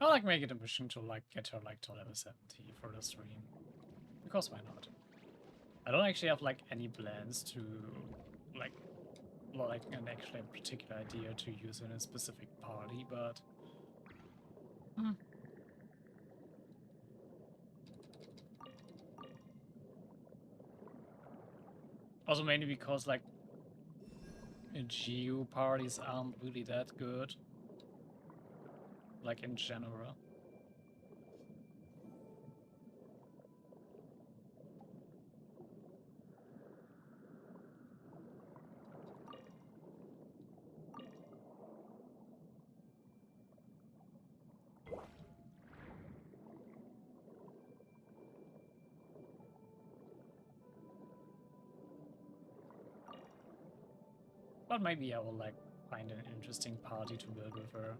I like make it a mission to like get her like to level 70 for the stream. Because why not? I don't actually have like any plans to like an actually particular idea to use in a specific party, but also mainly because like GU parties aren't really that good. Like in general. But maybe I will like find an interesting party to build with her.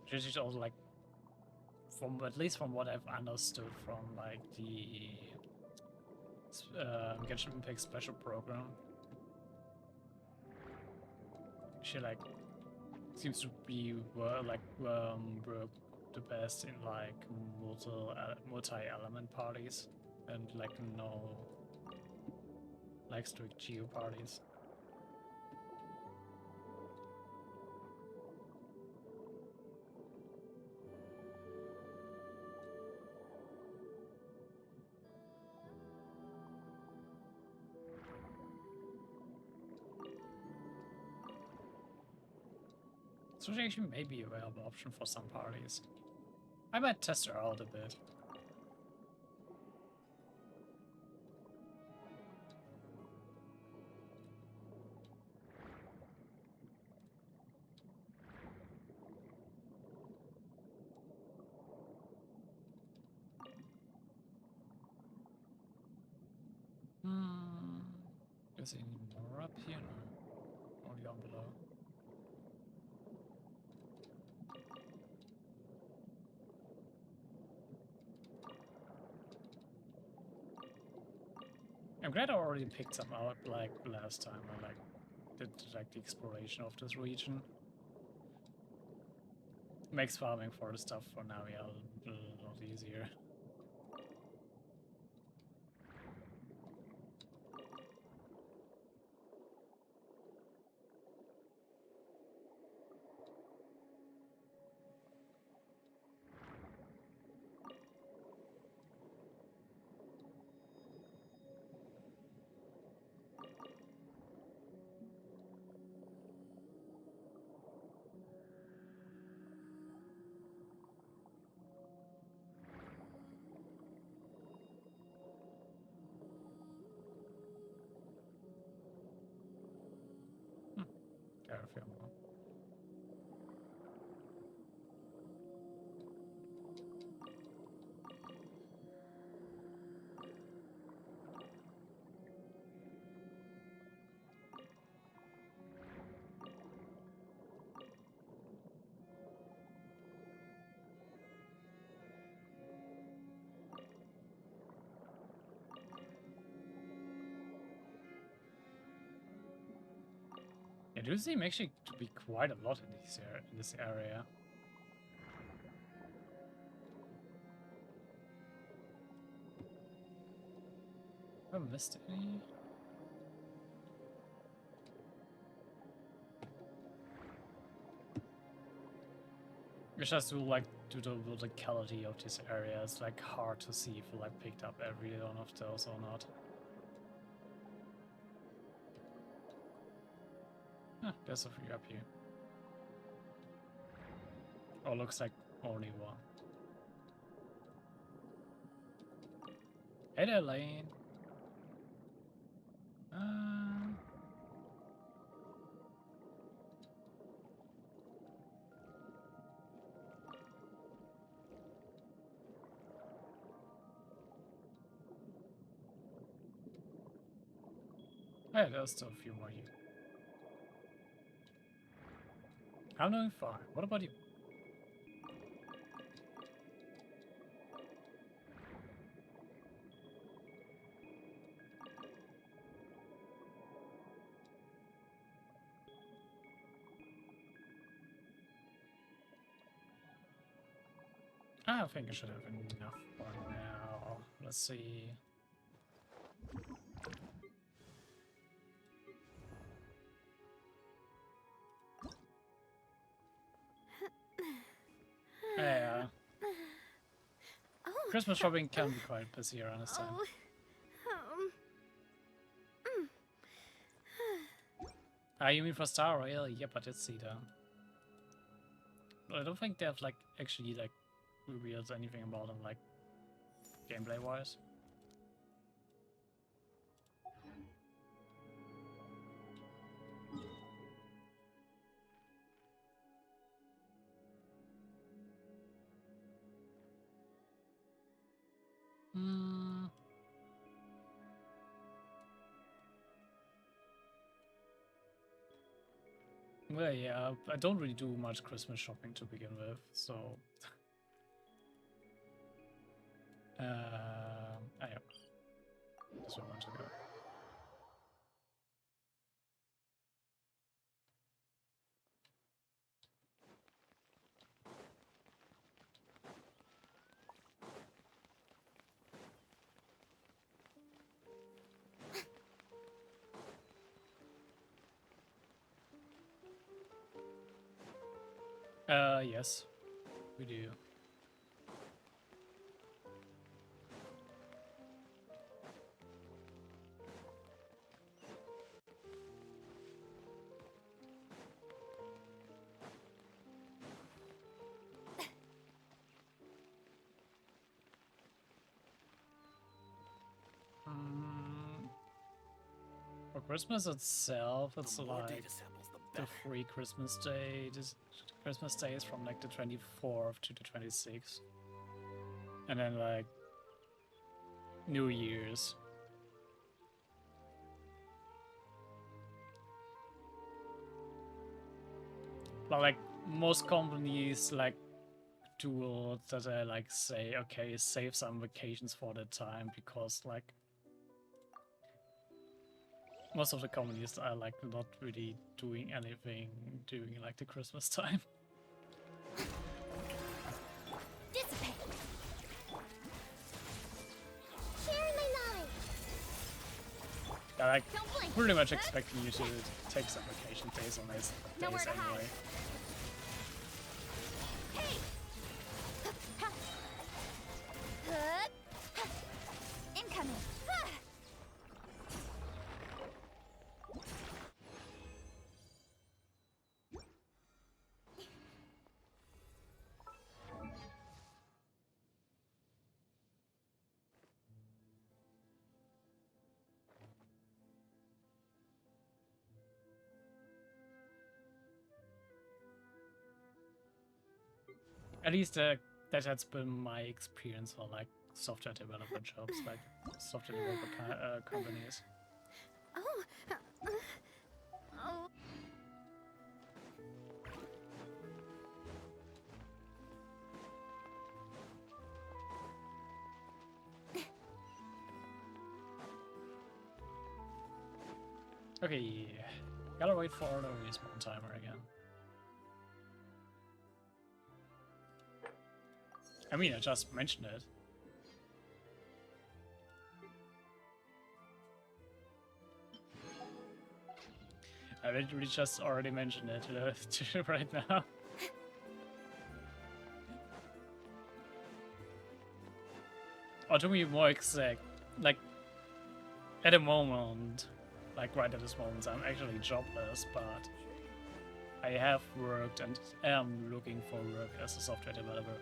She's also like, from at least from what I've understood from like the Genshin Impact special program, she like seems to be work the best in like multi-element parties and like no like strict geo parties. So she actually may be a viable option for some parties. I might test her out a bit. Is there any more up here? No. Only down below. I'm glad I already picked some out like last time I like did like the exploration of this region. Makes farming for the stuff for Navia a lot easier. do seem actually to be quite a lot in this area. Have I missed any? Which has to like do the verticality of this area. It's like hard to see if we like picked up every one of those or not. Ah, there's a few up here. Oh, looks like only one. Hey there, Lane. Hey, there's still a few more here. I'm doing fine. What about you? I think I should have enough for now. Let's see. Yeah. Oh. Christmas shopping can be quite busy around this time. You mean for Star Royal? Yep, I did see that. But I don't think they have like actually like revealed anything about them like gameplay wise. Well, yeah, I don't really do much Christmas shopping to begin with, so... yeah. That's where I want to go. Yes, we do. For Christmas itself, it's like the free Christmas day. Christmas Day is from like the 24th to the 26th. And then like New Year's. But like most companies like do that they like say, okay, save some vacations for that time, because like most of the companies are like not really doing anything during like the Christmas time. Dissipate. Share my life. They're like pretty much expecting you to take some vacation days on these days anyway. Hey! Incoming! At least that has been my experience for like software developer jobs, like software developer companies. Oh. Oh. Okay. Gotta wait for the respawn timer again. I mean, I just mentioned it. I literally just already mentioned it right now. Or to be more exact, like, at the moment, like right at this moment, I'm actually jobless, but I have worked and am looking for work as a software developer.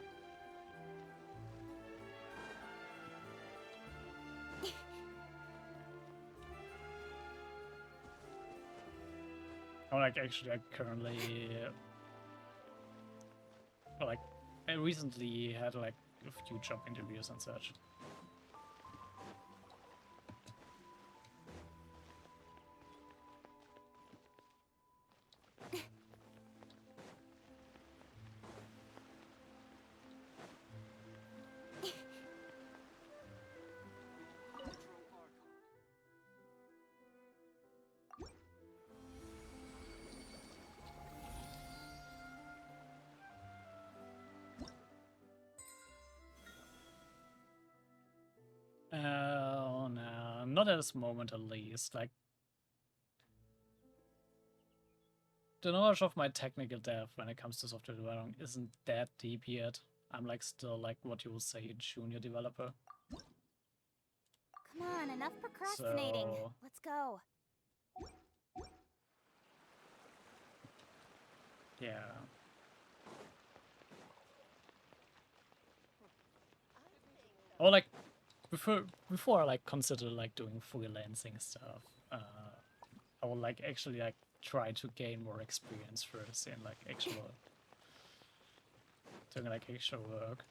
I'm like actually currently, like, I recently had like a few job interviews and such. Oh no, not at this moment at least. Like, the knowledge of my technical depth when it comes to software development isn't that deep yet. I'm like still like what you would say a junior developer. Come on, enough procrastinating. So, Let's go. yeah. Or like before I like consider like doing freelancing stuff, I will like actually like try to gain more experience first in like actual doing like actual work.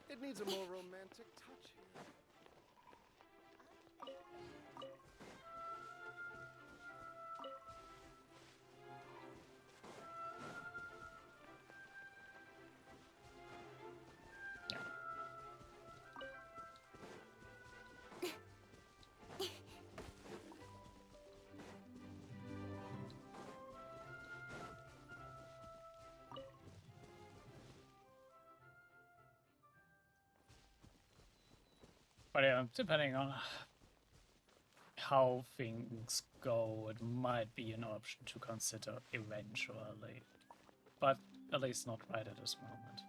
It needs a more romantic touch here. But yeah, depending on how things go, it might be an option to consider eventually. But at least not right at this moment.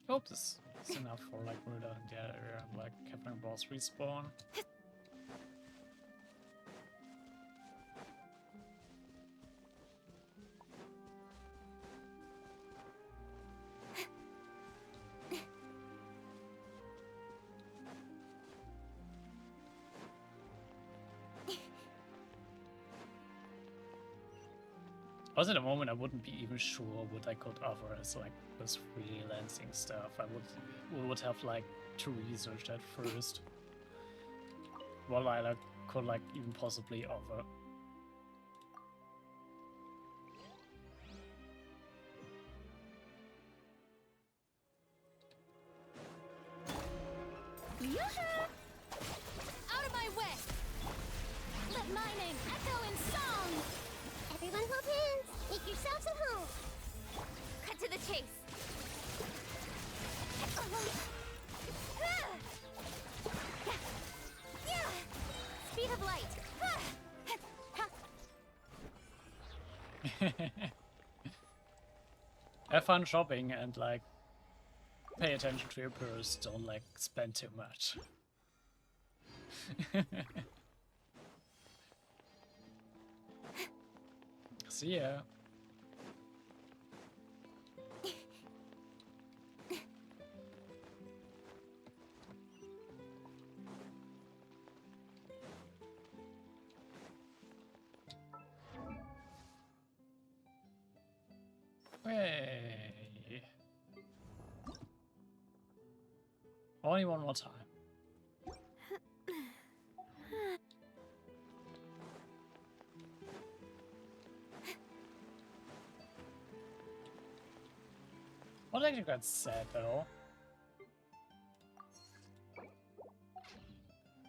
Hope this is enough for like murder in the area and like having boss respawn. Also, at the moment, I wouldn't be even sure what I could offer as like this freelancing stuff. I would have like to research that first. What I like could like even possibly offer. Out of my way! Let my name echo in song! Everyone hold hands! Make yourselves at home! Cut to the chase! Speed of light! Have fun shopping and like pay attention to your purse. Don't like spend too much. See ya. Only one more time. What actually got sad though?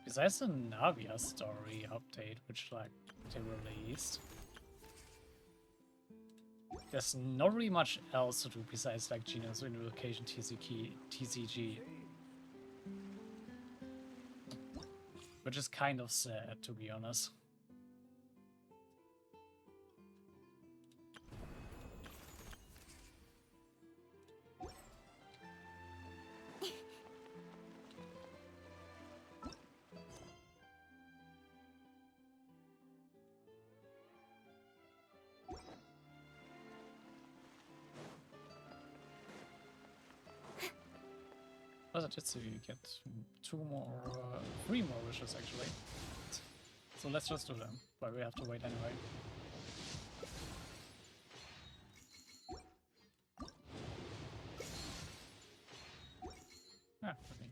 Besides the Navia story update, which like they released, there's not really much else to do besides like Genus Unification TCG. Which is kind of sad, to be honest. Was it just so you get 3 more wishes actually. So let's just do them, but we have to wait anyway. Ah, okay.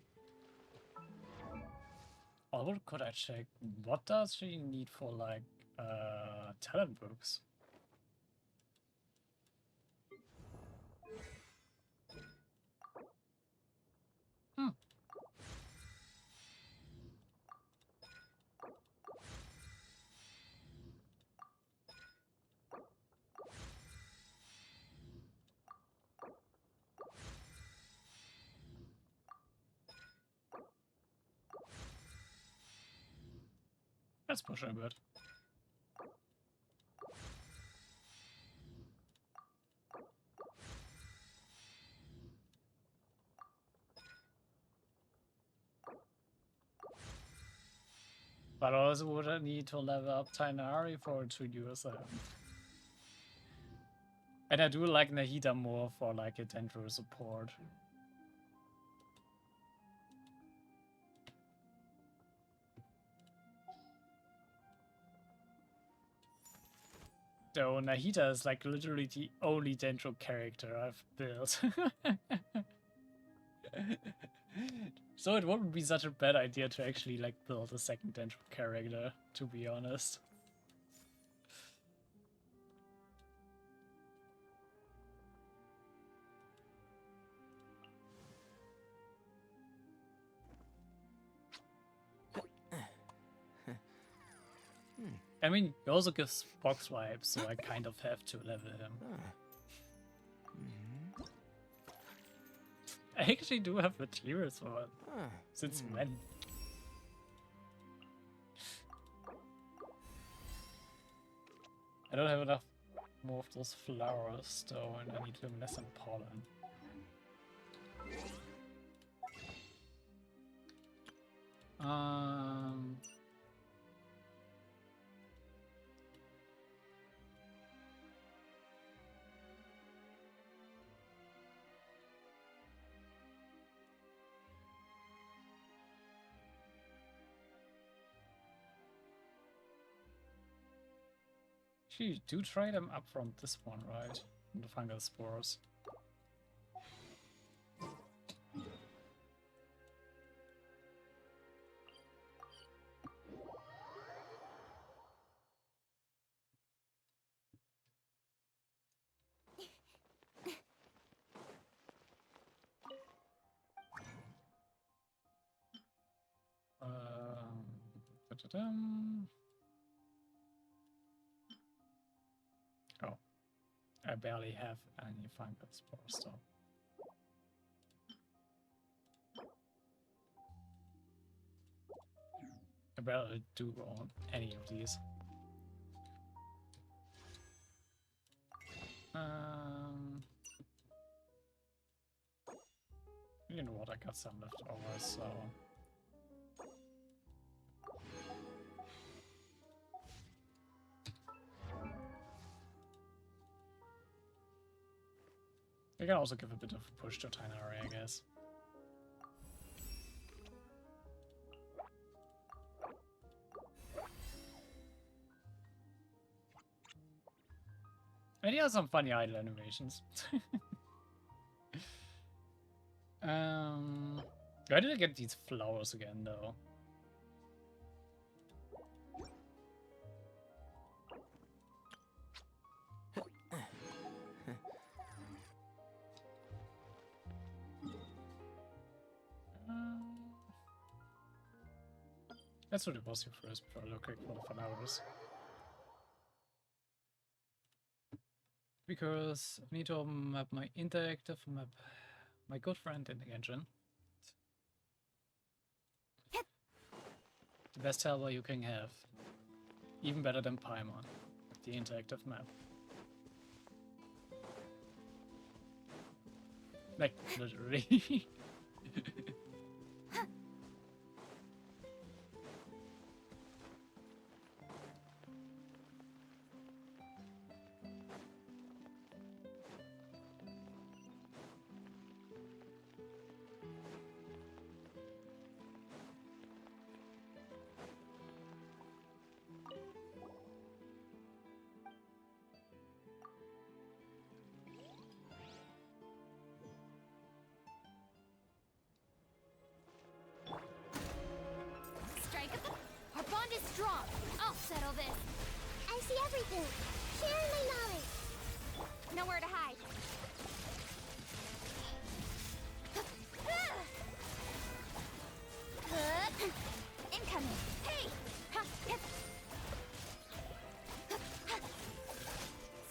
Oh, what could I check? What does she need for like talent books? Let's push it a bit. But also would I need to level up Tainari for 2 years. And I do like Nahida more for like a Dendro support. Though Nahida is like literally the only Dendro character I've built. So it wouldn't be such a bad idea to actually like build a second Dendro character, to be honest. I mean, he also gives box vibes, so I kind of have to level him. I actually do have materials for it. Since when? I don't have enough more of those flowers though, and I need luminescent pollen. Actually, do try them up from this one, right? From the fungal spores. Da-da-dum. Oh, I barely have any fungal spores though. I barely do own any of these. You know what, I got some left over, so... I can also give a bit of a push to Tainari, I guess. And he has some funny idle animations. Why did I get these flowers again, though? That's what it was here first before looking for the flowers. Because I need to map my interactive map, my good friend in the engine. The best helper you can have. Even better than Paimon, the interactive map. Like, literally. Our bond is strong. I'll settle this. I see everything. Share my knowledge. Nowhere to hide. Incoming. Hey!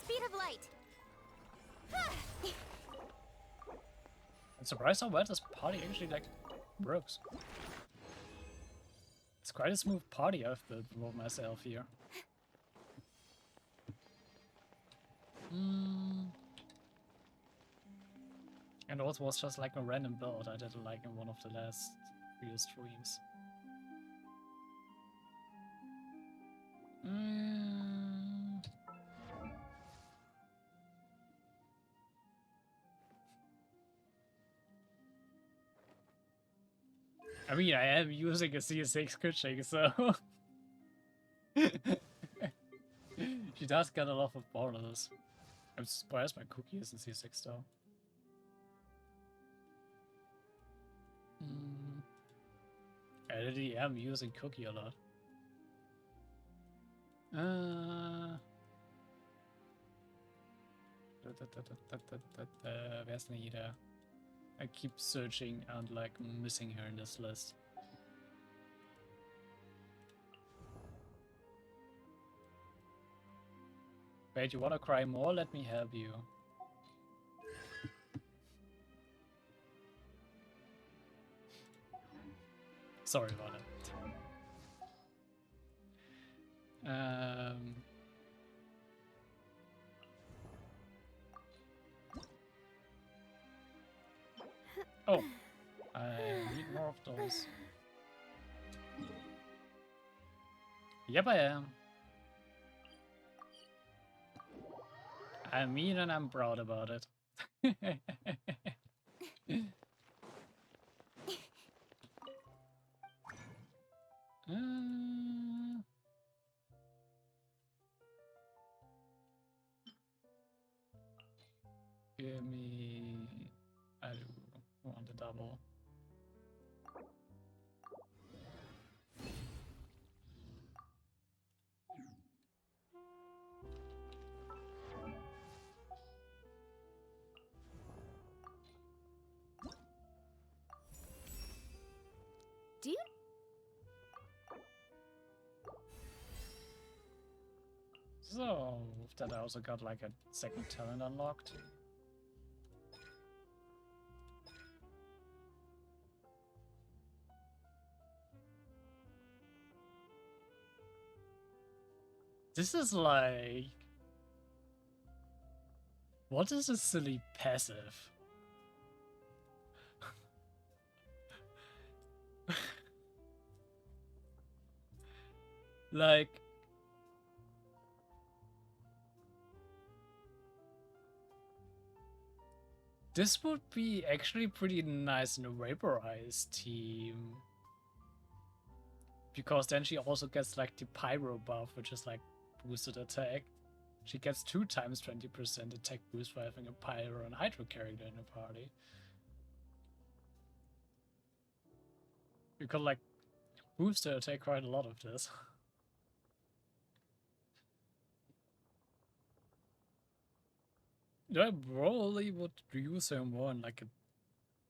Speed of light. I'm surprised how well this party actually like works. It's quite a smooth party I've built for myself here. And also was just like a random build I did like in one of the last few streams. I mean, I am using a CS6 Kuching, so she does get a lot of bonus. I'm surprised my cookie isn't C6 though. I really am using cookie a lot. Where's Nida? I keep searching and like missing her in this list. Wait, you wanna cry more? Let me help you. Sorry about it. Oh, I need more of those. Yep, I am. I mean, and I'm proud about it. Give me... I do want a double. Do you? So, with that I also got like a second talent unlocked. This is like... What is a silly passive? Like... This would be actually pretty nice in a vaporized team. Because then she also gets like the pyro buff, which is like boosted attack. She gets 2 times 20% attack boost for having a pyro and hydro character in the party. You could like boost the attack quite a lot of this. I probably would use her more in like a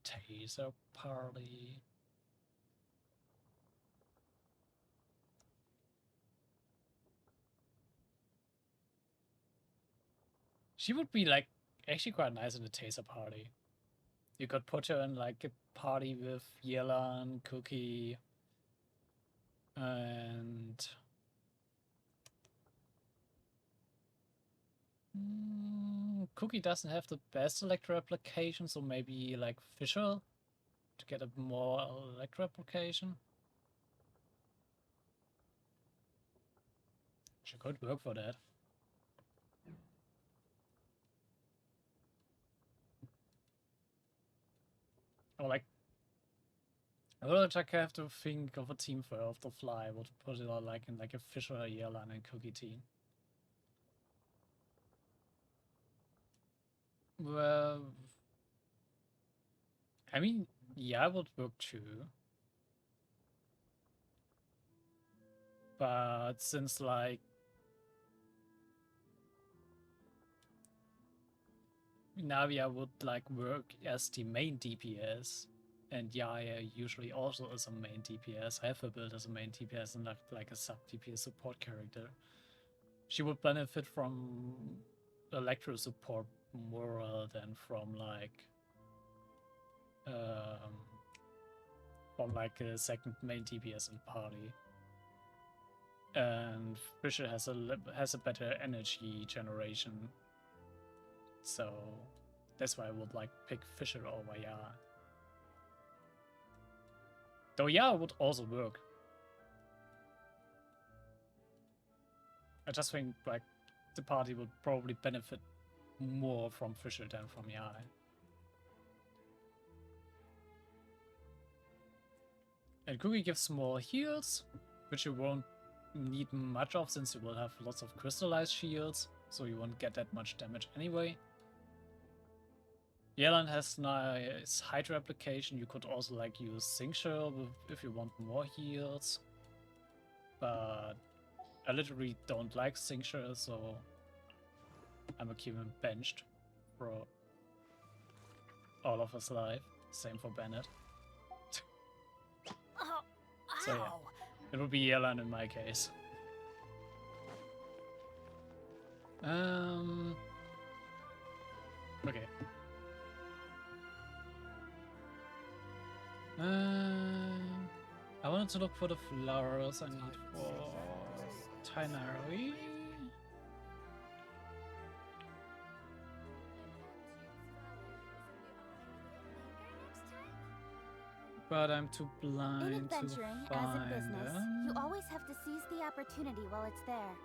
taser party. She would be like actually quite nice in a taser party. You could put her in like a party with Yelan, Cookie, and Cookie doesn't have the best electro application, so maybe like Fisher to get a more electro application. She could work for that. Or like, I would like have to think of a team for off the fly. Would put it all like in like a Fisher, Yelan, and Cookie team. Well, I mean, yeah, it would work too. But since like Navia would like work as the main DPS, and Yaya usually also is a main DPS. I have her built as a main DPS and not like a sub DPS support character. She would benefit from electro support more than from like a second main DPS in party. And Fisher has a better energy generation, so that's why I would like pick Fisher over Yara. Though Yara would also work. I just think like the party would probably benefit more from Fisher than from Yara. And Cookie gives more heals, which you won't need much of since you will have lots of crystallized shields, so you won't get that much damage anyway. Yelan has nice Hydra application. You could also like use Cincture if you want more heals, but I literally don't like Cincture, so I'm gonna keep him benched for all of his life. Same for Bennett. So yeah, it would be Yelan in my case. Okay. I wanted to look for the flowers I need for Tainari. But I'm too blind In adventuring, to as find in business, them. you always have to seize the opportunity while it's there.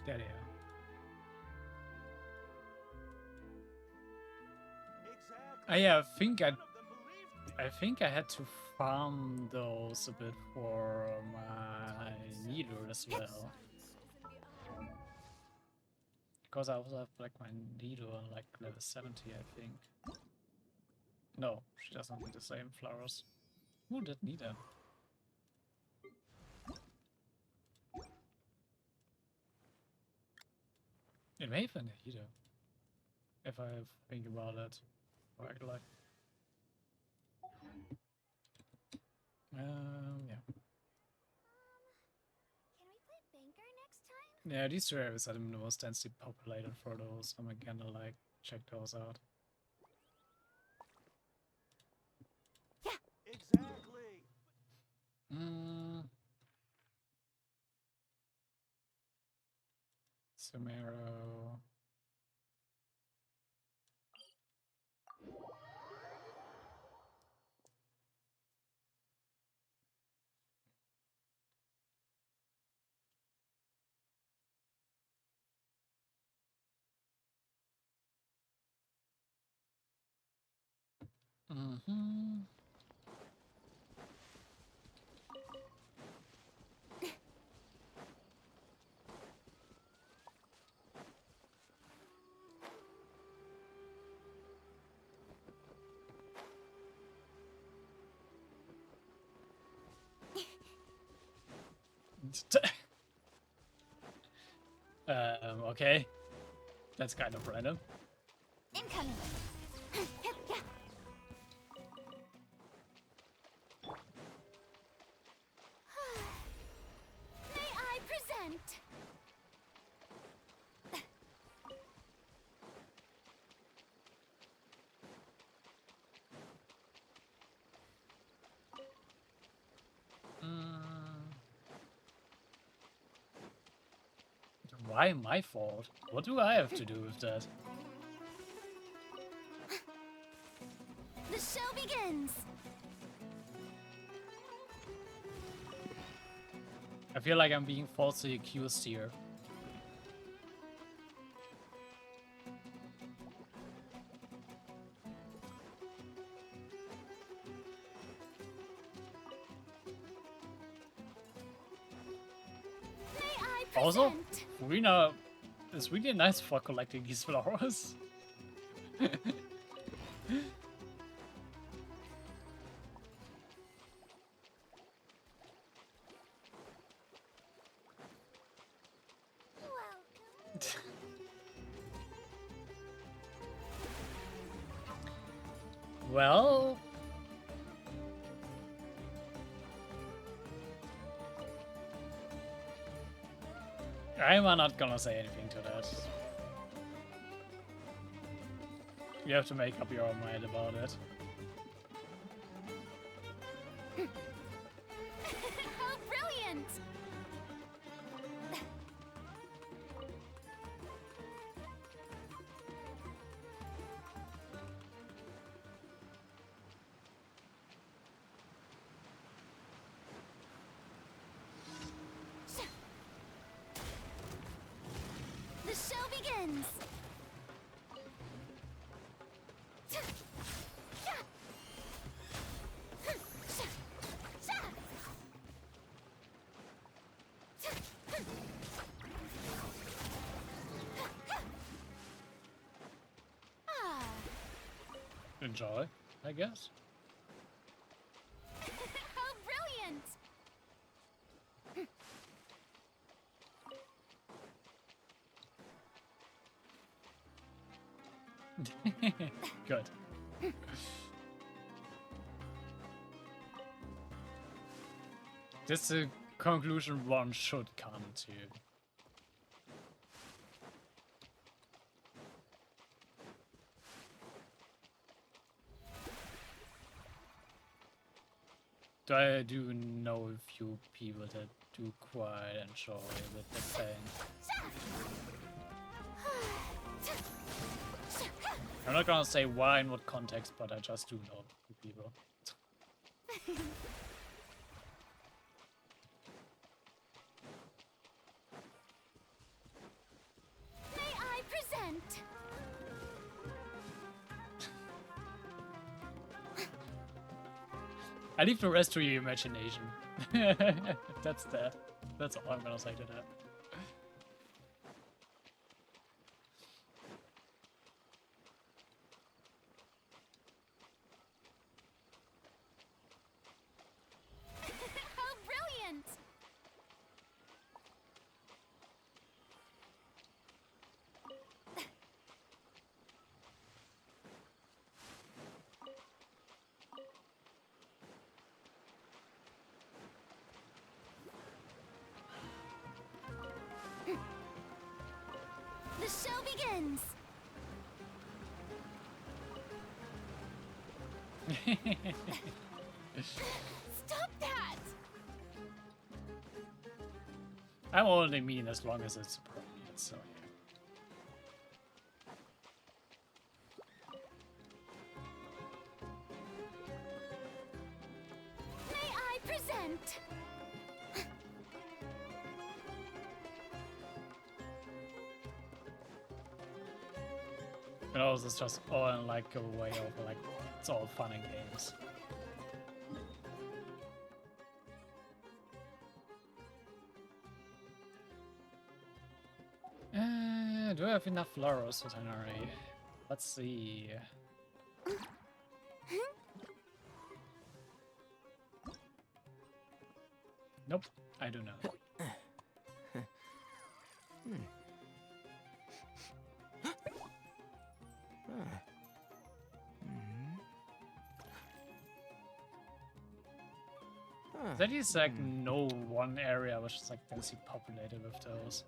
There they are. Yeah, I think I had to farm those a bit for my needle as well. Because I also have like my needle on like level 70, I think. No, she doesn't need the same flowers. Who did need them? It may have been a heater, if I think about it correctly. Yeah. Can we play Banker next time? Yeah, these two areas are the most densely populated for those. I'm gonna like check those out. Yeah. Exactly. Samaro. Okay. That's kind of random. Incoming. May I present? Why my fault? What do I have to do with that? The show begins. I feel like I'm being falsely accused here. May I present? Also, Furina is really nice for collecting these flowers. Well, I'm not gonna say anything to that. You have to make up your own mind about it. How brilliant! The show begins. Enjoy, I guess. How brilliant! Good. This is a conclusion one should come to. I do know a few people that do quite enjoy with the thing. I'm not gonna say why in what context, but I just do know people. May I present? I leave the rest to your imagination. That's that. That's all I'm gonna say to that. How brilliant! The show begins. Stop that! I'm only mean as long as it's appropriate, so May I present? you know, it's just all in like a way of like it's all fun and games. Do I have enough flowers itinerary? Let's see. Nope, I do not. That is like no one area which is like densely populated with those.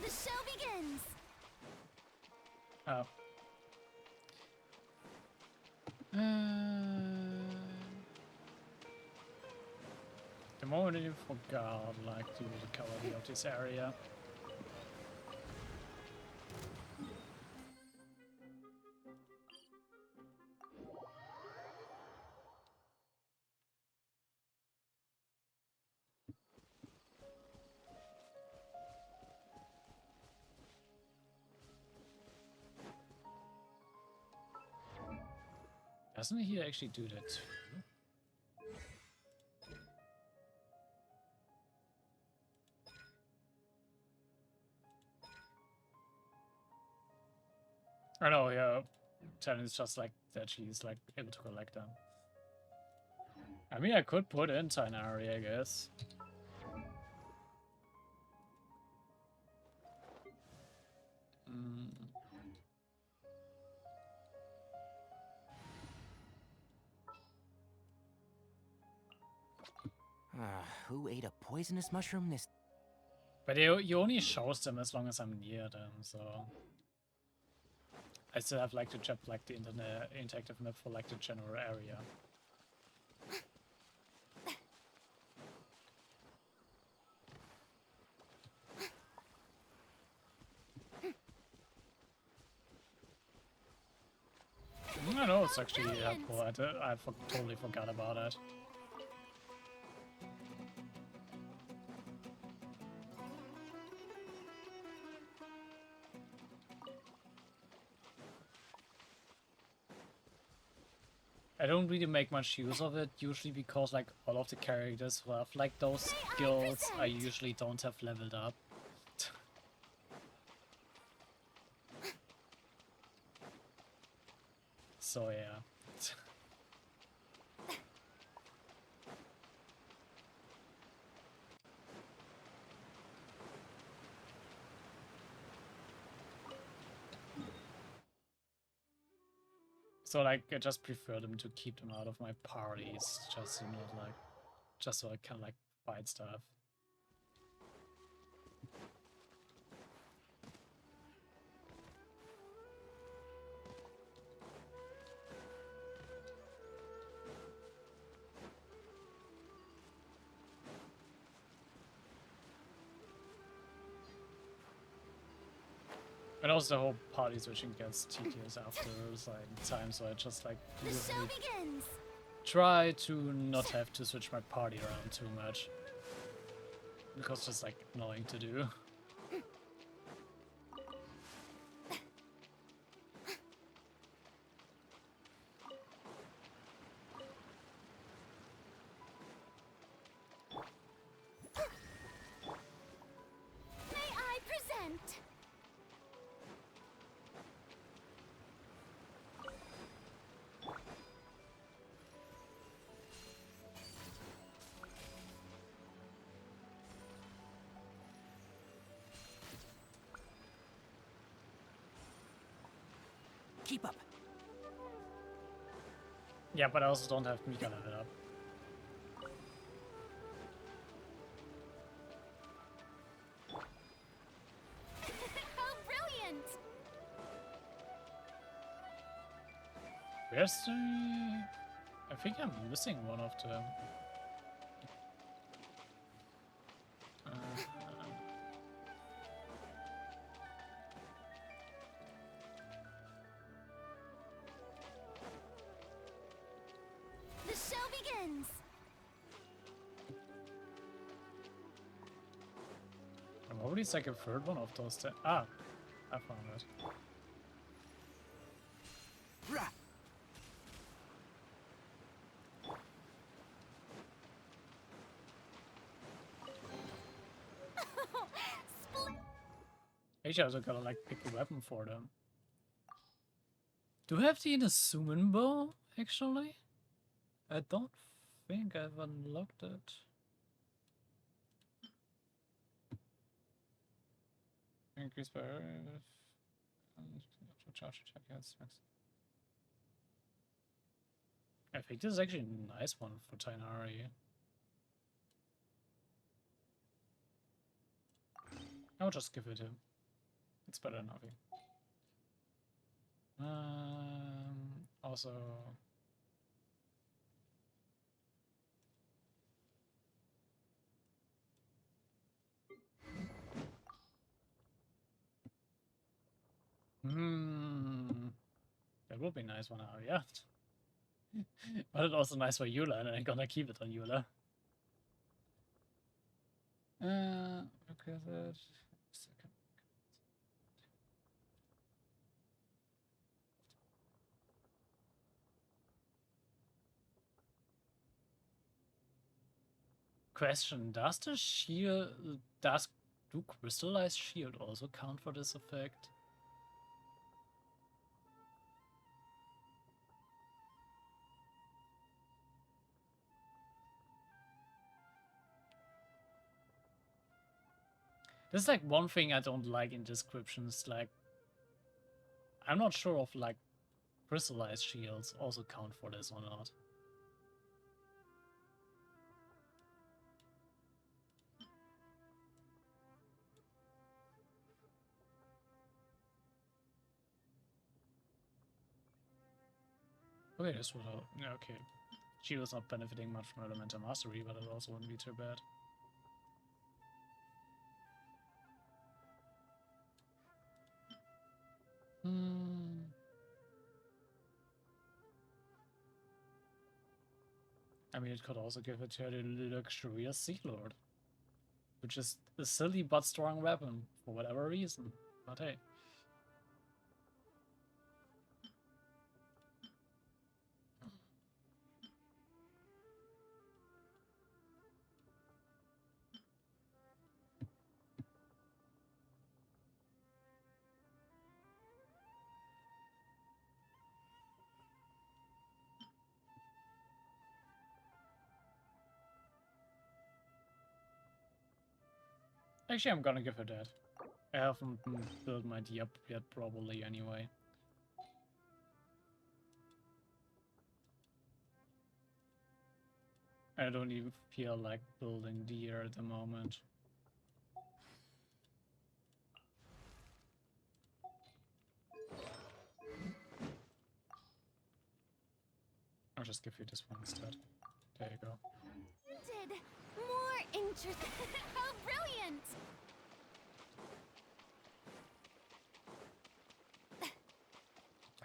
The show begins! Oh. The moment I forgot, like, to do the color of this area. Doesn't he actually do that too? I know, yeah. Then it's just like that she's like able to collect them. I mean, I could put in Tainari, I guess. Who ate a poisonous mushroom this? But you only shows them as long as I'm near them, so I still have like to check like the interactive map for like the general area. I know it's actually helpful. I totally forgot about it. I don't really make much use of it, usually because like all of the characters who have like those skills I usually don't have leveled up. So yeah. So like I just prefer them to keep them out of my parties, just to not like, just so I can like fight stuff. And also the whole party switching gets tedious after like time, so I just like usually try to not have to switch my party around too much. Because it's just like annoying to do. May I present? Keep up. Yeah, but I also don't have Mika level up. How brilliant! Where's the... I think I'm missing one of them. The show begins! I'm already like a third one of those. Ah, I found it. Actually, I also gotta like pick a weapon for them. Do I have the Inasuman bow, actually? I don't think I've unlocked it. Increase by charge attack, yes, max. I think this is actually a nice one for Tainari. I'll just give it to him. It's better than nothing. Also. That would be nice one, yeah. But it's also nice for Eula, and I'm gonna keep it on Eula. Okay, that. Second. Question: does the shield, do crystallized shield also count for this effect? This is like one thing I don't like in descriptions. Like, I'm not sure if like crystallized shields also count for this or not. Okay, this was yeah, okay. Shield is not benefiting much from Elemental Mastery, but it also wouldn't be too bad. I mean, it could also give it to the luxurious Sea Lord, which is a silly but strong weapon for whatever reason. But hey. Actually, I'm gonna give her that. I haven't built my D up yet, probably, anyway. I don't even feel like building deer at the moment. I'll just give you this one instead. There you go. More interesting. How brilliant!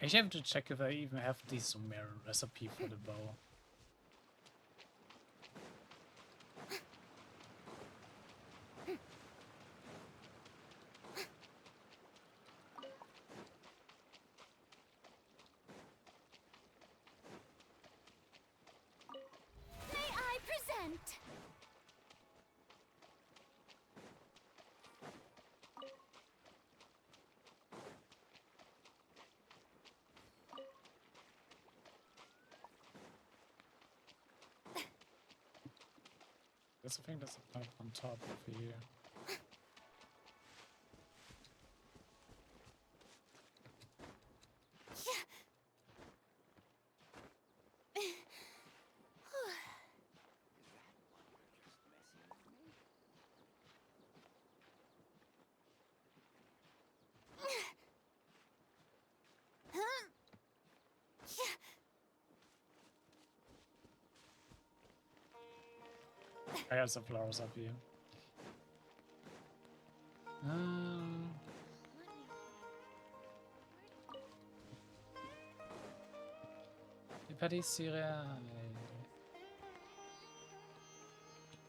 I actually have to check if I even have the Sumerian recipe for the bow. May I present? There's a thing that's up on top of here. I got some flowers up here.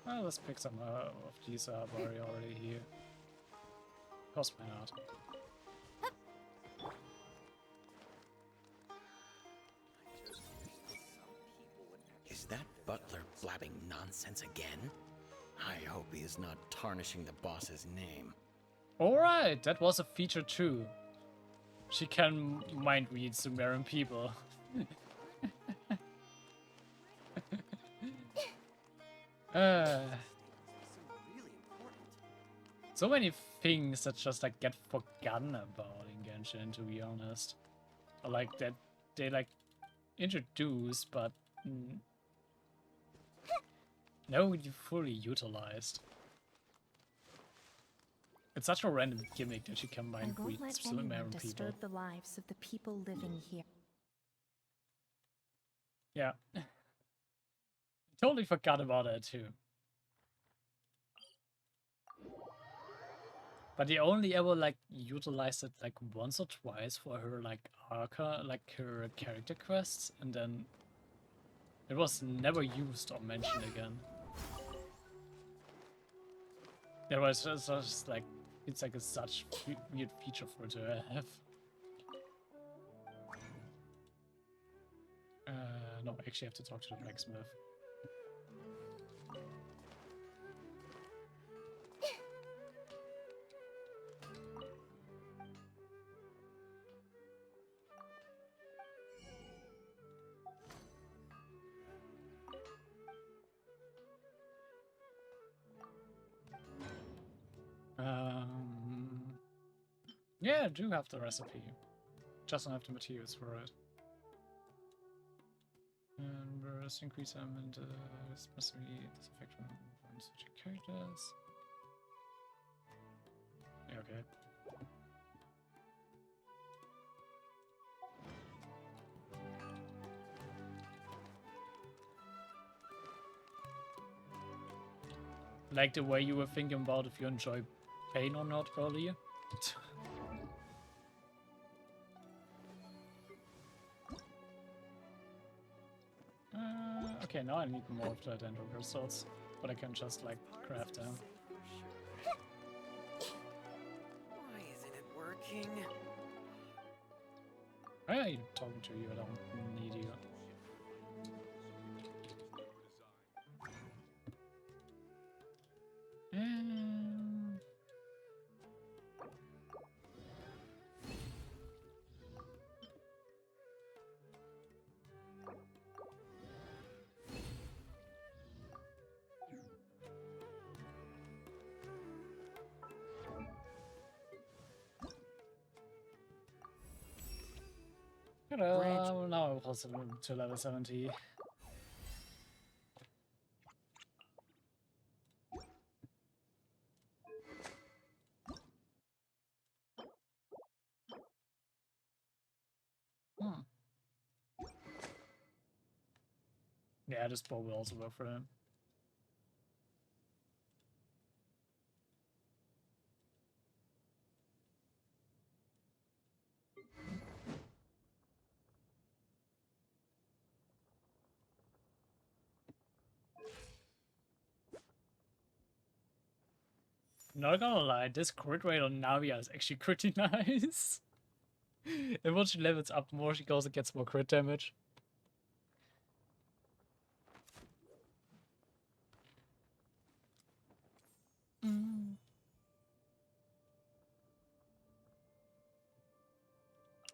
Well, let's pick some of these up already here. Cost my not. Is that butler blabbing nonsense again? I hope he is not tarnishing the boss's name. Alright, that was a feature too. She can mind read Sumerian people. So many things that just like get forgotten about in Genshin, to be honest. Or like that they like introduced but no fully utilized. It's such a random gimmick that you can I mind won't read let Sumerian anyone people. disturb the lives of the people living here. Yeah. Totally forgot about that too. But they only ever like utilized it like once or twice for her like arca, like her character quests, and then it was never used or mentioned again. It was just like, it's like a such weird feature for it to have. No, I actually have to talk to the blacksmith. Yeah, I do have the recipe. Just don't have the materials for it. And burst increase them and this must be this effect from switching characters. Yeah, okay. Like the way you were thinking about if you enjoy pain or not earlier. Okay, now I need more of the dendro crystals, but I can just like craft them. Why isn't it working? Why are you talking to you? I don't need you. Hello, now I'm also to level 70. Yeah, this bow will also work for him. Not gonna lie, this crit rate on Navia is actually pretty nice. And once she levels up more, she goes and gets more crit damage.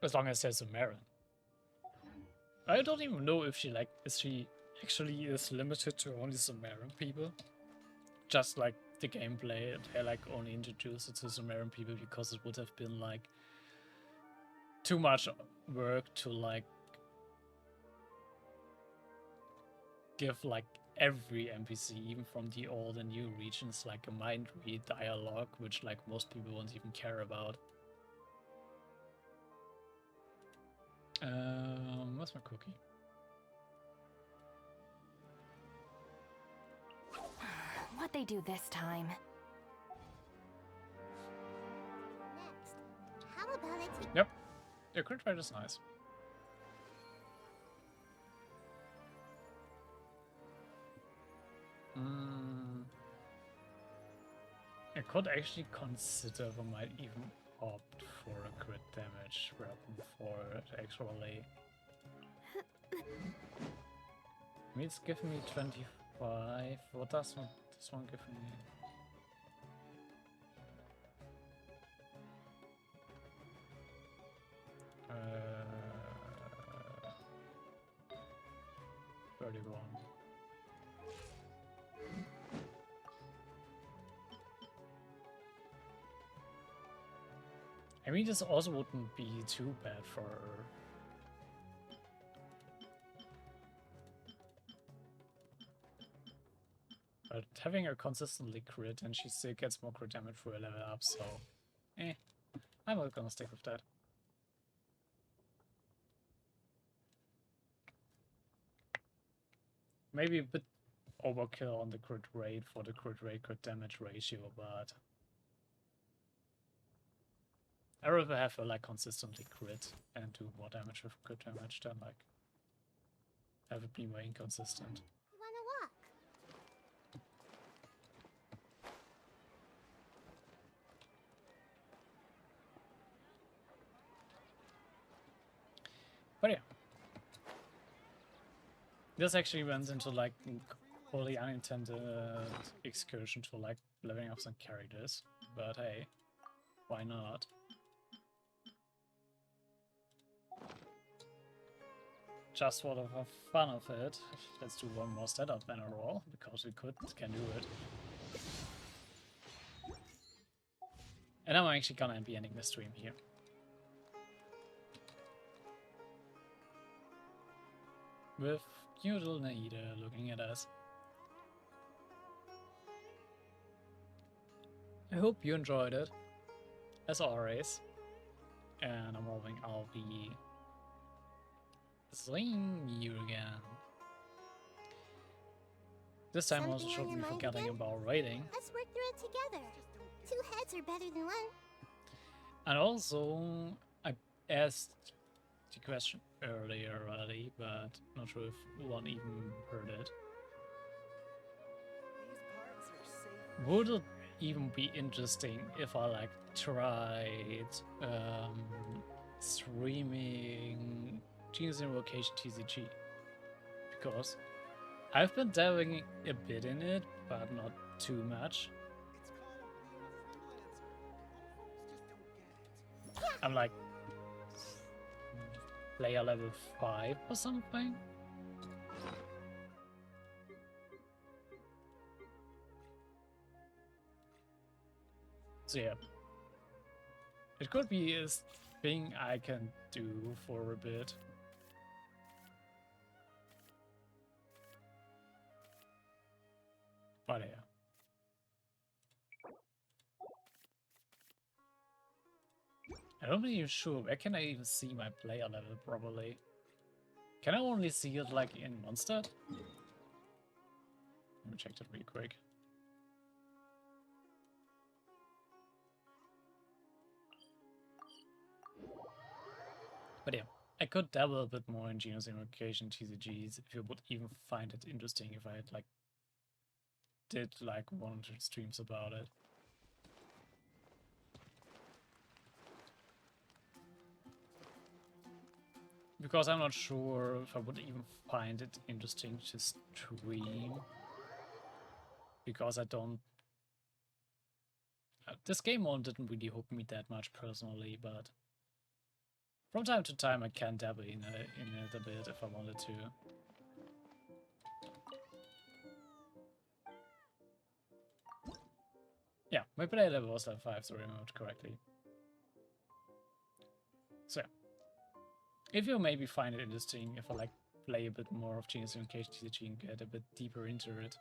As long as there's a Marin. I don't even know if she actually is limited to only Sumerian people. Just like the gameplay, they like only introduced it to Sumerian people because it would have been like too much work to like give like every NPC, even from the old and new regions, like a mind read dialogue, which like most people won't even care about. What's my cookie? What'd they do this time? Next, how about I take... Yep. The crit rate is nice. I could actually consider if I might even opt for a crit damage weapon for it, actually. I mean, it's giving me 25. What does this one give me? 31. I mean, this also wouldn't be too bad for her. But having her consistently crit and she still gets more crit damage for a level up, so I'm not gonna stick with that. Maybe a bit overkill on the crit rate for the crit rate crit damage ratio, but I'd rather have her like consistently crit and do more damage with crit damage than like have it be more inconsistent. You wanna walk? But yeah. This actually runs into like fully unintended excursion to like leveling up some characters, but hey, why not? Just for the fun of it, let's do one more setup banner roll, because we can do it. And I'm actually gonna be ending the stream here. With cute little Naida looking at us. I hope you enjoyed it, as always. And I'm hoping I'll be seeing you again. This time I also Something on should your be mind forgetting again? about raiding. Let's work through it together. Two heads are better than one. And also, I asked the question earlier already, but not sure if one even heard it. Would it even be interesting if I like tried streaming Genius Invocation TCG? Because I've been dabbling a bit in it, but not too much. I'm like player level 5 or something. So yeah, it could be a thing I can do for a bit. But yeah. I'm not even sure, where can I even see my player level properly? Can I only see it like in Mondstadt? Let me check that real quick. But yeah, I could dabble a bit more in Genius Invocation TCGs if you would even find it interesting if I had like did like 100 streams about it. Because I'm not sure if I would even find it interesting to stream. Because I don't... this game mode didn't really hook me that much personally, but from time to time I can dabble in it a bit if I wanted to. Yeah, my player level was level 5, so I remembered correctly. So yeah. If you maybe find it interesting, if I like play a bit more of Genius Invocation TCG and get a bit deeper into it.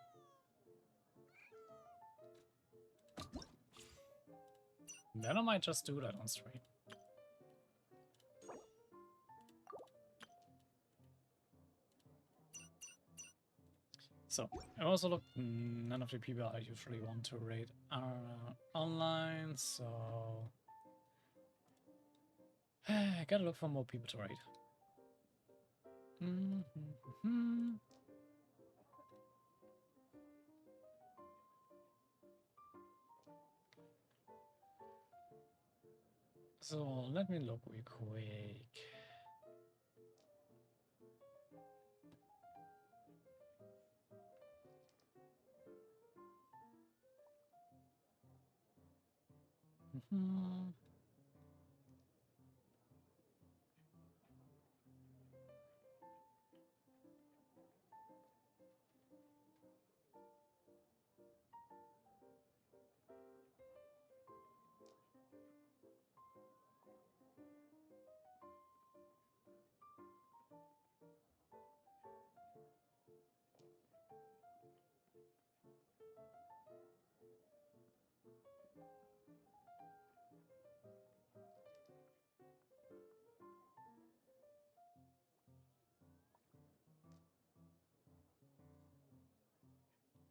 Then I might just do that on stream. So, I also look, none of the people I usually want to raid are online, so I gotta look for more people to raid. So, let me look real quick.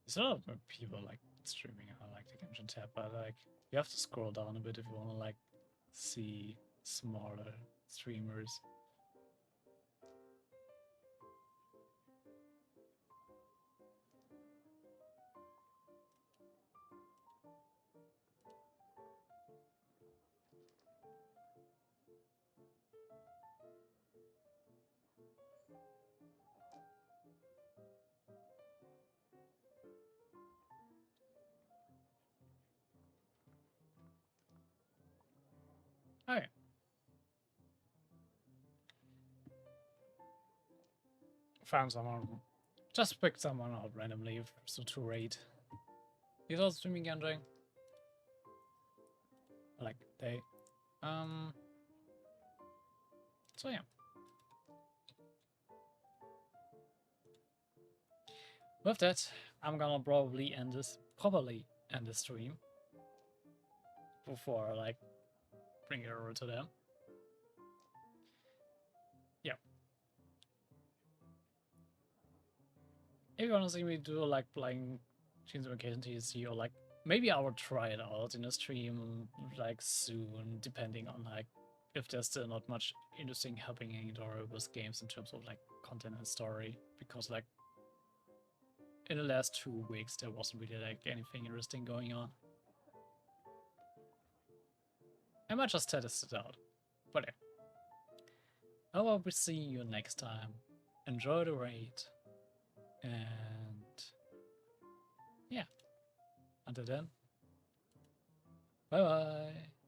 There's a lot of people like streaming on like the Genshin tab, but like you have to scroll down a bit if you want to like see smaller streamers. Okay. Found someone. Just picked someone out randomly so to raid. He's also streaming Genshin. Like they. So yeah. With that, I'm gonna probably end this stream before like bring it over to them. Yeah. If you wanna see me do like playing Genshin Impact TSC, or like maybe I will try it out in a stream like soon, depending on like if there's still not much interesting happening in with games in terms of like content and story, because like in the last 2 weeks there wasn't really like anything interesting going on. I might just test it out. But yeah. I will be seeing you next time. Enjoy the raid. And yeah. Until then. Bye bye.